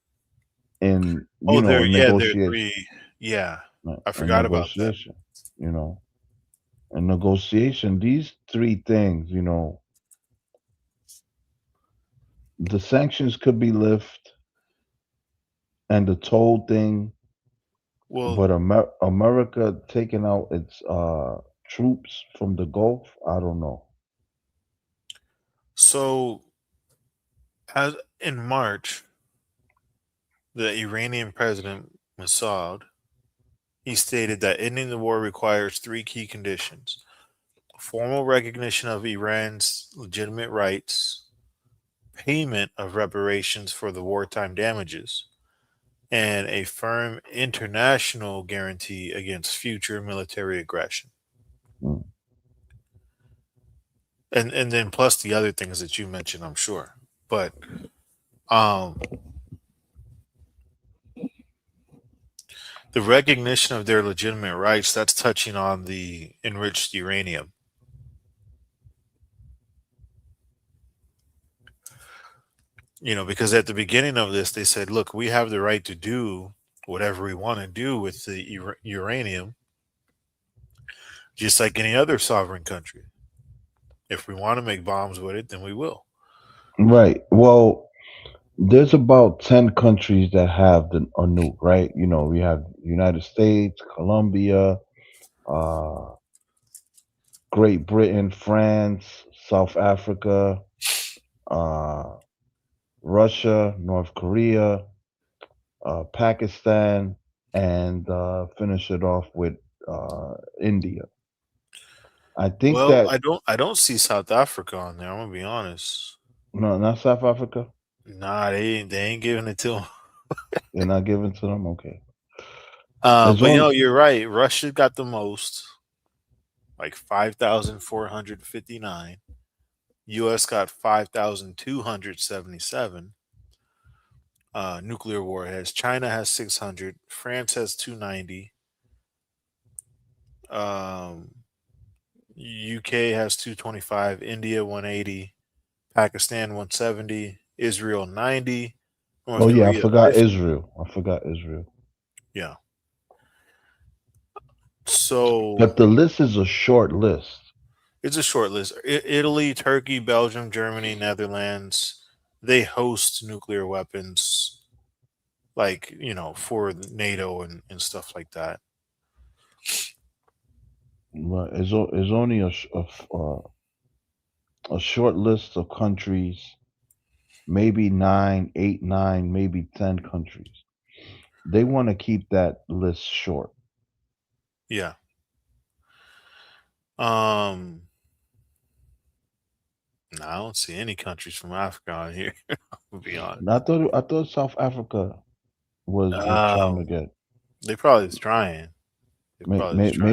in negotiation. I forgot about that. In negotiation, these three things, the sanctions could be lifted, and the toll thing Well, But America taking out its troops from the Gulf, I don't know. so as in March, the Iranian president Mossad, he stated that ending the war requires three key conditions: formal recognition of Iran's legitimate rights, payment of reparations for the wartime damages, and a firm international guarantee against future military aggression. Mm. And then plus the other things that you mentioned, I'm sure. But um the recognition of their legitimate rights, that's touching on the enriched uranium. Because at the beginning of this, they said, look, we have the right to do whatever we want to do with the uranium, just like any other sovereign country. If we want to make bombs with it, then we will. Right. Well, there's about 10 countries that have a nuke, right? We have United States, Colombia, uh, Great Britain, France, South Africa, uh, Russia, North Korea, Pakistan, and finish it off with India. I think Well, that I don't see South Africa on there. I'm gonna be honest. no, not South Africa. Nah, they ain't giving it to them. They're not giving to them. Okay. There's But only you're right. Russia got the most, like 5,459. U.S. got 5,277 nuclear warheads. China has 600. France has 290. Um, UK has 225. India 180. Pakistan 170. Israel 90. Oh North yeah, I Korea forgot 50. Israel. I forgot Israel. Yeah. So But the list is a short list. it's a short list. Italy, Turkey, Belgium, Germany, Netherlands, they host nuclear weapons, like, for NATO and stuff like that. But it's only a short list of countries, maybe 9, 8, 9, maybe 10 countries. They want to keep that list short. Yeah. Um, no, I don't see any countries from Africa on here. I'll be honest. And I thought South Africa was trying to Um, get. they probably was trying. They probably was trying.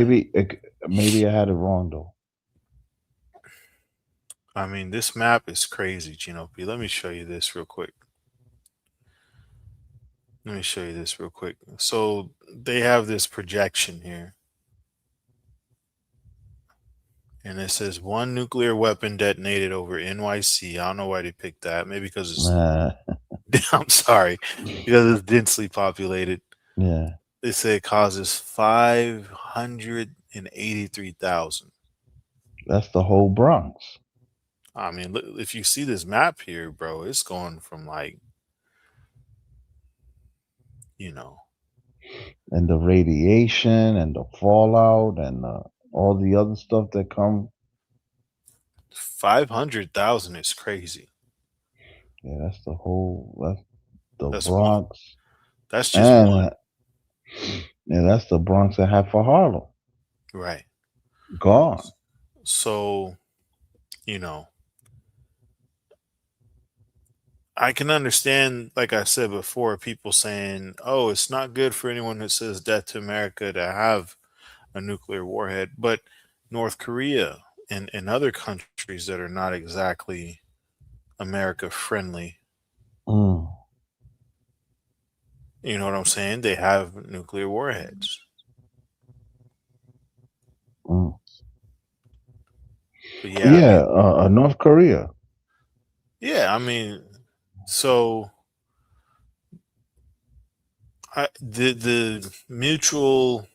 Maybe I had it wrong though. I mean, this map is crazy, Gino P. Let me show you this real quick. So they have this projection here, and it says one nuclear weapon detonated over NYC. I don't know why they picked that. Maybe because it's I'm sorry, because it's densely populated. Yeah. They say it causes 583,000. That's the whole Bronx. I mean, if you see this map here, bro, it's going from like, And the radiation and the fallout and all the other stuff that come. 500,000 is crazy. Yeah, that's the That's one. Bronx. That's just one. Yeah, that's the Bronx that had for Harlem. Right. Gone. So, I can understand, like I said before, people saying, oh, it's not good for anyone that says death to America to have a nuclear warhead. But North Korea and other countries that are not exactly America friendly, Mm. you know what I'm saying? They have nuclear warheads. Mm. But yeah, Yeah, I mean, North Korea. yeah, I mean, so the mutual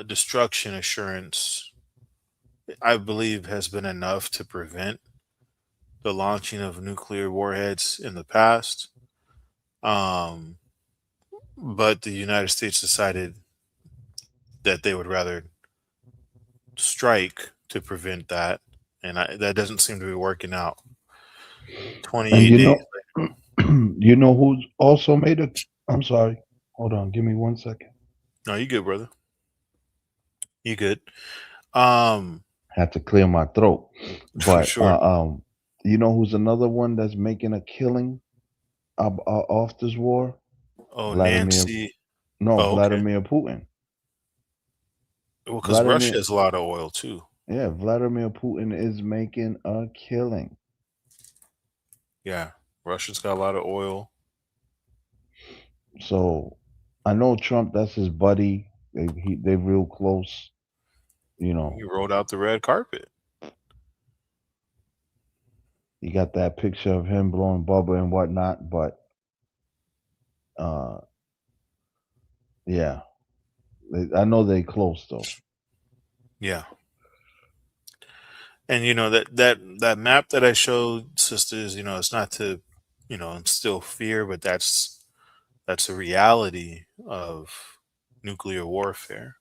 destruction assurance, I believe, has been enough to prevent the launching of nuclear warheads in the past. but the United States decided that they would rather strike to prevent that, and that doesn't seem to be working out. And 28 days. you know who's also made a? I'm sorry. Hold on. Give me 1 second. No, you good, brother. You good. Had to clear my throat. For But sure. you know who's another one that's making a killing off this war? Oh, Vladimir. Nancy. No, Oh, okay. Vladimir Putin. Well, because Russia has a lot of oil too. Yeah, Vladimir Putin is making a killing. Yeah, Russia's got a lot of oil. So I know Trump, that's his buddy. They real close. You know, He rolled out the red carpet. you got that picture of him blowing bubble and whatnot, but yeah, I know they close though. Yeah. And you know that map that I showed, sisters, you know, it's not to, you know, instill fear, but that's a reality of nuclear warfare.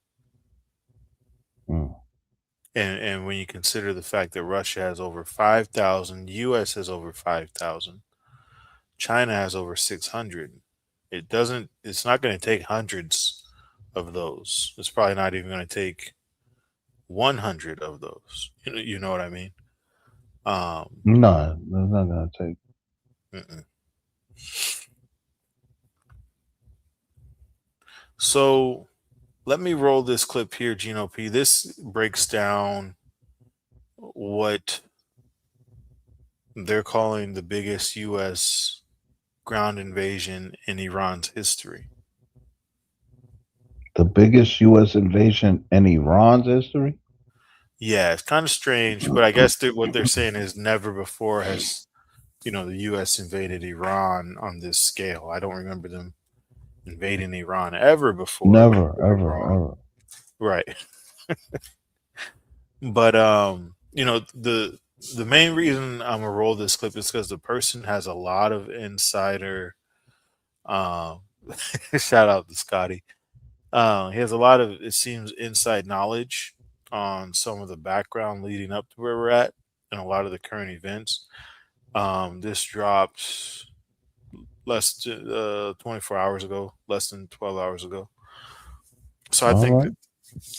Mm. And when you consider the fact that Russia has over 5,000, US has over 5,000, China has over 600, it's not going to take hundreds of those. It's probably not even going to take 100 of those. You know what I mean? No, that's not gonna take. So let me roll this clip here, Gino P. This breaks down what they're calling the biggest U.S. ground invasion in Iran's history. The biggest U.S. invasion in Iran's history? Yeah, it's kind of strange, but I guess what they're saying is never before has, you know, the U.S. invaded Iran on this scale. I don't remember them invading Iran ever before. Never, ever. Right. But you know, the main reason I'm gonna roll this clip is because the person has a lot of insider shout out to Scotty. He has a lot of, it seems, inside knowledge on some of the background leading up to where we're at and a lot of the current events. This dropped less than 24 hours ago, less than 12 hours ago. So I think that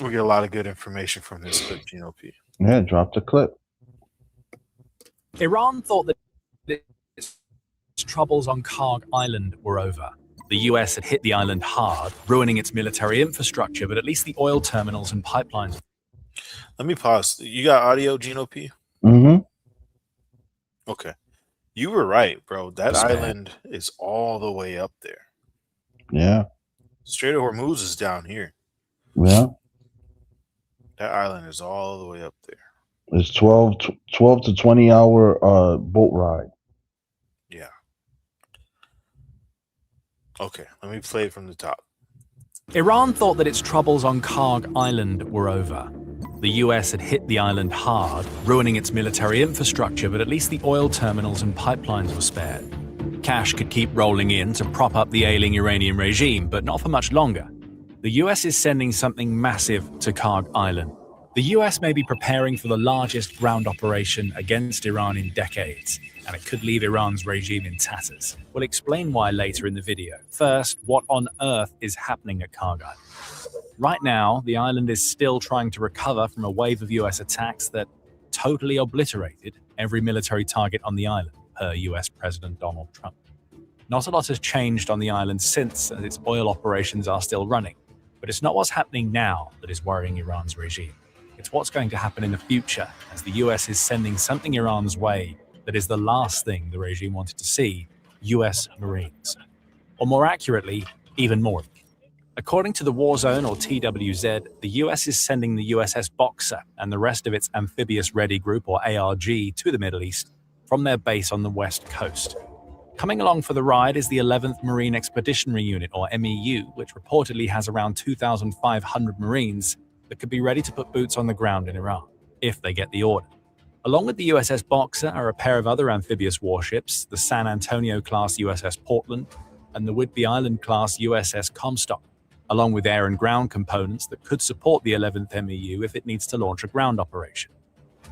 we get a lot of good information from this clip, Gino P. Yeah, drop the clip. Iran thought that its troubles on Karg Island were over. The US had hit the island hard, ruining its military infrastructure, but at least the oil terminals and pipelines. Let me pause. You got audio, Gino P? Mm-hmm. Okay. You were right, bro. That island is all the way up there. Yeah. Strait of Hormuz is down here. Yeah. That island is all the way up there. It's 12 to 20 hour boat ride. Yeah. Okay, let me play it from the top. Iran thought that its troubles on Karg Island were over. The US had hit the island hard, ruining its military infrastructure, but at least the oil terminals and pipelines were spared. Cash could keep rolling in to prop up the ailing Iranian regime, but not for much longer. The US is sending something massive to Karg Island. The US may be preparing for the largest ground operation against Iran in decades, and it could leave Iran's regime in tatters. We'll explain why later in the video. First, what on earth is happening at Karg Island? Right now, the island is still trying to recover from a wave of US attacks that totally obliterated every military target on the island, per US President Donald Trump. Not a lot has changed on the island since, as its oil operations are still running. But it's not what's happening now that is worrying Iran's regime. It's what's going to happen in the future, as the US is sending something Iran's way that is the last thing the regime wanted to see: US Marines. Or more accurately, even more. According to the War Zone, or TWZ, the US is sending the USS Boxer and the rest of its Amphibious Ready Group, or ARG, to the Middle East from their base on the West Coast. Coming along for the ride is the 11th Marine Expeditionary Unit, or MEU, which reportedly has around 2,500 Marines that could be ready to put boots on the ground in Iran, if they get the order. Along with the USS Boxer are a pair of other amphibious warships, the San Antonio-class USS Portland, and the Whidbey Island-class USS Comstock, along with air and ground components that could support the 11th MEU if it needs to launch a ground operation.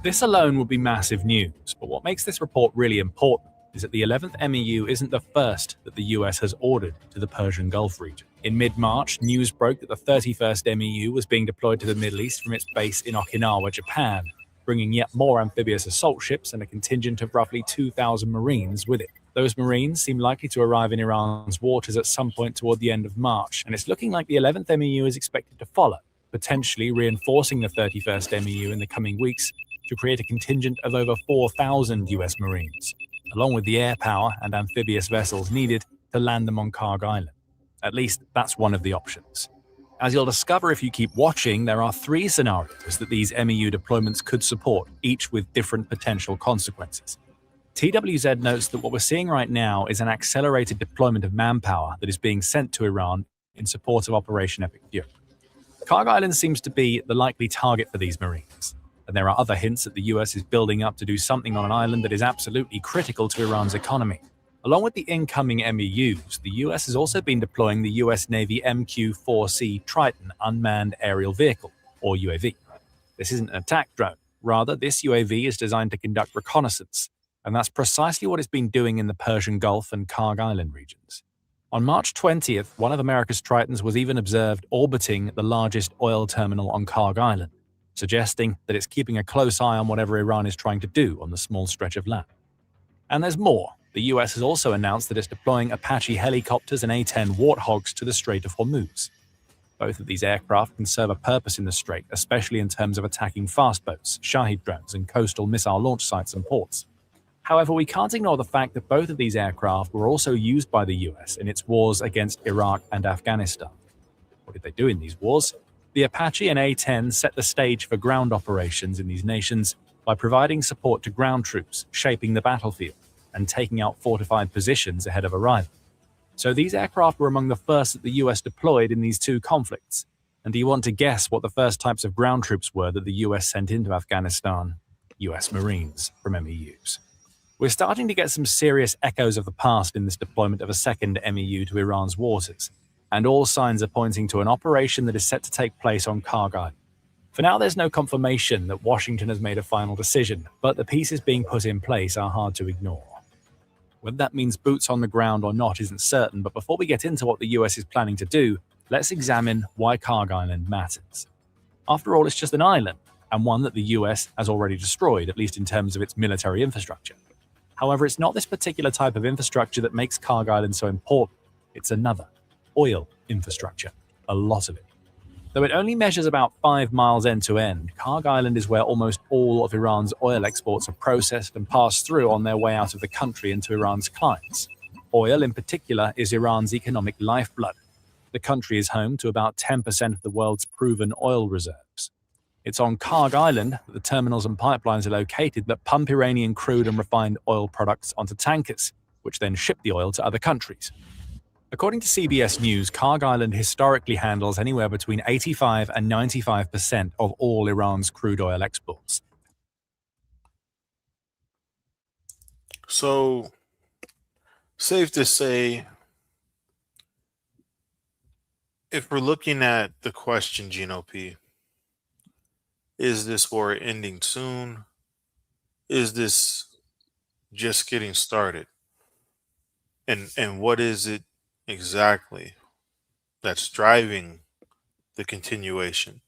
This alone would be massive news, but what makes this report really important is that the 11th MEU isn't the first that the US has ordered to the Persian Gulf region. In mid-March, news broke that the 31st MEU was being deployed to the Middle East from its base in Okinawa, Japan, bringing yet more amphibious assault ships and a contingent of roughly 2,000 Marines with it. Those Marines seem likely to arrive in Iran's waters at some point toward the end of March, and it's looking like the 11th MEU is expected to follow, potentially reinforcing the 31st MEU in the coming weeks to create a contingent of over 4,000 US Marines, along with the air power and amphibious vessels needed to land them on Karg Island. At least that's one of the options. As you'll discover if you keep watching, there are 3 scenarios that these MEU deployments could support, each with different potential consequences. TWZ notes that what we're seeing right now is an accelerated deployment of manpower that is being sent to Iran in support of Operation Epic Fury. Karg Island seems to be the likely target for these Marines, and there are other hints that the US is building up to do something on an island that is absolutely critical to Iran's economy. Along with the incoming MEUs, the US has also been deploying the US Navy MQ-4C Triton unmanned aerial vehicle, or UAV. This isn't an attack drone. Rather, this UAV is designed to conduct reconnaissance, and that's precisely what it's been doing in the Persian Gulf and Karg Island regions. On March 20th, one of America's Tritons was even observed orbiting the largest oil terminal on Karg Island, suggesting that it's keeping a close eye on whatever Iran is trying to do on the small stretch of land. And there's more. The US has also announced that it's deploying Apache helicopters and A-10 Warthogs to the Strait of Hormuz. Both of these aircraft can serve a purpose in the strait, especially in terms of attacking fast boats, Shahid drones, and coastal missile launch sites and ports. However, we can't ignore the fact that both of these aircraft were also used by the US in its wars against Iraq and Afghanistan. What did they do in these wars? The Apache and A-10 set the stage for ground operations in these nations by providing support to ground troops, shaping the battlefield, and taking out fortified positions ahead of arrival. So these aircraft were among the first that the US deployed in these 2 conflicts. And do you want to guess what the first types of ground troops were that the US sent into Afghanistan? US Marines from MEUs. We're starting to get some serious echoes of the past in this deployment of a second MEU to Iran's waters, and all signs are pointing to an operation that is set to take place on Karg Island. For now, there's no confirmation that Washington has made a final decision, but the pieces being put in place are hard to ignore. Whether that means boots on the ground or not isn't certain, but before we get into what the US is planning to do, let's examine why Karg Island matters. After all, it's just an island, and one that the US has already destroyed, at least in terms of its military infrastructure. However, it's not this particular type of infrastructure that makes Karg Island so important. It's another, oil infrastructure, a lot of it. Though it only measures about 5 miles end to end, Karg Island is where almost all of Iran's oil exports are processed and passed through on their way out of the country into Iran's clients. Oil, in particular, is Iran's economic lifeblood. The country is home to about 10% of the world's proven oil reserves. It's on Karg Island that the terminals and pipelines are located that pump Iranian crude and refined oil products onto tankers, which then ship the oil to other countries. According to CBS News, Karg Island historically handles anywhere between 85 and 95% of all Iran's crude oil exports. So, safe to say, if we're looking at the question, Gino P, is this war ending soon? Is this just getting started? And what is it exactly that's driving the continuation?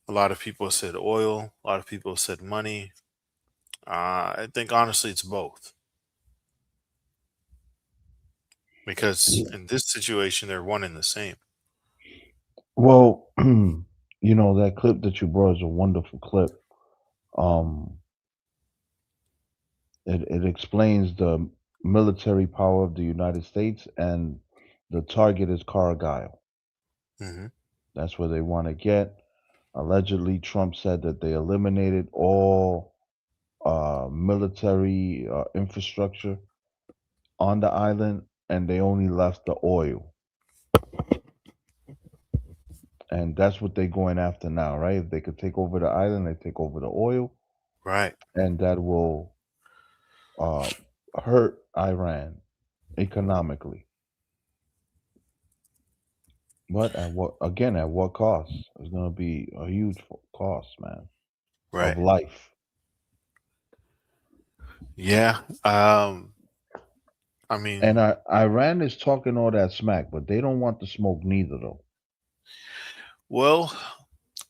A lot of people said oil. A lot of people said money. I think honestly it's both. Because in this situation, they're one and the same. Well, that clip that you brought is a wonderful clip. It explains the military power of the United States, and the target is Cargill. Mhm. That's where they want to get. Allegedly, Trump said that they eliminated all military infrastructure on the island, and they only left the oil. And that's what they're going after now, right? If they could take over the island, they take over the oil, Right. and that will hurt Iran economically. But at what again? At what cost? It's gonna be a huge cost, man, of Right. life. Yeah. I mean, And Iran is talking all that smack, but they don't want the smoke neither, though. well,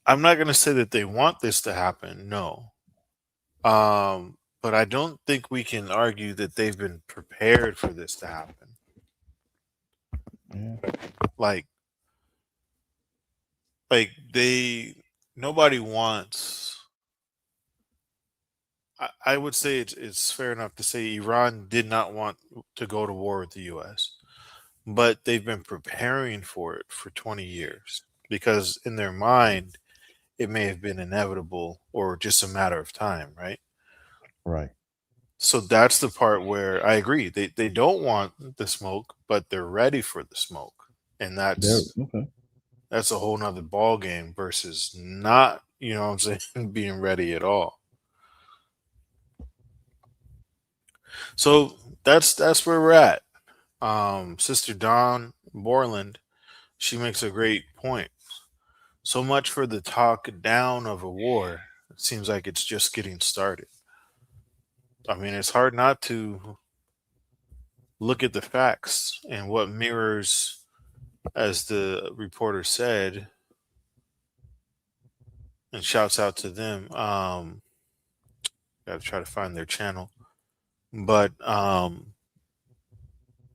I'm not going to say that they want this to happen. No. But I don't think we can argue that they've been prepared for this to happen. Yeah. Like, nobody wants. I would say it's fair enough to say Iran did not want to go to war with the U.S., but they've been preparing for it for 20 years because in their mind, it may have been inevitable or just a matter of time, right? Right. So that's the part where I agree. They don't want the smoke, but they're ready for the smoke. And They're that's okay. that's a whole nother ball game versus not, what I'm saying, being ready at all. So that's where we're at. Sister Dawn Borland, she makes a great point. So much for the talk down of a war. It seems like it's just getting started. I mean, it's hard not to look at the facts and what mirrors, as the reporter said, and shouts out to them. Got to try to find their channel, but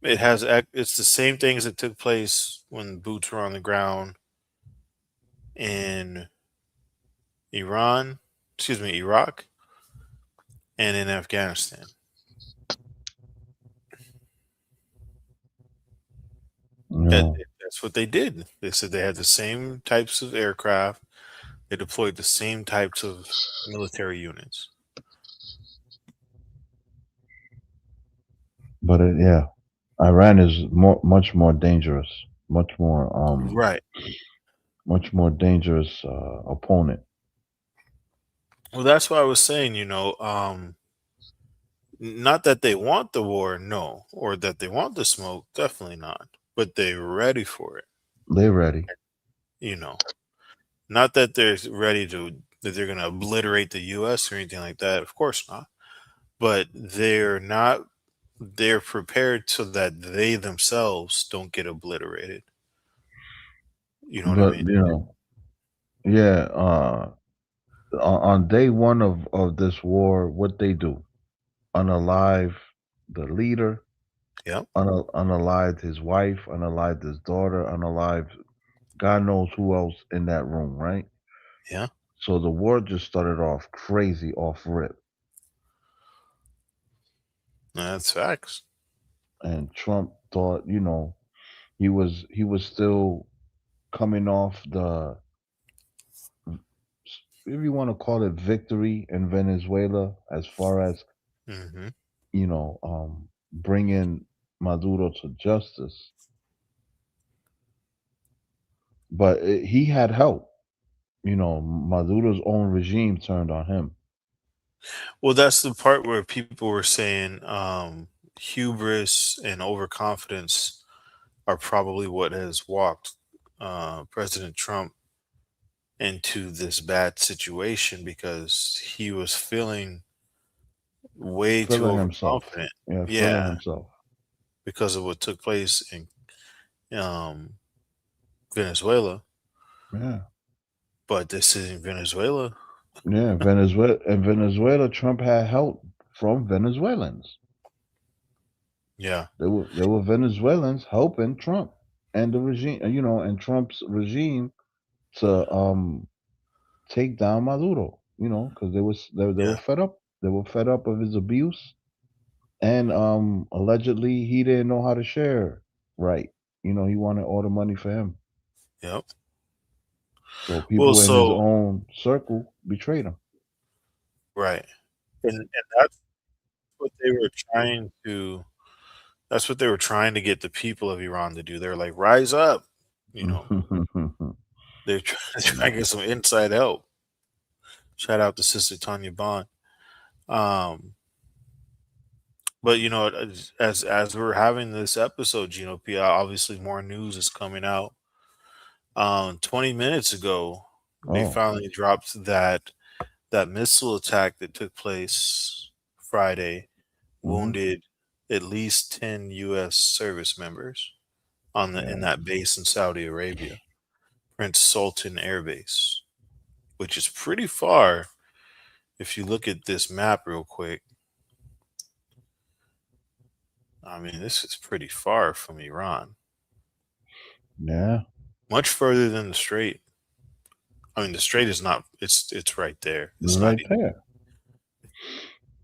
it's the same things that took place when boots were on the ground in Iran, excuse me, Iraq, and in Afghanistan. No. That's what they did. They said they had the same types of aircraft. They deployed the same types of military units. But yeah, Iran is much more dangerous, much more Right. much more dangerous opponent. Well, that's why I was saying, not that they want the war, no, or that they want the smoke, definitely not, but they're ready for it. They're ready. You know, not that they're ready that they're going to obliterate the U.S. or anything like that. Of course not. But they're not. They're prepared so that they themselves don't get obliterated. You know what I But mean? yeah. On day one of this war, what they do? Unalive the leader. Yep. Unalived his wife. Unalived his daughter. Unalived God knows who else in that room, right? Yeah. So the war just started off crazy off rip. That's facts. And Trump thought, he was still coming off the, if you want to call it, victory in Venezuela, as far as Mm-hmm. bringing Maduro to justice. But he had help. Maduro's own regime turned on him. Well, that's the part where people were saying hubris and overconfidence are probably what has walked President Trump into this bad situation because he was feeling way too Feeling himself. overconfident. Yeah, feeling Yeah, himself. because of what took place in um, Venezuela. Yeah. But this is in Venezuela. Yeah, Venezuela. In Venezuela, Trump had help from Venezuelans. Yeah. There were Venezuelans helping Trump and the regime, and Trump's regime to take down Maduro. Because they were Yeah. fed up. They were fed up of his abuse, and allegedly he didn't know how to share right. He wanted all the money for him. Yep. So Well, people in his own circle betrayed him. right. And that's what they were trying to that's what they were trying to get the people of Iran to do. They're like, rise up. They're trying to get some inside help. Shout out to Sister Tanya Bond. But as we're having this episode, P, obviously more news is coming out. 20 minutes ago, they finally dropped that missile attack that took place Friday, wounded at least 10 U.S. service members in that base in Saudi Arabia, Prince Sultan Air Base, which is pretty far. If you look at this map real quick, I mean, this is pretty far from Iran. Yeah. Much further than the Strait. I mean, the Strait is not, it's right there. It's Right there.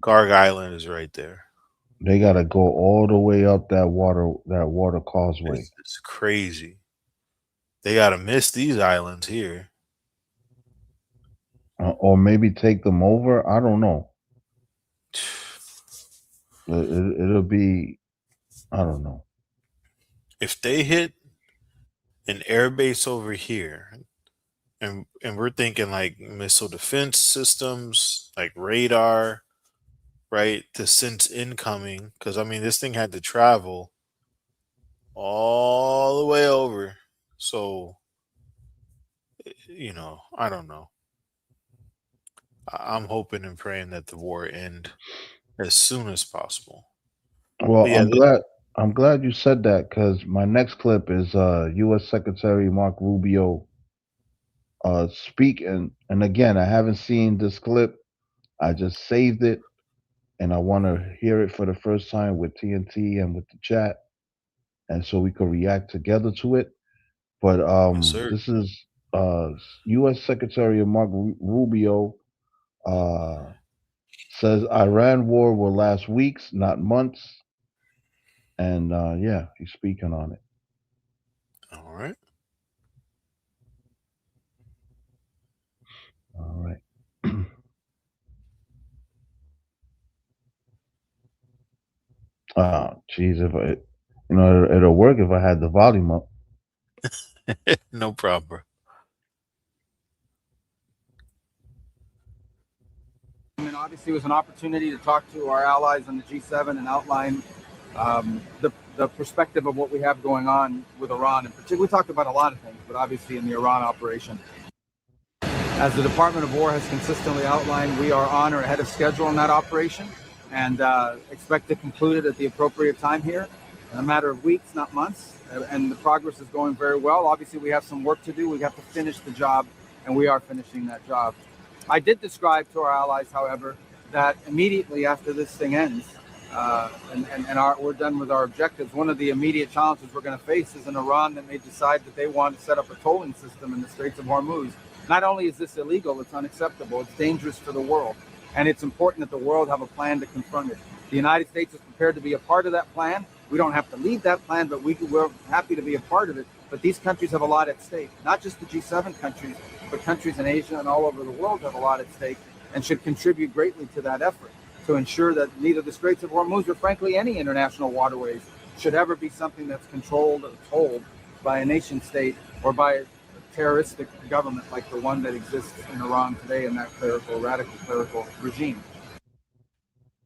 Garg Island is right there. They got to go all the way up that water causeway. It's crazy. They got to miss these islands here. Or maybe take them over. I don't know. It'll be, I don't know. If they hit an air base over here, and we're thinking like missile defense systems, like radar, right, to sense incoming, because I mean this thing had to travel all the way over. So, you know, I don't know. I'm hoping and praying that the war end as soon as possible. Well, I'm glad you said that, because my next clip is U.S. Secretary Mark Rubio speaking. And again, I haven't seen this clip. I just saved it, and I want to hear it for the first time with TNT and with the chat, and so we could react together to it. But this is U.S. Secretary Mark Rubio says Iran war will last weeks, not months. And yeah, he's speaking on it. All right. All right. Geez, if it'll work if I had the volume up. No problem. I mean, obviously, it was an opportunity to talk to our allies in the G7 and outline the perspective of what we have going on with Iran. In particular, we talked about a lot of things, but obviously in the Iran operation. As the Department of War has consistently outlined, we are on or ahead of schedule in that operation and expect to conclude it at the appropriate time here in a matter of weeks, not months. And the progress is going very well. Obviously, we have some work to do. We have to finish the job, and we are finishing that job. I did describe to our allies, however, that immediately after this thing ends, we're done with our objectives, one of the immediate challenges we're going to face is an Iran that may decide that they want to set up a tolling system in the Straits of Hormuz. Not only is this illegal, it's unacceptable, it's dangerous for the world, and it's important that the world have a plan to confront it. The United States is prepared to be a part of that plan. We don't have to lead that plan, but we're happy to be a part of it. But these countries have a lot at stake, not just the G7 countries, but countries in Asia and all over the world have a lot at stake and should contribute greatly to that effort to ensure that neither the Straits of Hormuz or frankly any international waterways should ever be something that's controlled or tolled by a nation state or by a terroristic government like the one that exists in Iran today in that radical clerical regime.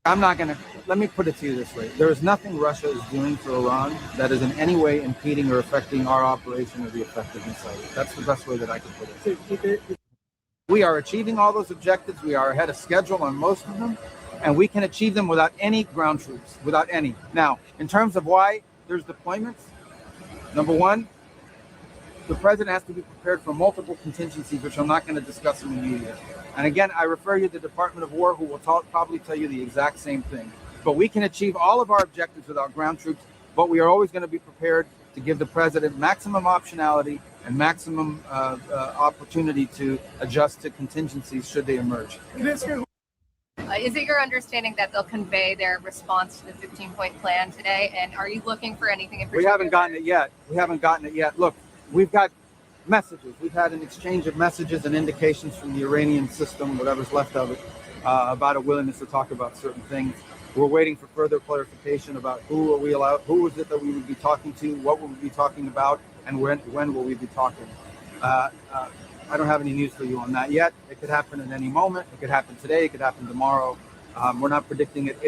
Let me put it to you this way. There is nothing Russia is doing for Iran that is in any way impeding or affecting our operation or the effectiveness of it. That's the best way that I can put it. We are achieving all those objectives. We are ahead of schedule on most of them, and we can achieve them without any ground troops, without any. Now, in terms of why there's deployments, number one, the president has to be prepared for multiple contingencies, which I'm not going to discuss in the media. And again, I refer you to the Department of War, who will probably tell you the exact same thing. But we can achieve all of our objectives without ground troops, but we are always going to be prepared to give the president maximum optionality and maximum opportunity to adjust to contingencies should they emerge. Is it your understanding that they'll convey their response to the 15-point plan today? And are you looking for anything in particular? We haven't gotten it yet. Look, we've got messages. We've had an exchange of messages and indications from the Iranian system, whatever's left of it, about a willingness to talk about certain things. We're waiting for further clarification about who is it that we would be talking to, what will we be talking about, and when will we be talking. I don't have any news for you on that yet. It could happen at any moment. It could happen today. It could happen tomorrow. We're not predicting it.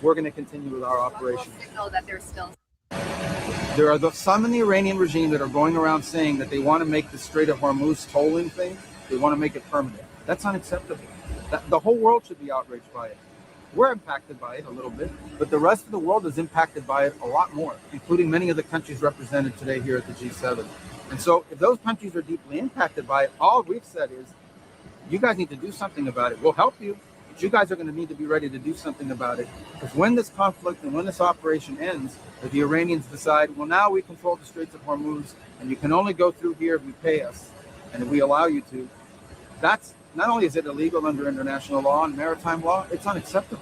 We're going to continue with our operation. Signal that there's still There are some in the Iranian regime that are going around saying that they want to make the Strait of Hormuz tolling thing, they want to make it permanent. That's unacceptable. The whole world should be outraged by it. We're impacted by it a little bit, but the rest of the world is impacted by it a lot more, including many of the countries represented today here at the G7. And so if those countries are deeply impacted by it, all we've said is, you guys need to do something about it. We'll help you, but you guys are going to need to be ready to do something about it. Because when this conflict and when this operation ends, if the Iranians decide, well, now we control the Straits of Hormuz, and you can only go through here if you pay us, and if we allow you to, that's not only is it illegal under international law and maritime law, it's unacceptable.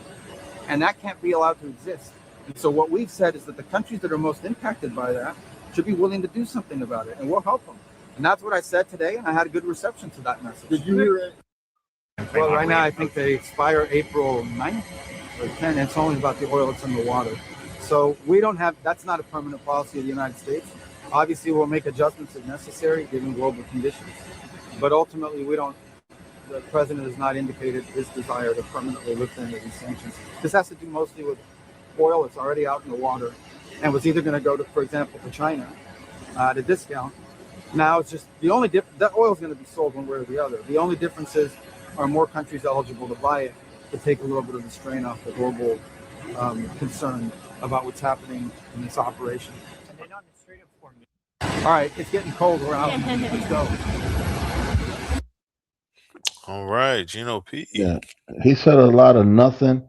And that can't be allowed to exist. And so what we've said is that the countries that are most impacted by that should be willing to do something about it, and we'll help them. And that's what I said today, and I had a good reception to that message. Did you hear it? Well, right now I think they expire April 9th or 10th. It's only about the oil that's in the water. So we don't have, that's not a permanent policy of the United States. Obviously, we'll make adjustments if necessary, given global conditions. But ultimately, the president has not indicated his desire to permanently lift any of these sanctions. This has to do mostly with oil that's already out in the water and was either going to go to, for example, to China at a discount. Now it's just the only that oil is going to be sold one way or the other. The only difference is, are more countries eligible to buy it to take a little bit of the strain off the global concern about what's happening in this operation. And then on the Strait of Hormuz. All right, it's getting cold. We're out. Let's go. All right, Gino P. Yeah, he said a lot of nothing.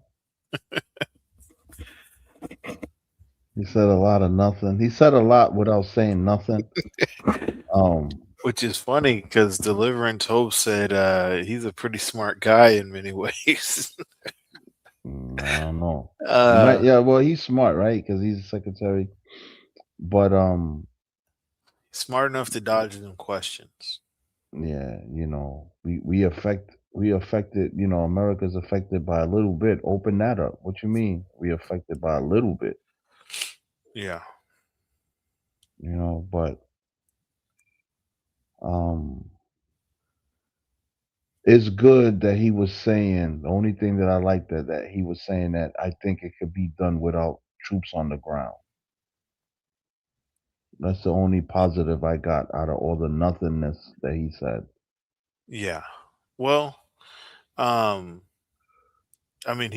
He said a lot of nothing. He said a lot without saying nothing. Which is funny because Deliverance Hope said he's a pretty smart guy in many ways. I don't know. Yeah, well, he's smart, right? Because he's a secretary. But smart enough to dodge them questions. Yeah, we affected. America's affected by a little bit. Open that up. What you mean? We affected by a little bit. Yeah. But it's good that he was saying, the only thing that I like that he was saying that I think it could be done without troops on the ground. That's the only positive I got out of all the nothingness that he said. Yeah. Well, I mean,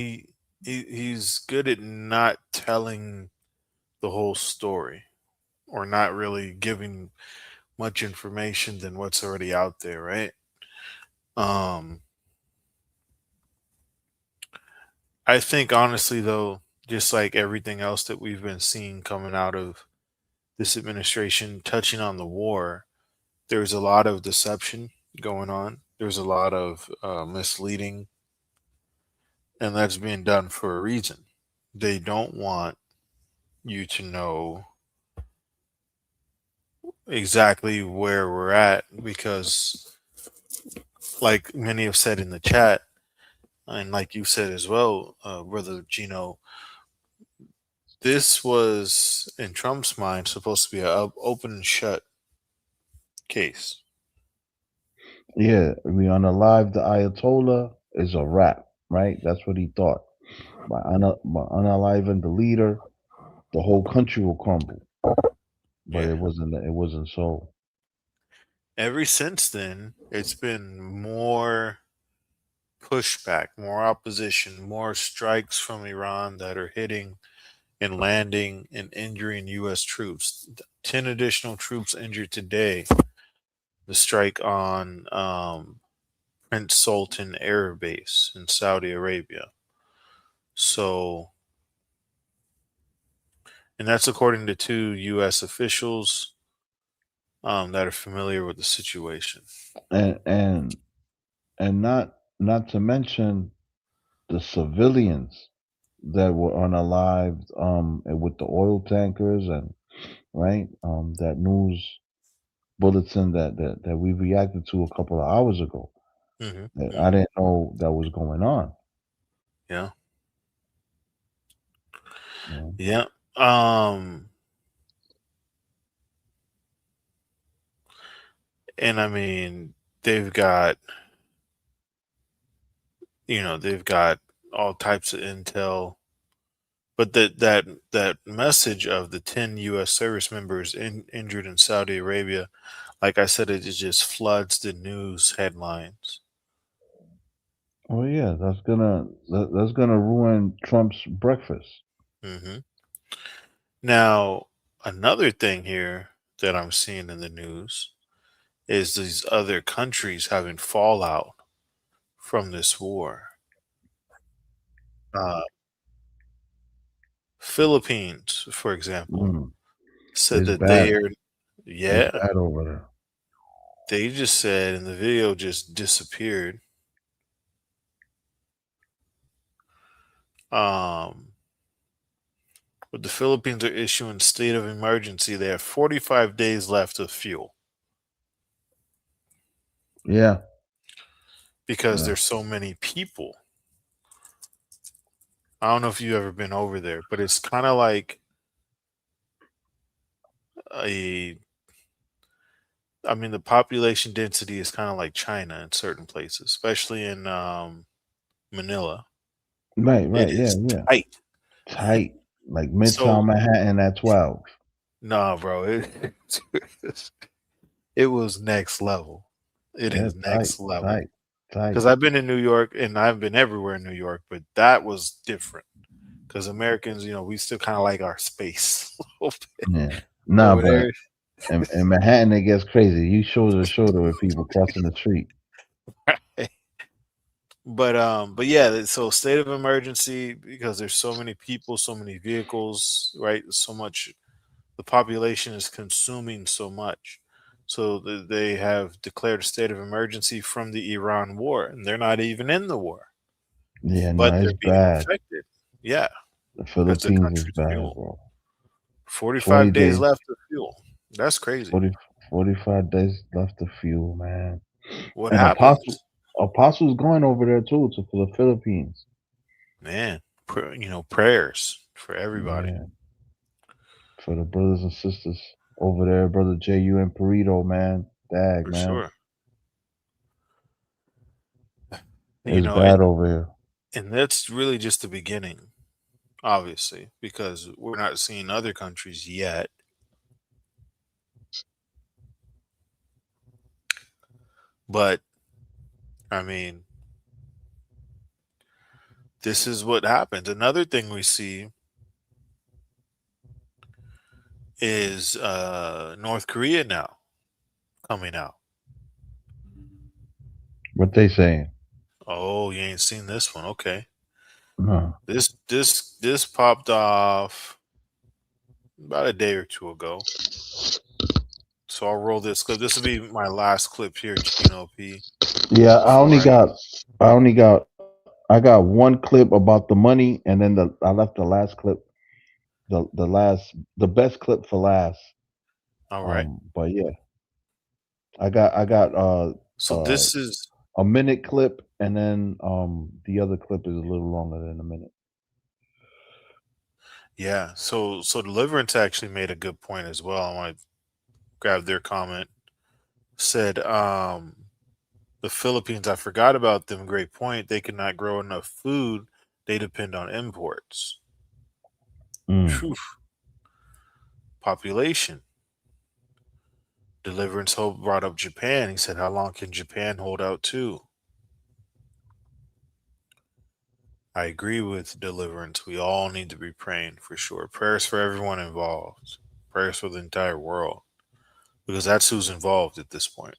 he's good at not telling the whole story or not really giving much information than what's already out there, right? I think honestly though, just like everything else that we've been seeing coming out of this administration touching on the war, there's a lot of deception going on. There's a lot of misleading, and that's being done for a reason. They don't want you to know exactly where we're at because, like many have said in the chat, and like you said as well, Brother Gino, this was, in Trump's mind, supposed to be an open and shut case. Yeah, we unalive the Ayatollah is a wrap, right? That's what he thought. By unaliving the leader, the whole country will crumble. But it wasn't so. Ever since then, it's been more pushback, more opposition, more strikes from Iran that are hitting and landing and injuring U.S. troops. 10 additional troops injured today. The strike on Prince Sultan Air Base in Saudi Arabia. So, and that's according to 2 U.S. officials that are familiar with the situation. And not to mention the civilians that were unalived with the oil tankers and right that news bulletin that we reacted to a couple of hours ago. Mm-hmm. I didn't know that was going on. Yeah. Yeah. And I mean, they've got all types of intel But that message of the 10 U.S. service members injured in Saudi Arabia, like I said, it just floods the news headlines. Oh yeah, that's gonna ruin Trump's breakfast. hmm Now, another thing here that I'm seeing in the news is these other countries having fallout from this war. Uh, Philippines, for example, Mm, said it's that they bad. are, It's yeah, bad over there. they just said, and the video just disappeared. Um, but the Philippines are issuing state of emergency. They have 45 days left of fuel Yeah, because yeah. there's so many people. I don't know if you've ever been over there, but it's kind of like a I mean, the population density is kind of like China in certain places, especially in Manila. Right, It right. Yeah, is yeah. tight. Tight. Like So, Midtown Manhattan at 12. nah, bro, it was next level. It Yeah, is tight, next level. tight, tight. Because I've been in New York and I've been everywhere in New York, but that was different. Because Americans, we still kind of like our space a little bit. Yeah. But Nah, over but there, in Manhattan it gets crazy. You shoulder to shoulder with people crossing the street. but yeah, so state of emergency because there's so many people, so many vehicles, right? So much the population is consuming so much. So they have declared a state of emergency from the Iran war, and they're not even in the war, Yeah, but no, it's they're being bad. affected. Yeah, The because the Philippines is country's bad, fuel. bro. 20 45 days days, left of fuel. That's crazy. 40, 45 days left to fuel, man. What And happens, Apostle's going over there too to the Philippines. man? Prayers for everybody Yeah, for the brothers and sisters over there, brother JU and Perito, man. Dag, for man. sure. It's And bad over here. that's really just the beginning, obviously, because we're not seeing other countries yet. But I mean, this is what happens. Another thing we see is North Korea now coming out. What they saying? Oh, you ain't seen this one? Okay. No. This popped off about a day or two ago. So I'll roll this clip. This will be my last clip here, Gino P. Yeah, Before I got one clip about the money, and then I left the last clip, the best clip for last. all right. But yeah, I got So this is a minute clip, and then the other clip is a little longer than a minute. yeah. So Deliverance actually made a good point as well. I want to grab their comment. Said the Philippines, I forgot about them. Great point. They cannot grow enough food. They depend on imports. Phew. Population. Deliverance Hope brought up Japan. He said, how long can Japan hold out too? I agree with Deliverance. We all need to be praying for sure. Prayers for everyone involved. Prayers for the entire world. Because that's who's involved at this point.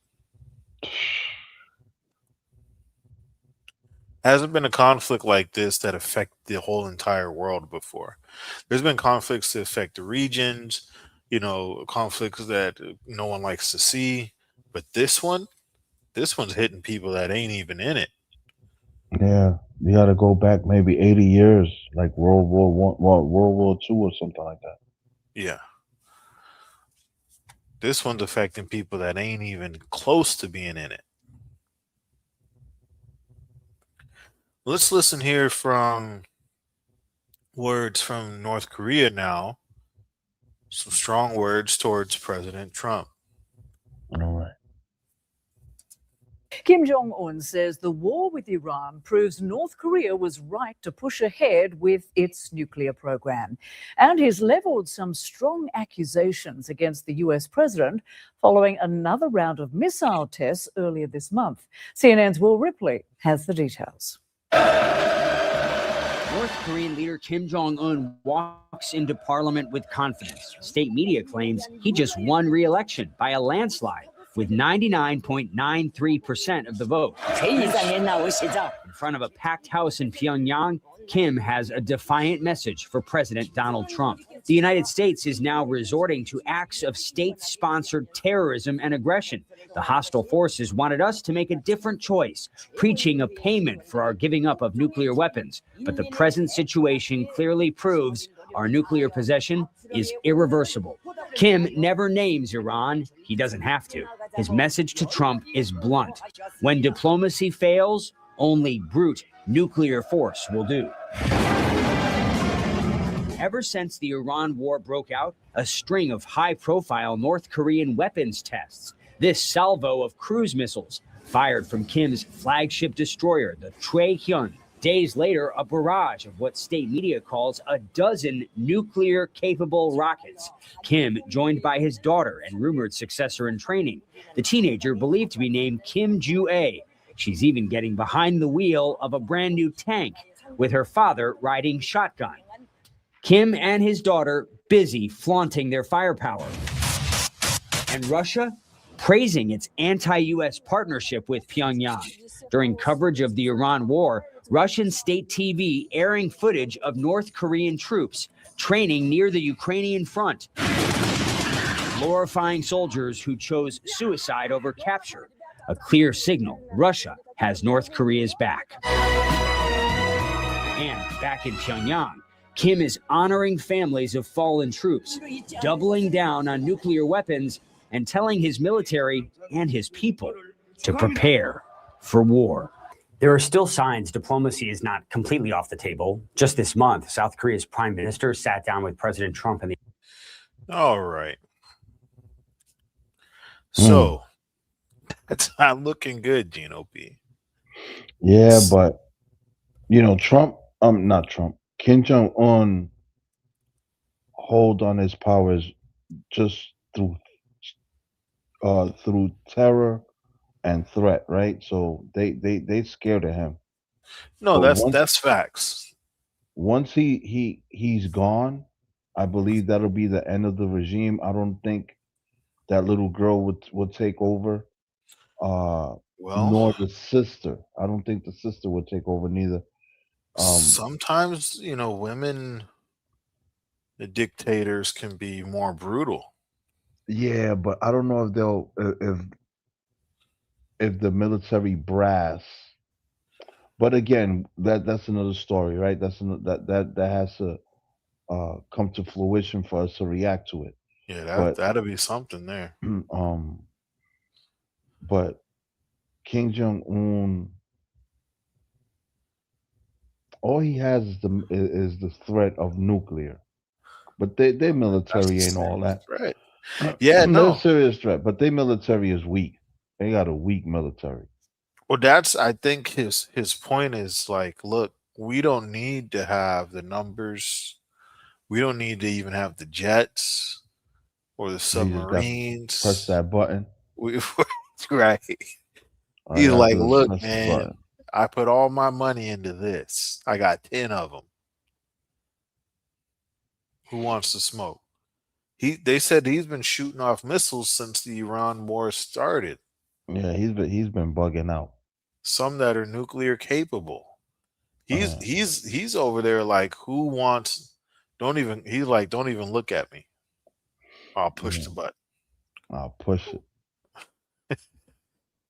Hasn't been a conflict like this that affect the whole entire world before. There's been conflicts that affect the regions, conflicts that no one likes to see. But this one's hitting people that ain't even in it. Yeah, you got to go back maybe 80 years, like World War One, World War Two, or something like that. Yeah. This one's affecting people that ain't even close to being in it. Let's listen here from words from North Korea now. Some strong words towards President Trump. All right. Kim Jong-un says the war with Iran proves North Korea was right to push ahead with its nuclear program. And he's leveled some strong accusations against the US president following another round of missile tests earlier this month. CNN's Will Ripley has the details. North Korean leader Kim Jong-un walks into parliament with confidence. State media claims he just won re-election by a landslide with 99.93% of the vote. In front of a packed house in Pyongyang, Kim has a defiant message for President Donald Trump. The United States is now resorting to acts of state-sponsored terrorism and aggression. The hostile forces wanted us to make a different choice, preaching a payment for our giving up of nuclear weapons. But the present situation clearly proves our nuclear possession is irreversible. Kim never names Iran. He doesn't have to. His message to Trump is blunt. When diplomacy fails, only brute nuclear force will do. Ever since the Iran war broke out, a string of high-profile North Korean weapons tests. This salvo of cruise missiles fired from Kim's flagship destroyer, the Taehyung. Days later, a barrage of what state media calls a dozen nuclear-capable rockets. Kim, joined by his daughter and rumored successor in training, the teenager believed to be named Kim Ju-ae. She's even getting behind the wheel of a brand new tank, with her father riding shotgun. Kim and his daughter busy flaunting their firepower. And Russia praising its anti-US partnership with Pyongyang. During coverage of the Iran war, Russian state TV airing footage of North Korean troops training near the Ukrainian front, glorifying soldiers who chose suicide over capture. A clear signal Russia has North Korea's back. And back in Pyongyang, Kim is honoring families of fallen troops, doubling down on nuclear weapons, and telling his military and his people to prepare for war. There are still signs diplomacy is not completely off the table. Just this month, South Korea's prime minister sat down with President Trump and the... All right. So, it's not looking good, Gino P. Yeah, but, not Trump, Kim Jong-un hold on his powers just through terror and threat, right? So they scared of him. No, But that's facts. once he's gone, I believe that'll be the end of the regime. I don't think that little girl would take over. Nor the sister. I don't think the sister would take over neither. Sometimes, women, the dictators can be more brutal. Yeah, but I don't know if they'll if the military brass. But again, that's another story, right? That has to come to fruition for us to react to it. Yeah, that'll be something there. But Kim Jong-un, all he has is the threat of nuclear. But their military ain't all that. Right. Yeah, no no. serious threat. But their military is weak. They got a weak military. Well, I think his point is like, look, we don't need to have the numbers. We don't need to even have the jets or the submarines. Press that button. Right. All He's you have like, to do is look, press the man, button. I put all my money into this. I got 10 of them. Who wants to smoke? They said he's been shooting off missiles since the Iran war started. Yeah, he's been bugging out. Some that are nuclear capable. He's over there like, who wants? Don't even look at me. I'll push the button. I'll push it.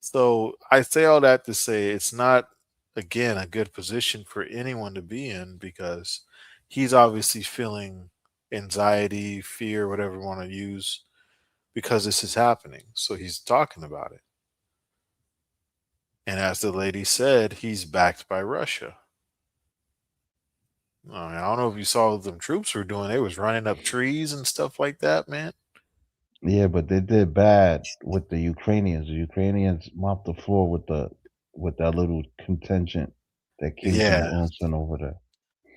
So I say all that to say it's not, again, a good position for anyone to be in, because he's obviously feeling anxiety, fear, whatever you want to use, because this is happening. So he's talking about it. And as the lady said, he's backed by Russia. I don't know if you saw what them troops were doing. They was running up trees and stuff like that, man. Yeah, but they did bad with the Ukrainians. The Ukrainians mopped the floor with that little contingent that Kim Yeah. Jong Un sent over there.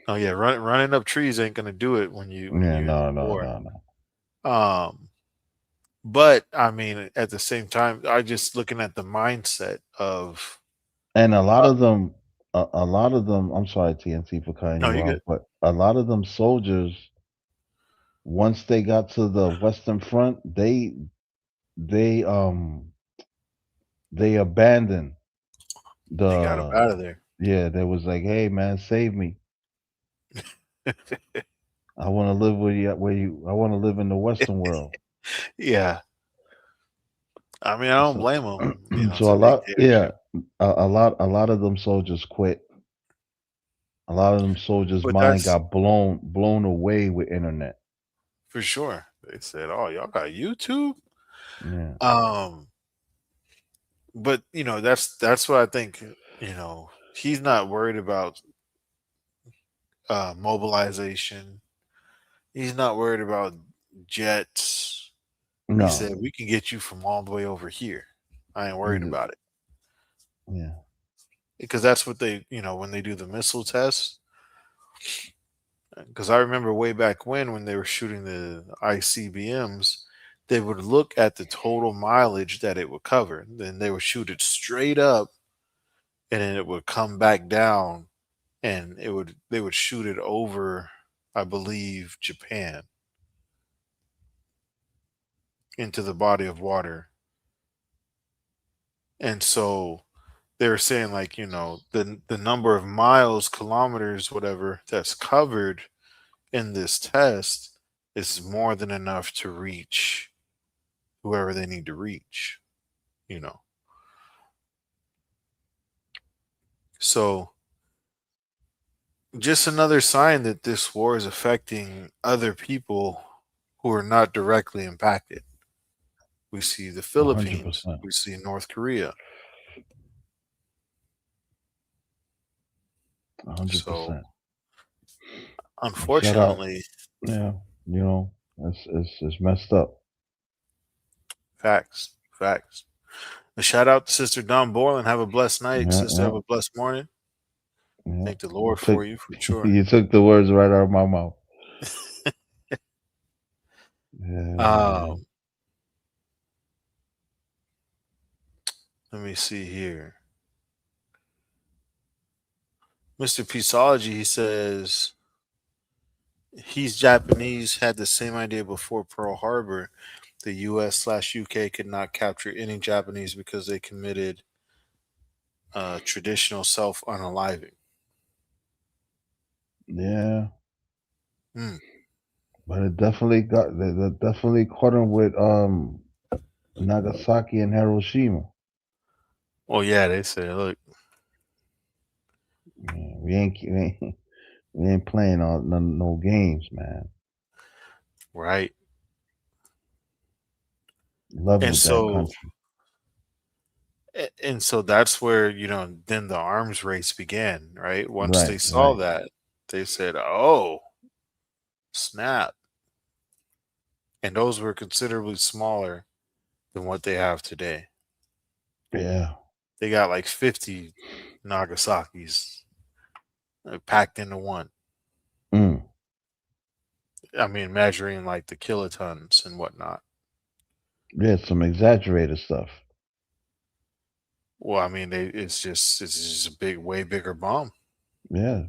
Oh yeah, running up trees ain't gonna do it when Yeah, you're in no, no, war. no, no. But I mean, at the same time, I just looking at the mindset of And a lot of them, a lot of them. I'm sorry, TNT, for cutting no, you you off, good. but a lot of them soldiers, once they got to the Western Front, they they abandoned They got him out the. of there. Yeah, they was like, "Hey, man, save me! I want to live I want to live in the Western world." Yeah, I mean, I don't So, blame them. You know, it's so a a big lot, yeah, dictatorship. a lot of them soldiers quit. A lot of them soldiers' But mind that's got blown away with internet. for sure. They said, "Oh, y'all got YouTube." Yeah, Um, but you know, that's what I think. You know, he's not worried about mobilization. He's not worried about jets. He no, said, "We can get you from all the way over here. I ain't worried Mhm. about it." yeah, Because that's what they, you know, when they do the missile tests. Because I remember way back when they were shooting the ICBMs, they would look at the total mileage that it would cover. Then they would shoot it straight up, and then it would come back down, and they would shoot it over, I believe, Japan into the body of water. And so they were saying, like, you know, the number of miles, kilometers, whatever that's covered in this test is more than enough to reach whoever they need to reach, you know. So just another sign that this war is affecting other people who are not directly impacted. We see the Philippines, 100%, we see North Korea. 100%. So Shout out, unfortunately, yeah, it's messed up. facts. A shout out to Sister Don Borland. Have a blessed night, Yeah, sister. yeah, Have a blessed morning. yeah. Thank the You Lord took for you for sure. you took the words right out of my mouth. Yeah, Um, let me see here. Mr. Pisology, he says he's Japanese, had the same idea before Pearl Harbor. The US/UK could not capture any Japanese because they committed traditional self unaliving. yeah. Mm. But it definitely they definitely caught him with Nagasaki and Hiroshima. Well, yeah, they said, look, Yeah, we ain't playing no games, man. right. Love And with that so, country. and so that's where, you know, then the arms race began, right? Once they Right, saw right. that, they said, oh, snap. And those were considerably smaller than what they have today. Yeah. They got like 50 Nagasaki's packed into one. Mm. I mean, measuring like the kilotons and whatnot. Yeah, some exaggerated stuff. Well, I mean, it's just a big, way bigger bomb, Yeah.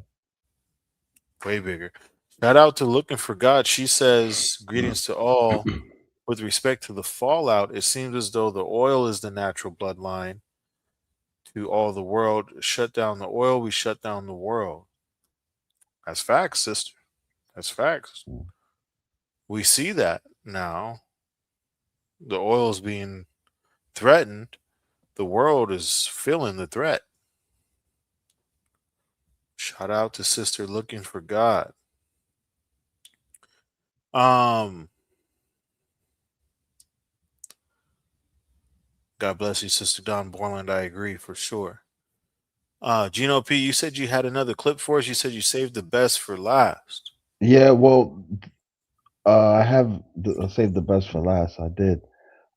way bigger. Shout out to Looking for God. She says, "Greetings to all. With respect to the fallout, it seems as though the oil is the natural bloodline to all the world. Shut down the oil, we shut down the world." That's facts, sister. That's facts. We see that now. The oil is being threatened. The world is feeling the threat. Shout out to Sister Looking for God. Um, God bless you, Sister Don Borland. I agree for sure. Gino P, you said you had another clip for us. You said you saved the best for last. Yeah, well, I saved the best for last. I did,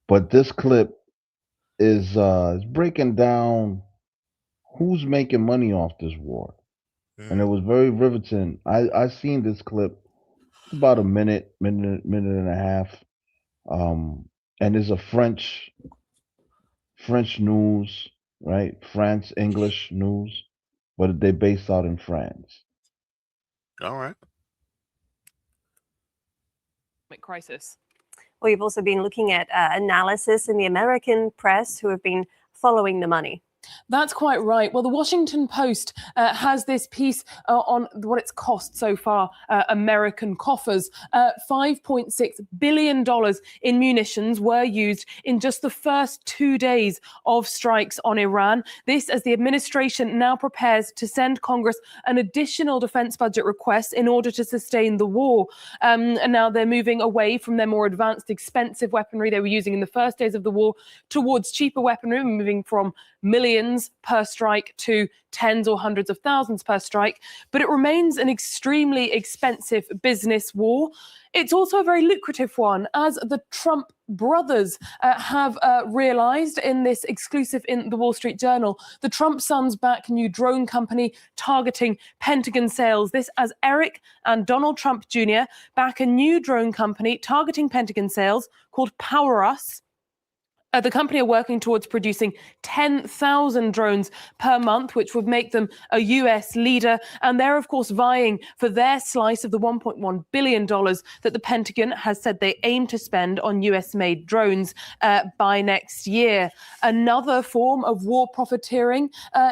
but this clip is breaking down who's making money off this war, and it was very riveting. I seen this clip. It's about a minute and a half. And it's a French news, right? France English news, but they based out in France. All right. Crisis. Well, you've also been looking at analysis in the American press who have been following the money. That's quite right. Well, the Washington Post has this piece on what it's cost so far, American coffers. $5.6 billion in munitions were used in just the first 2 days of strikes on Iran. This as the administration now prepares to send Congress an additional defense budget request in order to sustain the war. And now they're moving away from their more advanced, expensive weaponry they were using in the first days of the war towards cheaper weaponry, moving from millions per strike to tens or hundreds of thousands per strike. But it remains an extremely expensive business war. It's also a very lucrative one, as the Trump brothers have realized in this exclusive in the Wall Street Journal. The Trump sons back new drone company targeting Pentagon sales. This as Eric and Donald Trump Jr. back a new drone company targeting Pentagon sales called Power Us. The company are working towards producing 10,000 drones per month, which would make them a US leader. And they're, of course, vying for their slice of the $1.1 billion that the Pentagon has said they aim to spend on US-made drones by next year. Another form of war profiteering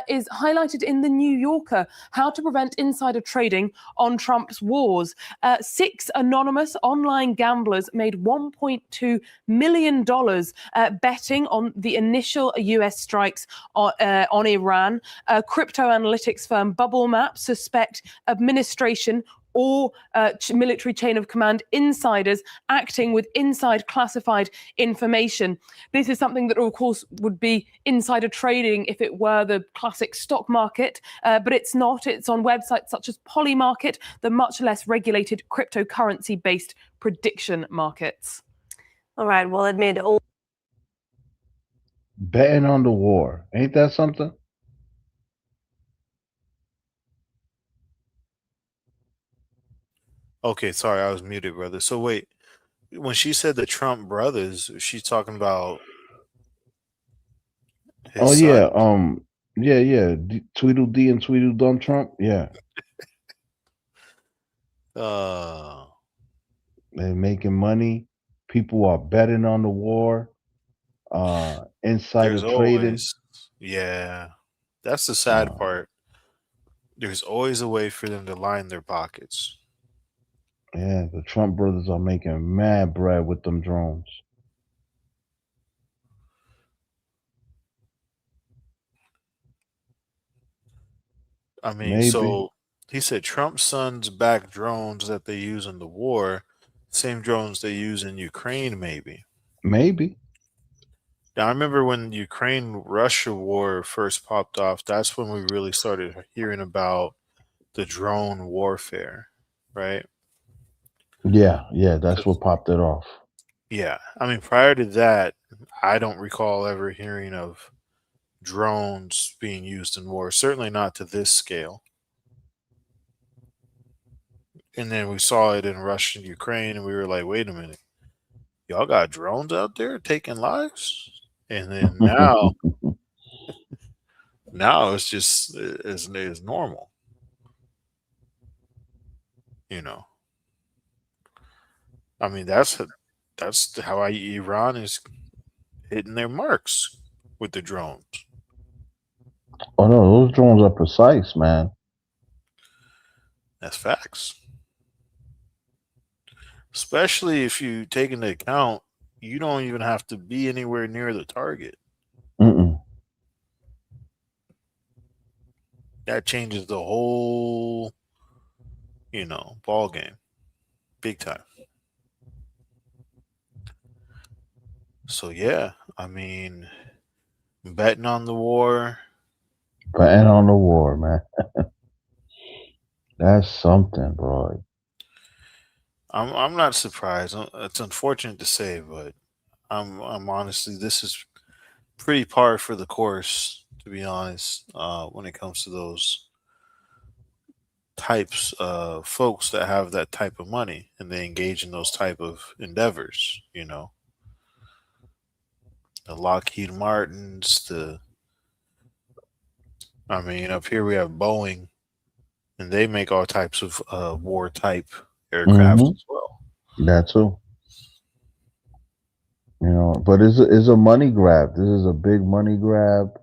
is highlighted in The New Yorker, how to prevent insider trading on Trump's wars. 6 anonymous online gamblers made $1.2 million betting on the initial US strikes on Iran. Crypto analytics firm Bubble Map suspect administration or military chain of command insiders acting with inside classified information. This is something that, of course, would be insider trading if it were the classic stock market, but it's not. It's on websites such as Polymarket, the much less regulated cryptocurrency-based prediction markets. All right, well, amid all Betting on the war. Ain't that something? Okay, sorry, I was muted, brother. So wait, when she said the Trump brothers, she's talking about his Oh son? yeah, yeah. Tweedledee and Tweedledum Trump. Yeah, they're making money. People are betting on the war. Insider There's trading. always, yeah, that's the sad part. There's always a way for them to line their pockets. Yeah, the Trump brothers are making mad bread with them drones. I mean, Maybe. so he said Trump's sons back drones that they use in the war, same drones they use in Ukraine, maybe. Maybe. Now, I remember when Ukraine-Russia war first popped off, that's when we really started hearing about the drone warfare, right? Yeah, that's what popped it off. Yeah. I mean, prior to that, I don't recall ever hearing of drones being used in war, certainly not to this scale. And then we saw it in Russia and Ukraine, and we were like, wait a minute, y'all got drones out there taking lives? And then now, now it's just it's normal, you know. I mean, that's how Iran is hitting their marks with the drones. Oh no, those drones are precise, man. That's facts. Especially if you take into account you don't even have to be anywhere near the target. Mm-mm. That changes the whole, ball game, big time. So yeah, I mean, betting on the war. Betting on the war, man. That's something, bro. I'm not surprised. It's unfortunate to say, but I'm honestly, this is pretty par for the course, to be honest. When it comes to those types of folks that have that type of money and they engage in those type of endeavors, the Lockheed Martins, I mean, up here we have Boeing, and they make all types of war type aircraft Mm-hmm. as well. That too. But it's a money grab. This is a big money grab.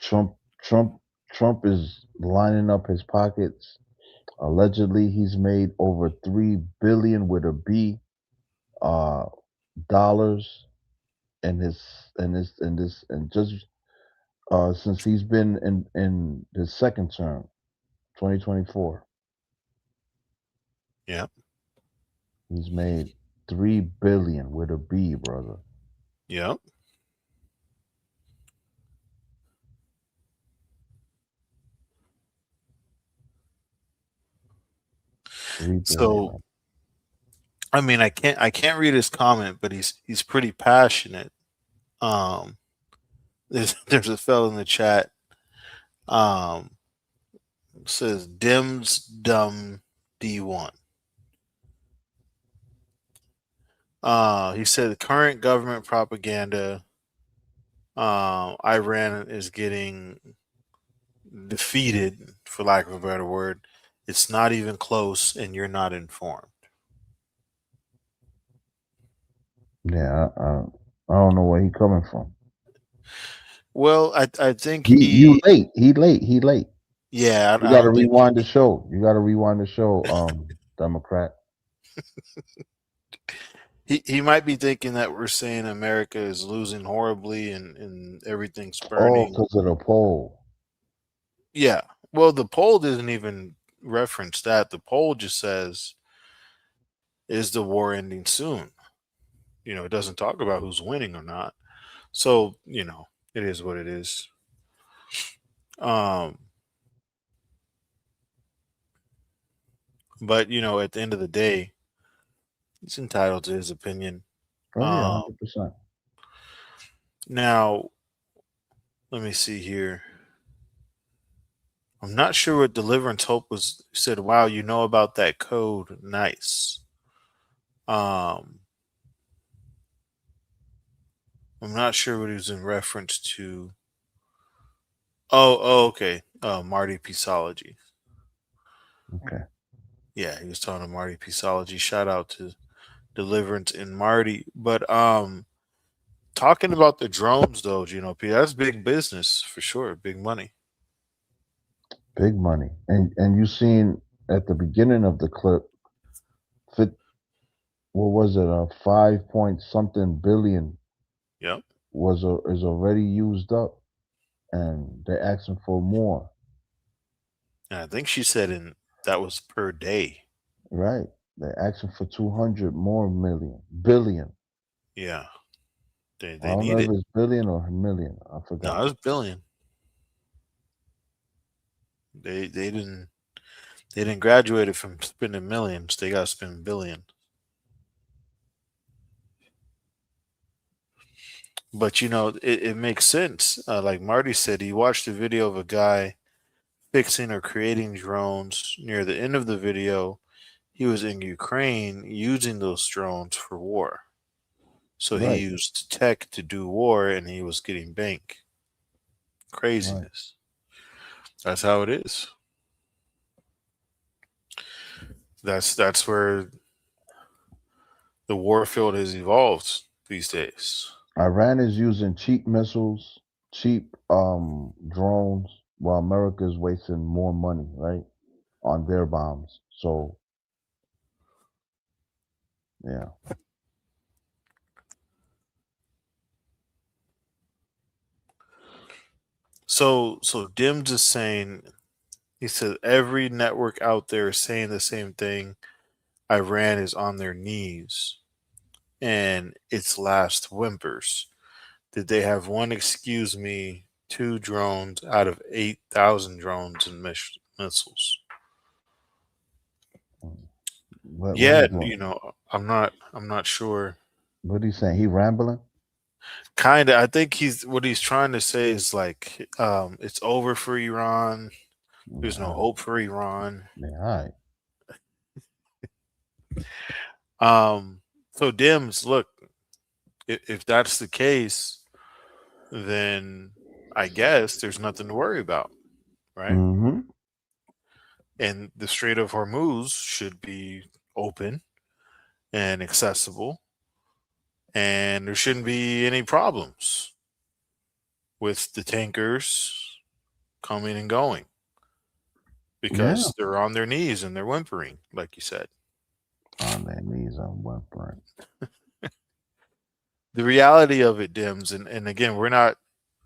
Trump Trump Trump is lining up his pockets. Allegedly, he's made over $3 billion with a B uh dollars in his and just since he's been in his second term, 2024. Yeah. He's made $3 billion with a B, brother. Yep. So, I mean, I can't read his comment, but he's pretty passionate. There's a fellow in the chat. Says Dems dumb D1. He said the current government propaganda. Iran is getting defeated, for lack of a better word. It's not even close, and you're not informed. Yeah, I don't know where he coming from. Well, I think you late. He late. Yeah, you got to rewind the show. Democrat. He might be thinking that we're saying America is losing horribly and everything's Oh, burning. because of the poll. Yeah. Well, the poll doesn't even reference that. The poll just says, is the war ending soon? It doesn't talk about who's winning or not. So, it is what it is. But, at the end of the day, he's entitled to his opinion. Oh, yeah, 100%. Now, let me see here. I'm not sure what Deliverance Hope was said. Wow, you know about that code. Nice. I'm not sure what he was in reference to. Oh, okay. Marty Pisology. Okay. Yeah, he was talking to Marty Pisology. Shout out to Deliverance and Marty. But talking about the drones though, Gino P, that's big business for sure. Big money. Big money. And you seen at the beginning of the clip, what was it? A 5 something billion. Yep. Is already used up, and they're asking for more. And I think she said that was per day. Right. They're asking for 200 more billion. Yeah. They I don't need know it. if it's billion or million. I forgot. No, it's billion. They didn't graduate from spending millions. They got to spend billion. But it makes sense. Like Marty said, he watched a video of a guy fixing or creating drones. Near the end of the video, he was in Ukraine using those drones for war. So Right. he used tech to do war, and he was getting bank. Craziness. Right. That's how it is. That's where the war field has evolved these days. Iran is using cheap missiles, cheap drones, while America is wasting more money, right, on their bombs. So, yeah. So Dims is saying, he said every network out there is saying the same thing. Iran is on their knees and its last whimpers. Did they have one, excuse me, 2 drones out of 8,000 drones and missiles? What he Yet, doing? I'm not sure. What he saying? He rambling? Kind of. I think what he's trying to say is like, it's over for Iran. There's no hope for Iran. Yeah, all right. So Dims, look, if that's the case, then I guess there's nothing to worry about, right? Mm-hmm. And the Strait of Hormuz should be open and accessible, and there shouldn't be any problems with the tankers coming and going Yeah. because they're on their knees and they're whimpering, like you said. On their knees, I'm whimpering. The reality of it, Dims, and again, we're not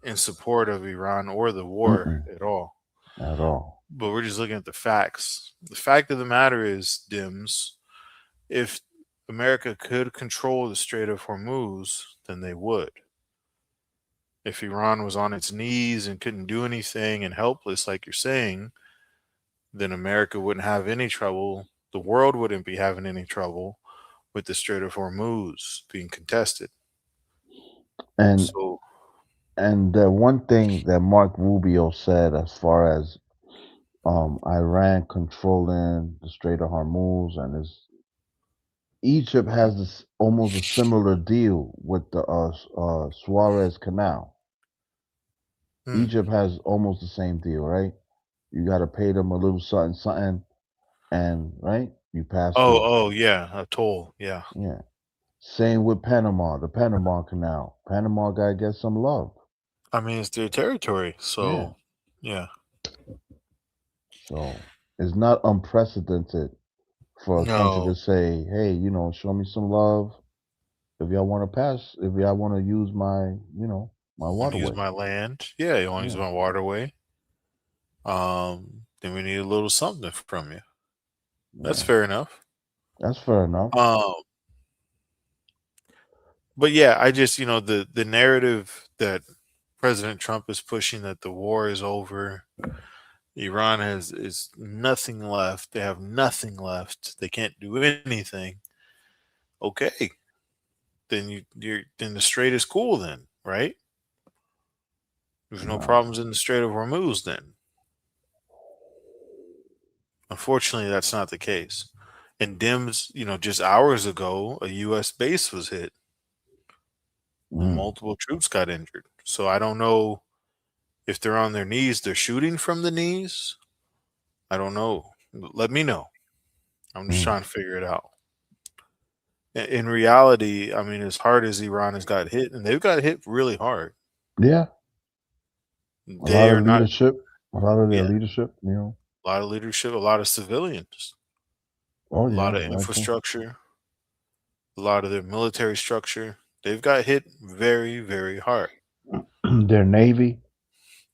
in support of Iran or the war at all. At all. But we're just looking at the facts. The fact of the matter is, Dims, if America could control the Strait of Hormuz, then they would. If Iran was on its knees and couldn't do anything and helpless, like you're saying, then America wouldn't have any trouble. The world wouldn't be having any trouble with the Strait of Hormuz being contested. And So, the one thing that Mark Rubio said, as far as Iran controlling the Strait of Hormuz, and Egypt has this almost a similar deal with the Suez Canal. Egypt has almost the same deal, right? You got to pay them a little something, and right, you pass through. oh yeah, a toll, yeah. Yeah. Same with Panama, the Panama Canal. Panama got to get some love. I mean, it's their territory, so yeah. So it's not unprecedented for a country No. to say, hey, show me some love. If y'all want to pass, if y'all want to use my, my waterway. Use my land. Yeah, you want to use my waterway. Then we need a little something from you. That's fair enough. That's fair enough. But yeah, I just, the narrative that President Trump is pushing, that the war is over, Iran is nothing left. They have nothing left. They can't do anything. Okay, then then the Strait is cool then, right? There's no problems in the Strait of Hormuz then. Unfortunately, that's not the case. And Dims, just hours ago, a U.S. base was hit. Multiple troops got injured. So I don't know if they're on their knees, they're shooting from the knees. I don't know. Let me know. I'm just trying to figure it out. In reality, I mean, as hard as Iran has got hit, and they've got hit really hard. Yeah. They are not. A lot of their leadership, A lot of leadership, a lot of civilians. Oh, a lot of infrastructure, a lot of their military structure. They've got hit very, very hard. Their Navy.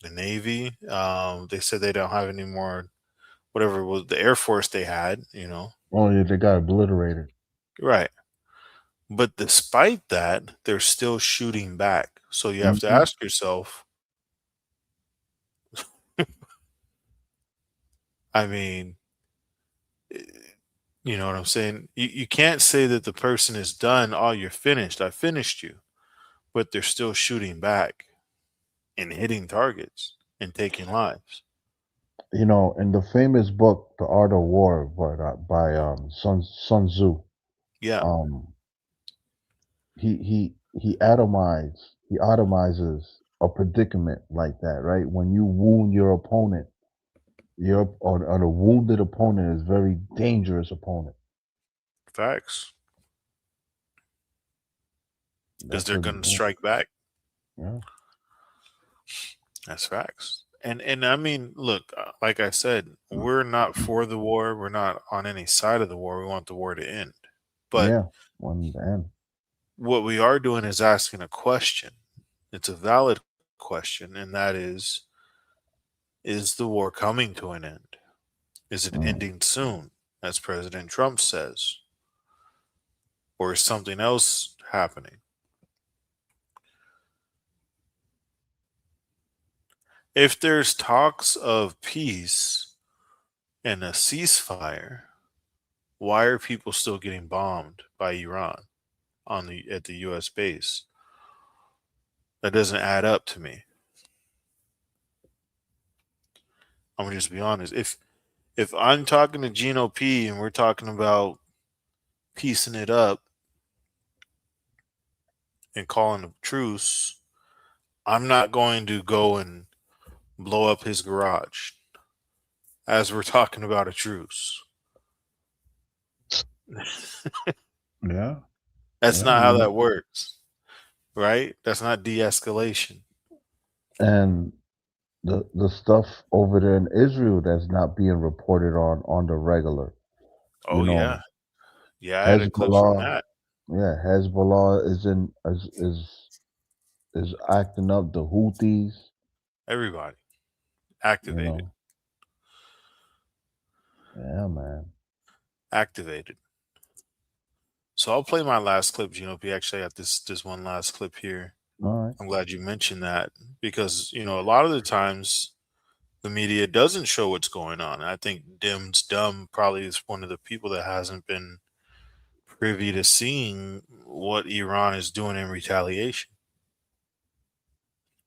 The Navy. They said they don't have any more, whatever it was, the Air Force they had, Oh, yeah, they got obliterated. Right. But despite that, they're still shooting back. So you have to ask yourself, I mean, you know what I'm saying? You can't say that the person is done. Oh, you're finished. I finished you. But they're still shooting back and hitting targets and taking lives. In the famous book, The Art of War, by Sun Tzu. Yeah. He atomizes a predicament like that, right? When you wound your opponent, a wounded opponent is a very dangerous opponent. Facts. Because they're going to strike back. Yeah. That's facts. And I mean, look, like I said, we're not for the war. We're not on any side of the war. We want the war to end. But want to end. What we are doing is asking a question. It's a valid question, and that is the war coming to an end? Is it ending soon, as President Trump says? Or is something else happening? If there's talks of peace and a ceasefire, why are people still getting bombed by Iran at the US base? That doesn't add up to me. I'm gonna just be honest. If I'm talking to Gino P and we're talking about piecing it up and calling a truce, I'm not going to go and blow up his garage as we're talking about a truce. Yeah. That's Yeah, not how man. that works, right? That's not de-escalation. And the stuff over there in Israel that's not being reported on the regular. You Oh know, yeah, yeah. I had a clip from Hezbollah. that. Yeah, Hezbollah is acting up. The Houthis. Everybody You activated, know. Yeah, man. activated. So I'll play my last clip, Gino P. Actually, I got this one last clip here. All right. I'm glad you mentioned that because a lot of the times the media doesn't show what's going on. I think Dim's Dumb probably is one of the people that hasn't been privy to seeing what Iran is doing in retaliation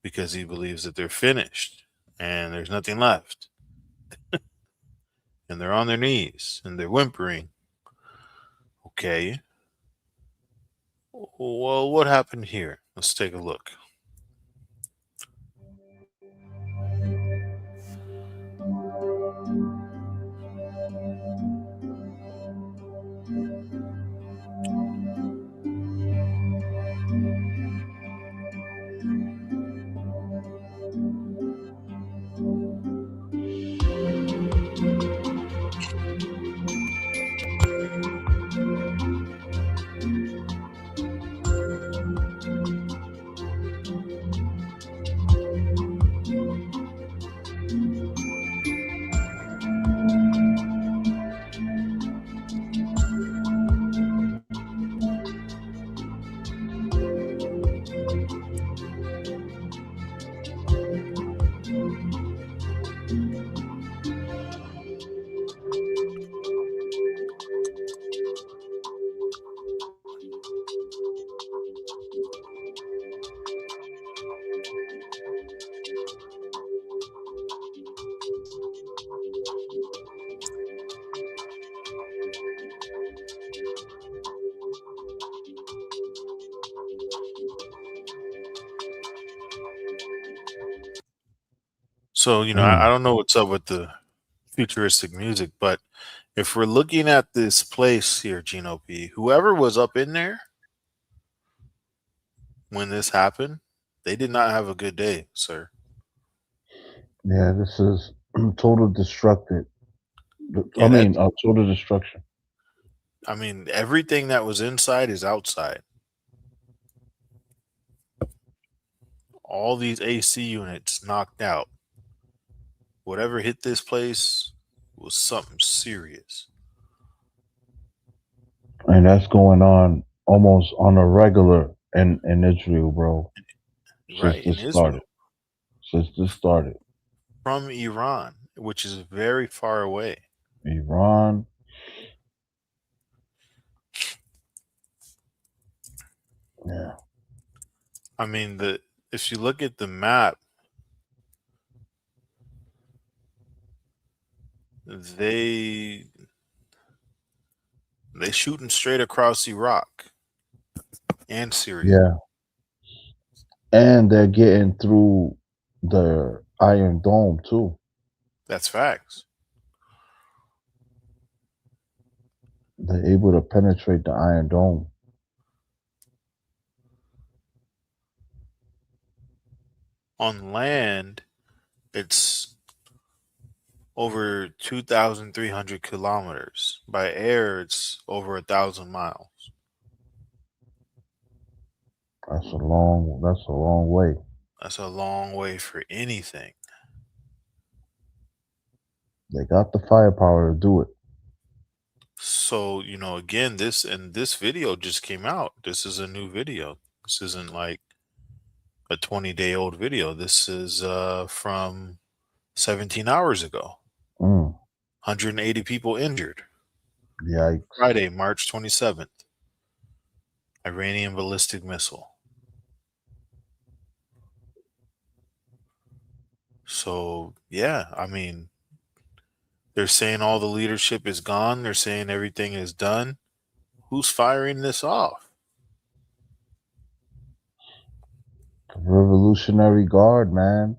because he believes that they're finished and there's nothing left. And they're on their knees and they're whimpering. Okay. Well, what happened here? Let's take a look. So, I don't know what's up with the futuristic music, but if we're looking at this place here, Gino P, whoever was up in there when this happened, they did not have a good day, sir. Yeah, this is total destructive. Yeah, total destruction. I mean, everything that was inside is outside. All these AC units knocked out. Whatever hit this place was something serious. And that's going on almost on a regular in Israel, bro. Right, in Israel. Since this started. From Iran, which is very far away. Iran. Yeah. I mean, if you look at the map, they shooting straight across Iraq and Syria. Yeah. And they're getting through the Iron Dome too. That's facts. They're able to penetrate the Iron Dome. On land, it's over 2,300 kilometers. By air, it's over 1,000 miles. That's a long way. That's a long way for anything. They got the firepower to do it. So, again, this video just came out. This is a new video. This isn't like a 20-day-old video. This is from 17 hours ago. 180 people injured. Yikes. Friday, March 27th. Iranian ballistic missile. So, yeah, I mean, they're saying all the leadership is gone. They're saying everything is done. Who's firing this off? Revolutionary Guard, man.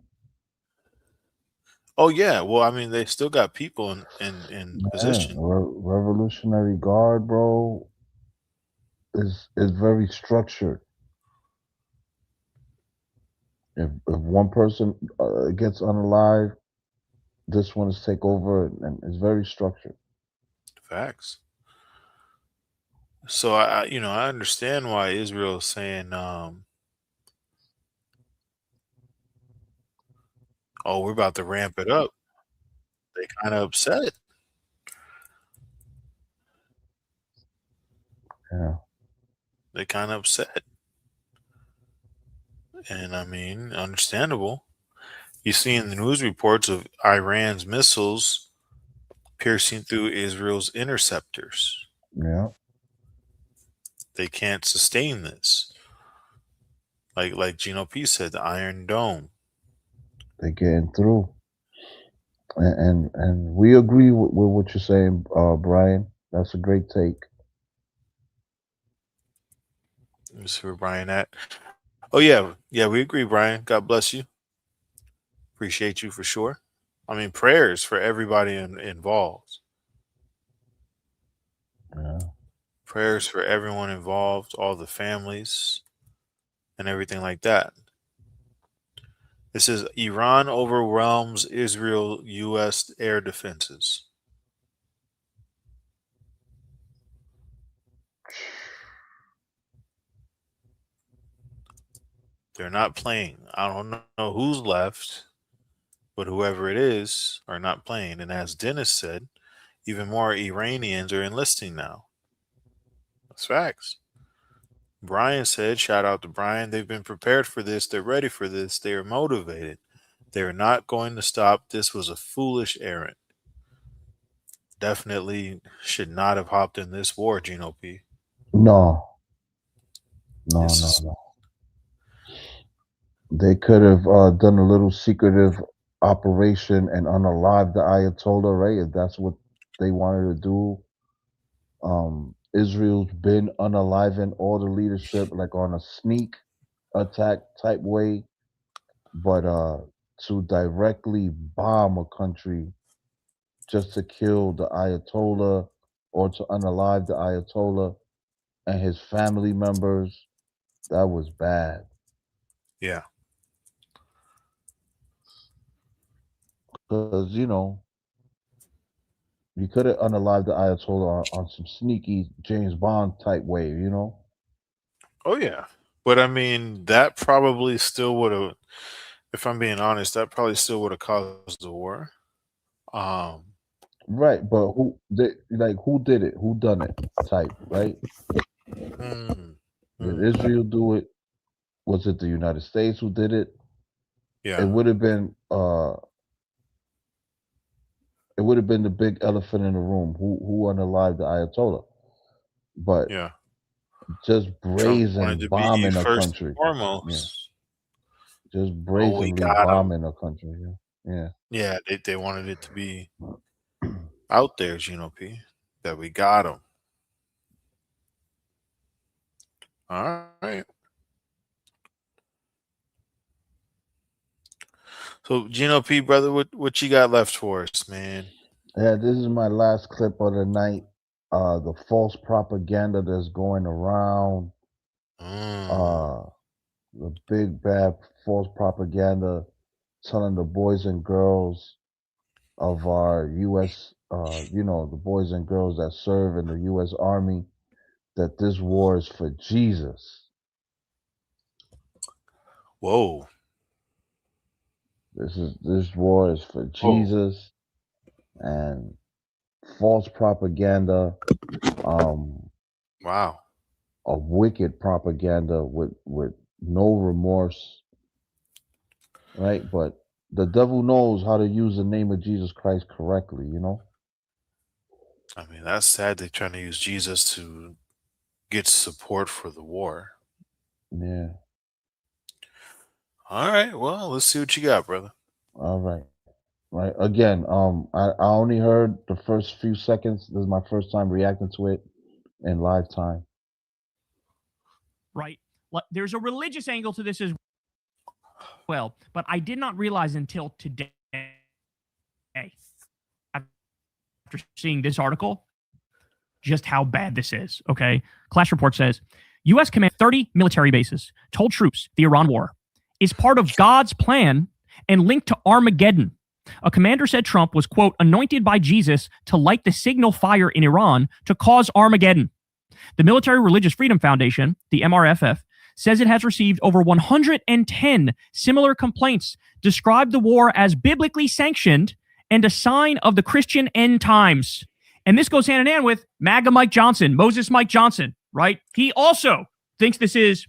Oh, yeah. Well, I mean, they still got people in Yeah, position. Revolutionary Guard, bro, is very structured. If one person gets unalive, this one is take over, and it's very structured. Facts. So I understand why Israel is saying, "Oh, we're about to ramp it up." They kind of upset. Yeah. They kind of upset, and I mean, understandable. You see in the news reports of Iran's missiles piercing through Israel's interceptors. Yeah. They can't sustain this. Like Gino P said, the Iron Dome. They're getting through. And we agree with what you're saying, Brian. That's a great take. Let me see where Brian at. Oh yeah, we agree, Brian. God bless you. Appreciate you for sure. I mean, prayers for everybody involved. Yeah. Prayers for everyone involved, all the families, and everything like that. This is Iran overwhelms Israel U.S. air defenses. They're not playing. I don't know who's left, but whoever it is are not playing. And as Dennis said, even more Iranians are enlisting now. That's facts. Brian said, shout out to Brian, they've been prepared for this. They're ready for this. They are motivated. They're not going to stop. This was a foolish errand. Definitely should not have hopped in this war, Gino P. No. They could have done a little secretive operation and unalive the Ayatollah, right? If that's what they wanted to do. Israel's been unaliving all the leadership, like on a sneak attack type way, but to directly bomb a country just to kill the Ayatollah or to unalive the Ayatollah and his family members, that was bad. Yeah. Because, you could have unalived the Ayatollah on some sneaky James Bond type way, Oh, yeah. But I mean, that probably still would have, if I'm being honest, that probably still would have caused the war. Right, but who did it? Who done it? Type, right? Did Israel do it? Was it the United States who did it? Yeah. It would have been the big elephant in the room. Who unalived the Ayatollah? But yeah, just Trump wanted brazen to be bombing a first country. and foremost. Yeah. Just We brazenly got 'em. bombing a country. Yeah. Yeah, they wanted it to be out there, Gino P, that we got them. All right. So, Gino P, brother, what you got left for us, man? Yeah, this is my last clip of the night. The false propaganda that's going around. The big bad false propaganda telling the boys and girls of our U.S., the boys and girls that serve in the U.S. Army, that this war is for Jesus. Whoa. This war is for Jesus. And false propaganda, wow, a wicked propaganda with no remorse, right? But the devil knows how to use the name of Jesus Christ correctly, I mean, that's sad. They're trying to use Jesus to get support for the war. Yeah. All right. Well, let's see what you got, brother. All right. Right. Again, I only heard the first few seconds. This is my first time reacting to it in live time. Right. There's a religious angle to this as well, but I did not realize until today, after seeing this article, just how bad this is. Okay. Clash Report says U.S. command 30 military bases told troops the Iran war is part of God's plan and linked to Armageddon. A commander said Trump was, quote, anointed by Jesus to light the signal fire in Iran to cause Armageddon. The Military Religious Freedom Foundation, the MRFF, says it has received over 110 similar complaints, described the war as biblically sanctioned and a sign of the Christian end times. And this goes hand in hand with MAGA Mike Johnson, Moses Mike Johnson, right? He also thinks this is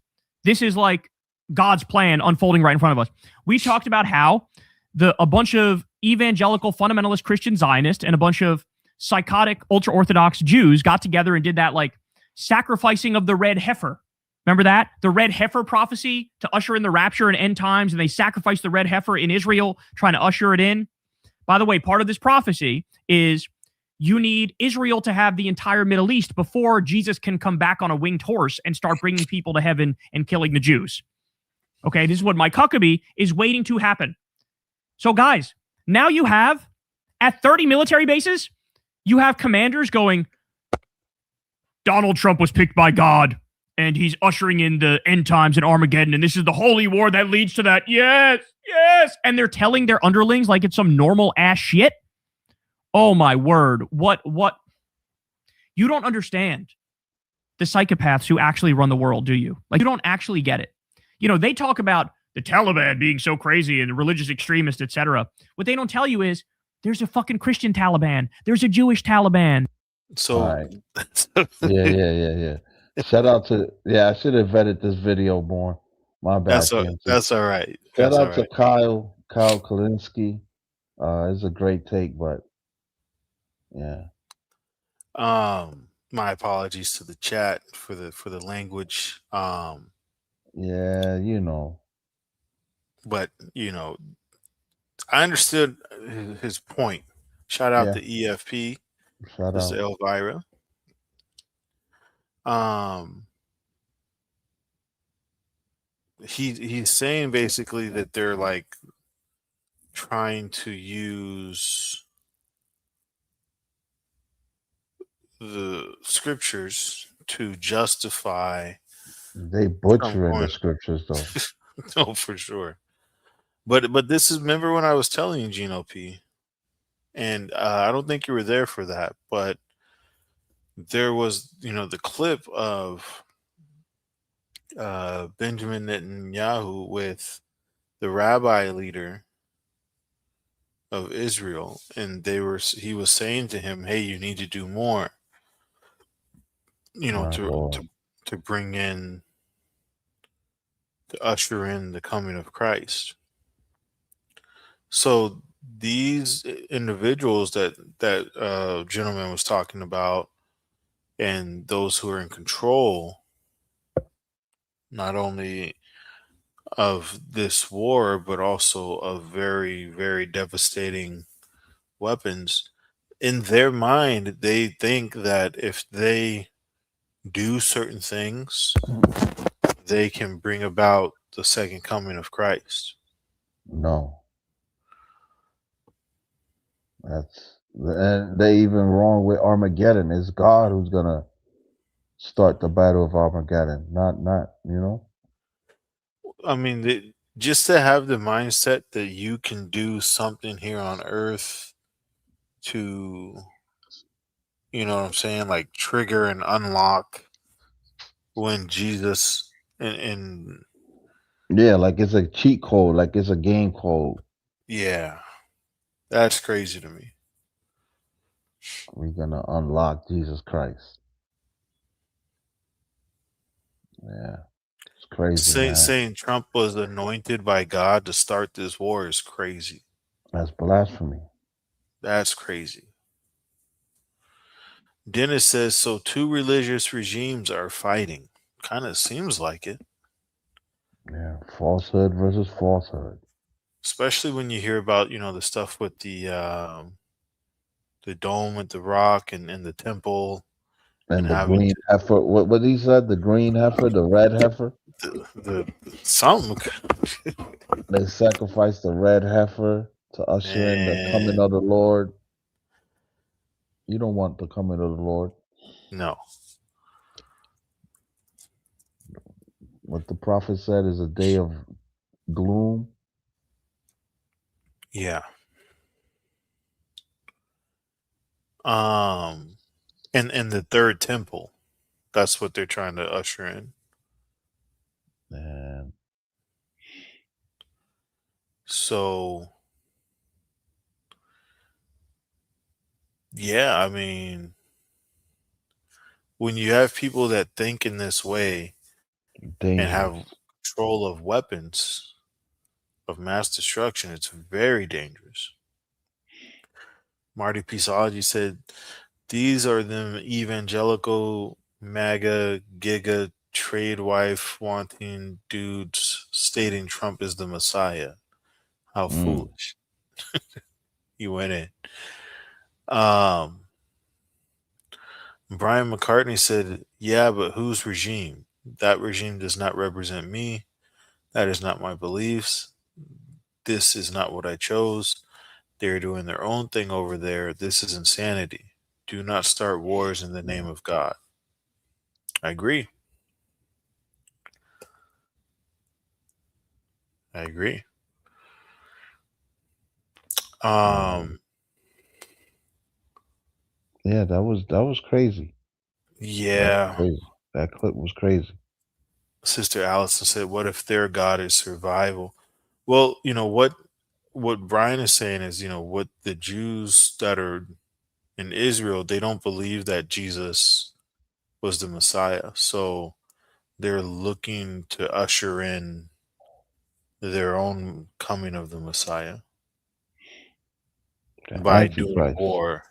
like God's plan unfolding right in front of us. We talked about how a bunch of evangelical fundamentalist Christian Zionists and a bunch of psychotic ultra-Orthodox Jews got together and did that like sacrificing of the red heifer. Remember that? The red heifer prophecy to usher in the rapture and end times, and they sacrificed the red heifer in Israel, trying to usher it in. By the way, part of this prophecy is you need Israel to have the entire Middle East before Jesus can come back on a winged horse and start bringing people to heaven and killing the Jews. Okay, this is what Mike Huckabee is waiting to happen. So guys, now you have, at 30 military bases, you have commanders going, Donald Trump was picked by God, and he's ushering in the end times and Armageddon, and this is the holy war that leads to that. Yes, yes. And they're telling their underlings like it's some normal ass shit. Oh my word. What? You don't understand the psychopaths who actually run the world, do you? Like, you don't actually get it. You know, they talk about the Taliban being so crazy and religious extremists, etc. What they don't tell you is there's a fucking Christian Taliban. There's a Jewish Taliban. So, right. yeah. Shout out to, I should have vetted this video more. My bad. That's all right. Shout out to Kyle Kalinske. It's a great take, but yeah. My apologies to the chat for the language. Yeah, you know. But you know, I understood his point. Shout out to EFP. Shout out to Elvira. He's saying basically that they're like trying to use the scriptures to justify. They butchering the scriptures though. No, for sure. But this is, remember when I was telling you, Gino P, and I don't think you were there for that, but there was, the clip of Benjamin Netanyahu with the rabbi leader of Israel, and he was saying to him, hey, you need to do more, to bring in, to usher in the coming of Christ. So these individuals that gentleman was talking about, and those who are in control, not only of this war, but also of very, very devastating weapons, in their mind, they think that if they do certain things, they can bring about the second coming of Christ. No. They even wrong with Armageddon. It's God who's gonna start the battle of Armageddon, not I mean, just to have the mindset that you can do something here on earth to, you know what I'm saying, like trigger and unlock when Jesus and yeah, like it's a cheat code, like it's a game code. Yeah, that's crazy to me. We're gonna unlock Jesus Christ. Yeah, it's crazy. Saying Trump was anointed by God to start this war is crazy. That's blasphemy. That's crazy. Dennis says, so two religious regimes are fighting. Kind of seems like it. Yeah, falsehood versus falsehood. Especially when you hear about, the stuff with the dome with the rock and the temple and And the having green heifer. What he said? The green heifer, the red heifer. the something. They sacrificed the red heifer to usher in the coming of the Lord. You don't want the coming of the Lord. No. What the prophet said is a day of gloom. Yeah. And the third temple. That's what they're trying to usher in. Man. So yeah, I mean, when you have people that think in this way and have control of weapons of mass destruction, it's very dangerous. Marty Pisology said, these are them evangelical MAGA giga trade wife wanting dudes stating Trump is the Messiah. How foolish. You went in. Brian McCartney said, yeah, but whose regime? That regime does not represent me. That is not my beliefs. This is not what I chose. They're doing their own thing over there. This is insanity. Do not start wars in the name of God. I agree. I agree. Yeah, that was crazy. Yeah. That clip was crazy. Sister Allison said, what if their God is survival? Well, what Brian is saying is, what the Jews that are in Israel, they don't believe that Jesus was the Messiah. So they're looking to usher in their own coming of the Messiah by doing Antichrist. war.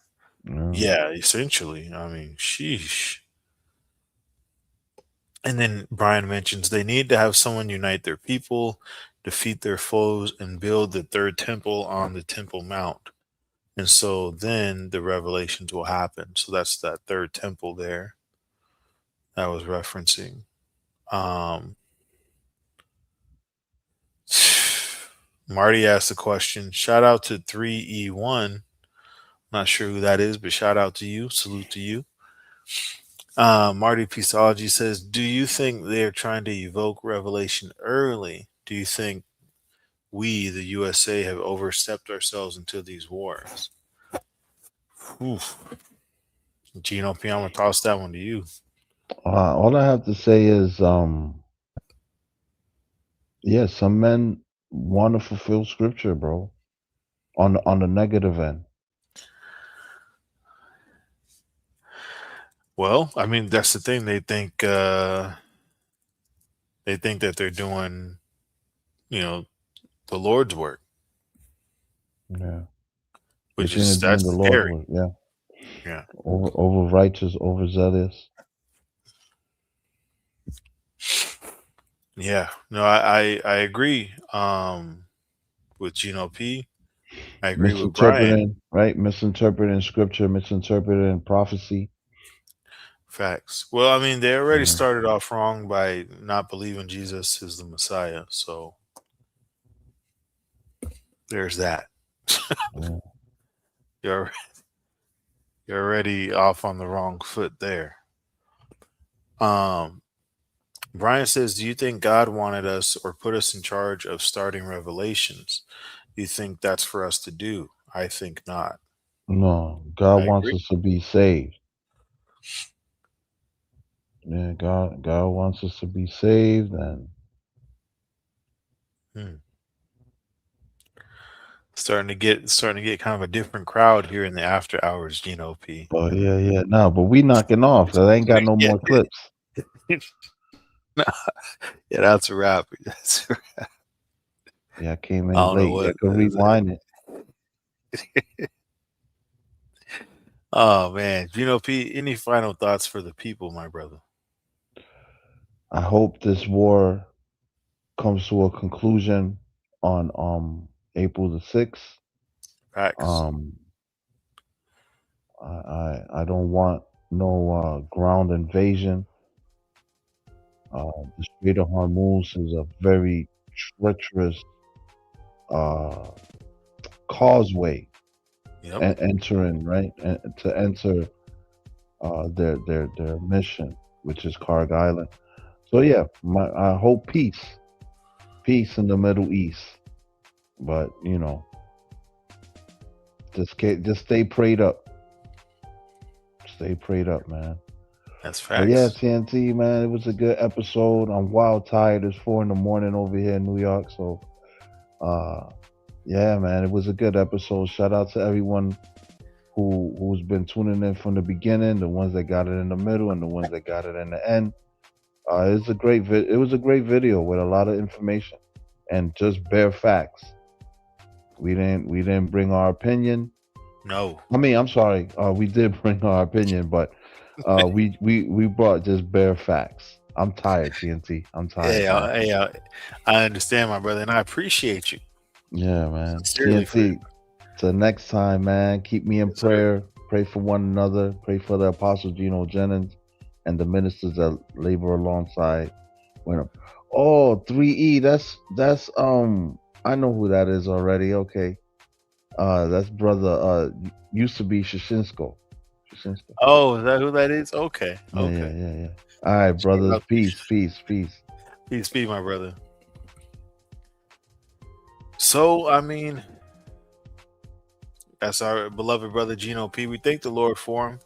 Yeah, essentially. I mean, sheesh. And then Brian mentions they need to have someone unite their people, defeat their foes, and build the third temple on the Temple Mount. And so then the revelations will happen. So that's that third temple there I was referencing. Marty asked the question. Shout out to 3E1. Not sure who that is, but shout out to you. Salute to you. Marty Pisology says, do you think they're trying to evoke revelation early? Do you think we, the USA, have overstepped ourselves into these wars? Oof. Gino P, I'm going to toss that one to you. All I have to say is, yeah, some men want to fulfill scripture, bro. On the negative end. Well, I mean, that's the thing. They think that they're doing, the Lord's work. Yeah. Which They're is, doing that's the Lord's scary. work, yeah. Yeah. Over righteous, overzealous. Yeah. No, I agree with Gino P. I agree with Brian. Right? Misinterpreting scripture, misinterpreting prophecy. Facts. Well, I mean, they already started off wrong by not believing Jesus is the Messiah. So there's that. You're already off on the wrong foot there. Brian says, do you think God wanted us or put us in charge of starting revelations? Do you think that's for us to do? I think not. No, God I wants agree. us to be saved. Yeah, God wants us to be saved, and Starting to get kind of a different crowd here in the after hours, Gino P. oh yeah. No, but we knocking off. I ain't got no more clips. Yeah, that's a wrap. That's a wrap. Yeah, I came in I don't know late. what I could rewind it. Oh man, Gino P, any final thoughts for the people, my brother? I hope this war comes to a conclusion on April the 6th. Facts. I don't want no ground invasion. The Strait of Hormuz is a very treacherous causeway entering, right, and to enter their mission, which is Karg Island. So yeah, I hope peace in the Middle East, but you know, just stay prayed up. Stay prayed up, man. That's But facts. yeah, TNT, man, it was a good episode. I'm wild tired. It's 4 a.m. over here in New York. So, yeah, man, it was a good episode. Shout out to everyone who's been tuning in from the beginning, the ones that got it in the middle, and the ones that got it in the end. It was a great video with a lot of information and just bare facts. We didn't bring our opinion. No. I mean, I'm sorry. We did bring our opinion, but we brought just bare facts. I'm tired, TNT. I'm tired. I understand, my brother, and I appreciate you. Yeah, man. Sincerely, TNT. Till next time, man. Keep me in prayer. Pray for one another. Pray for the Apostle Gino Jennings and the ministers that labor alongside. Oh, 3E. That's I know who that is already. Okay. That's brother. Used to be Shashinsko. Oh, is that who that is? Okay. Yeah, Okay. yeah. All right, brothers. Peace. Peace, my brother. So, I mean, that's our beloved brother Gino P. We thank the Lord for him.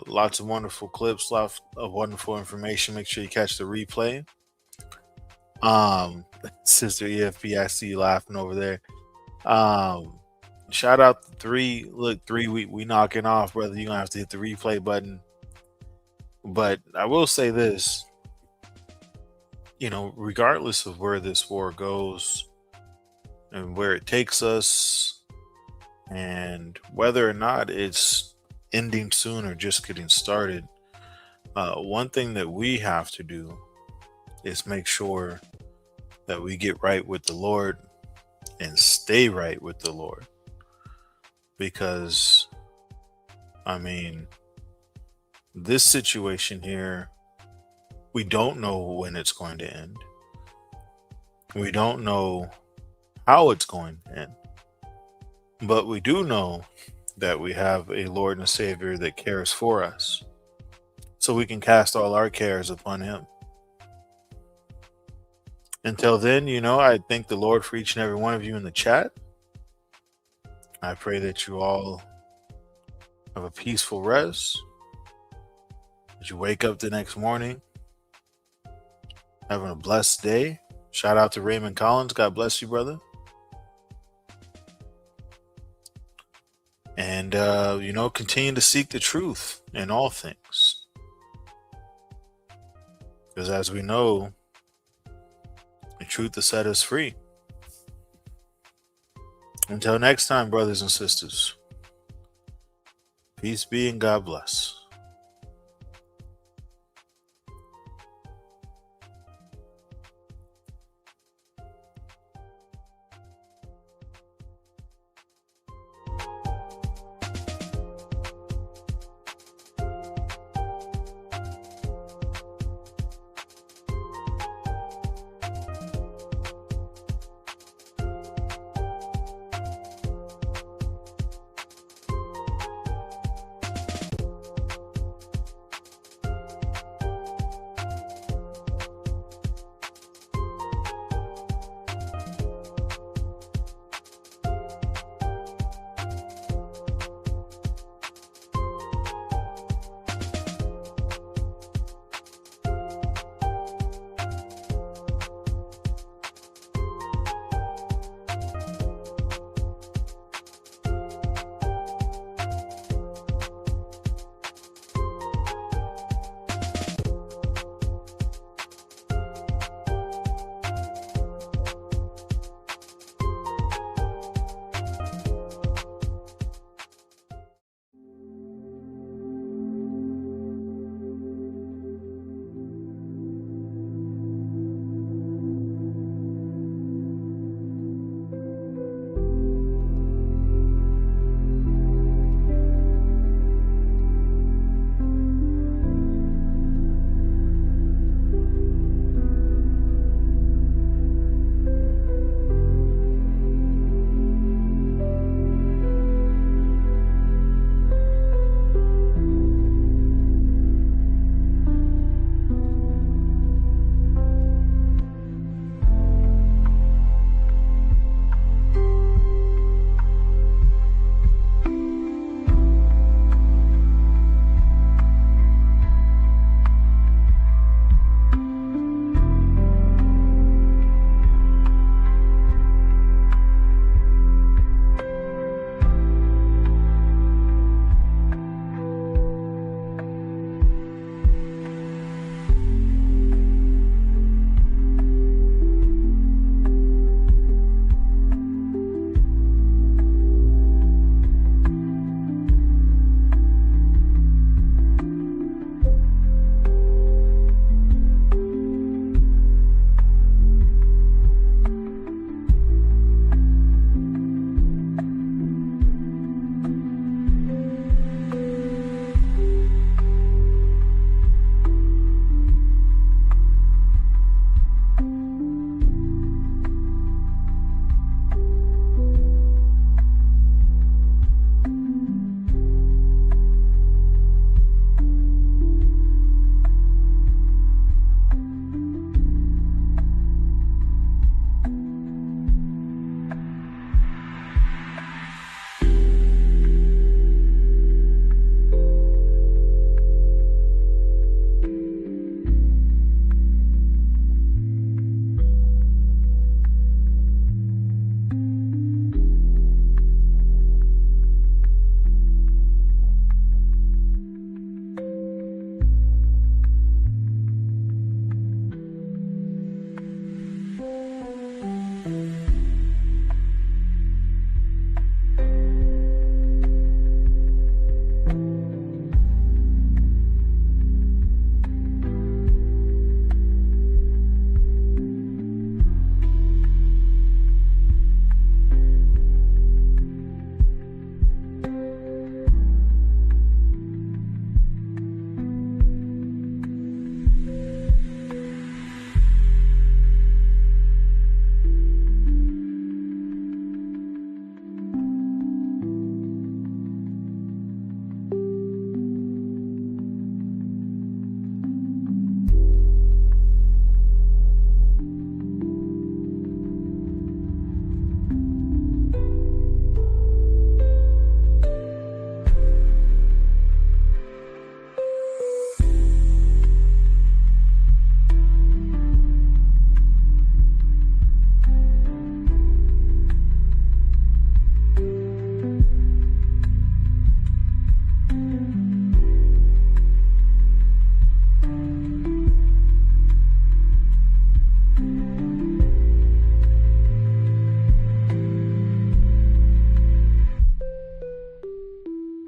Lots of wonderful clips, lots of wonderful information. Make sure you catch the replay. Sister EFP, I see you laughing over there. Shout out to 3. Look, 3, we knocking off, brother. You're gonna have to hit the replay button. But I will say this, you know, regardless of where this war goes and where it takes us, and whether or not it's ending soon or just getting started, one thing that we have to do is make sure that we get right with the Lord and stay right with the Lord. Because, I mean, this situation here, we don't know when it's going to end. We don't know how it's going to end. But we do know that we have a Lord and a Savior that cares for us. So we can cast all our cares upon Him. Until then, you know, I thank the Lord for each and every one of you in the chat. I pray that you all have a peaceful rest. That you wake up the next morning having a blessed day. Shout out to Raymond Collins. God bless you, brother. And, you know, continue to seek the truth in all things. Because as we know, the truth will set us free. Until next time, brothers and sisters, peace be and God bless.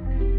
you.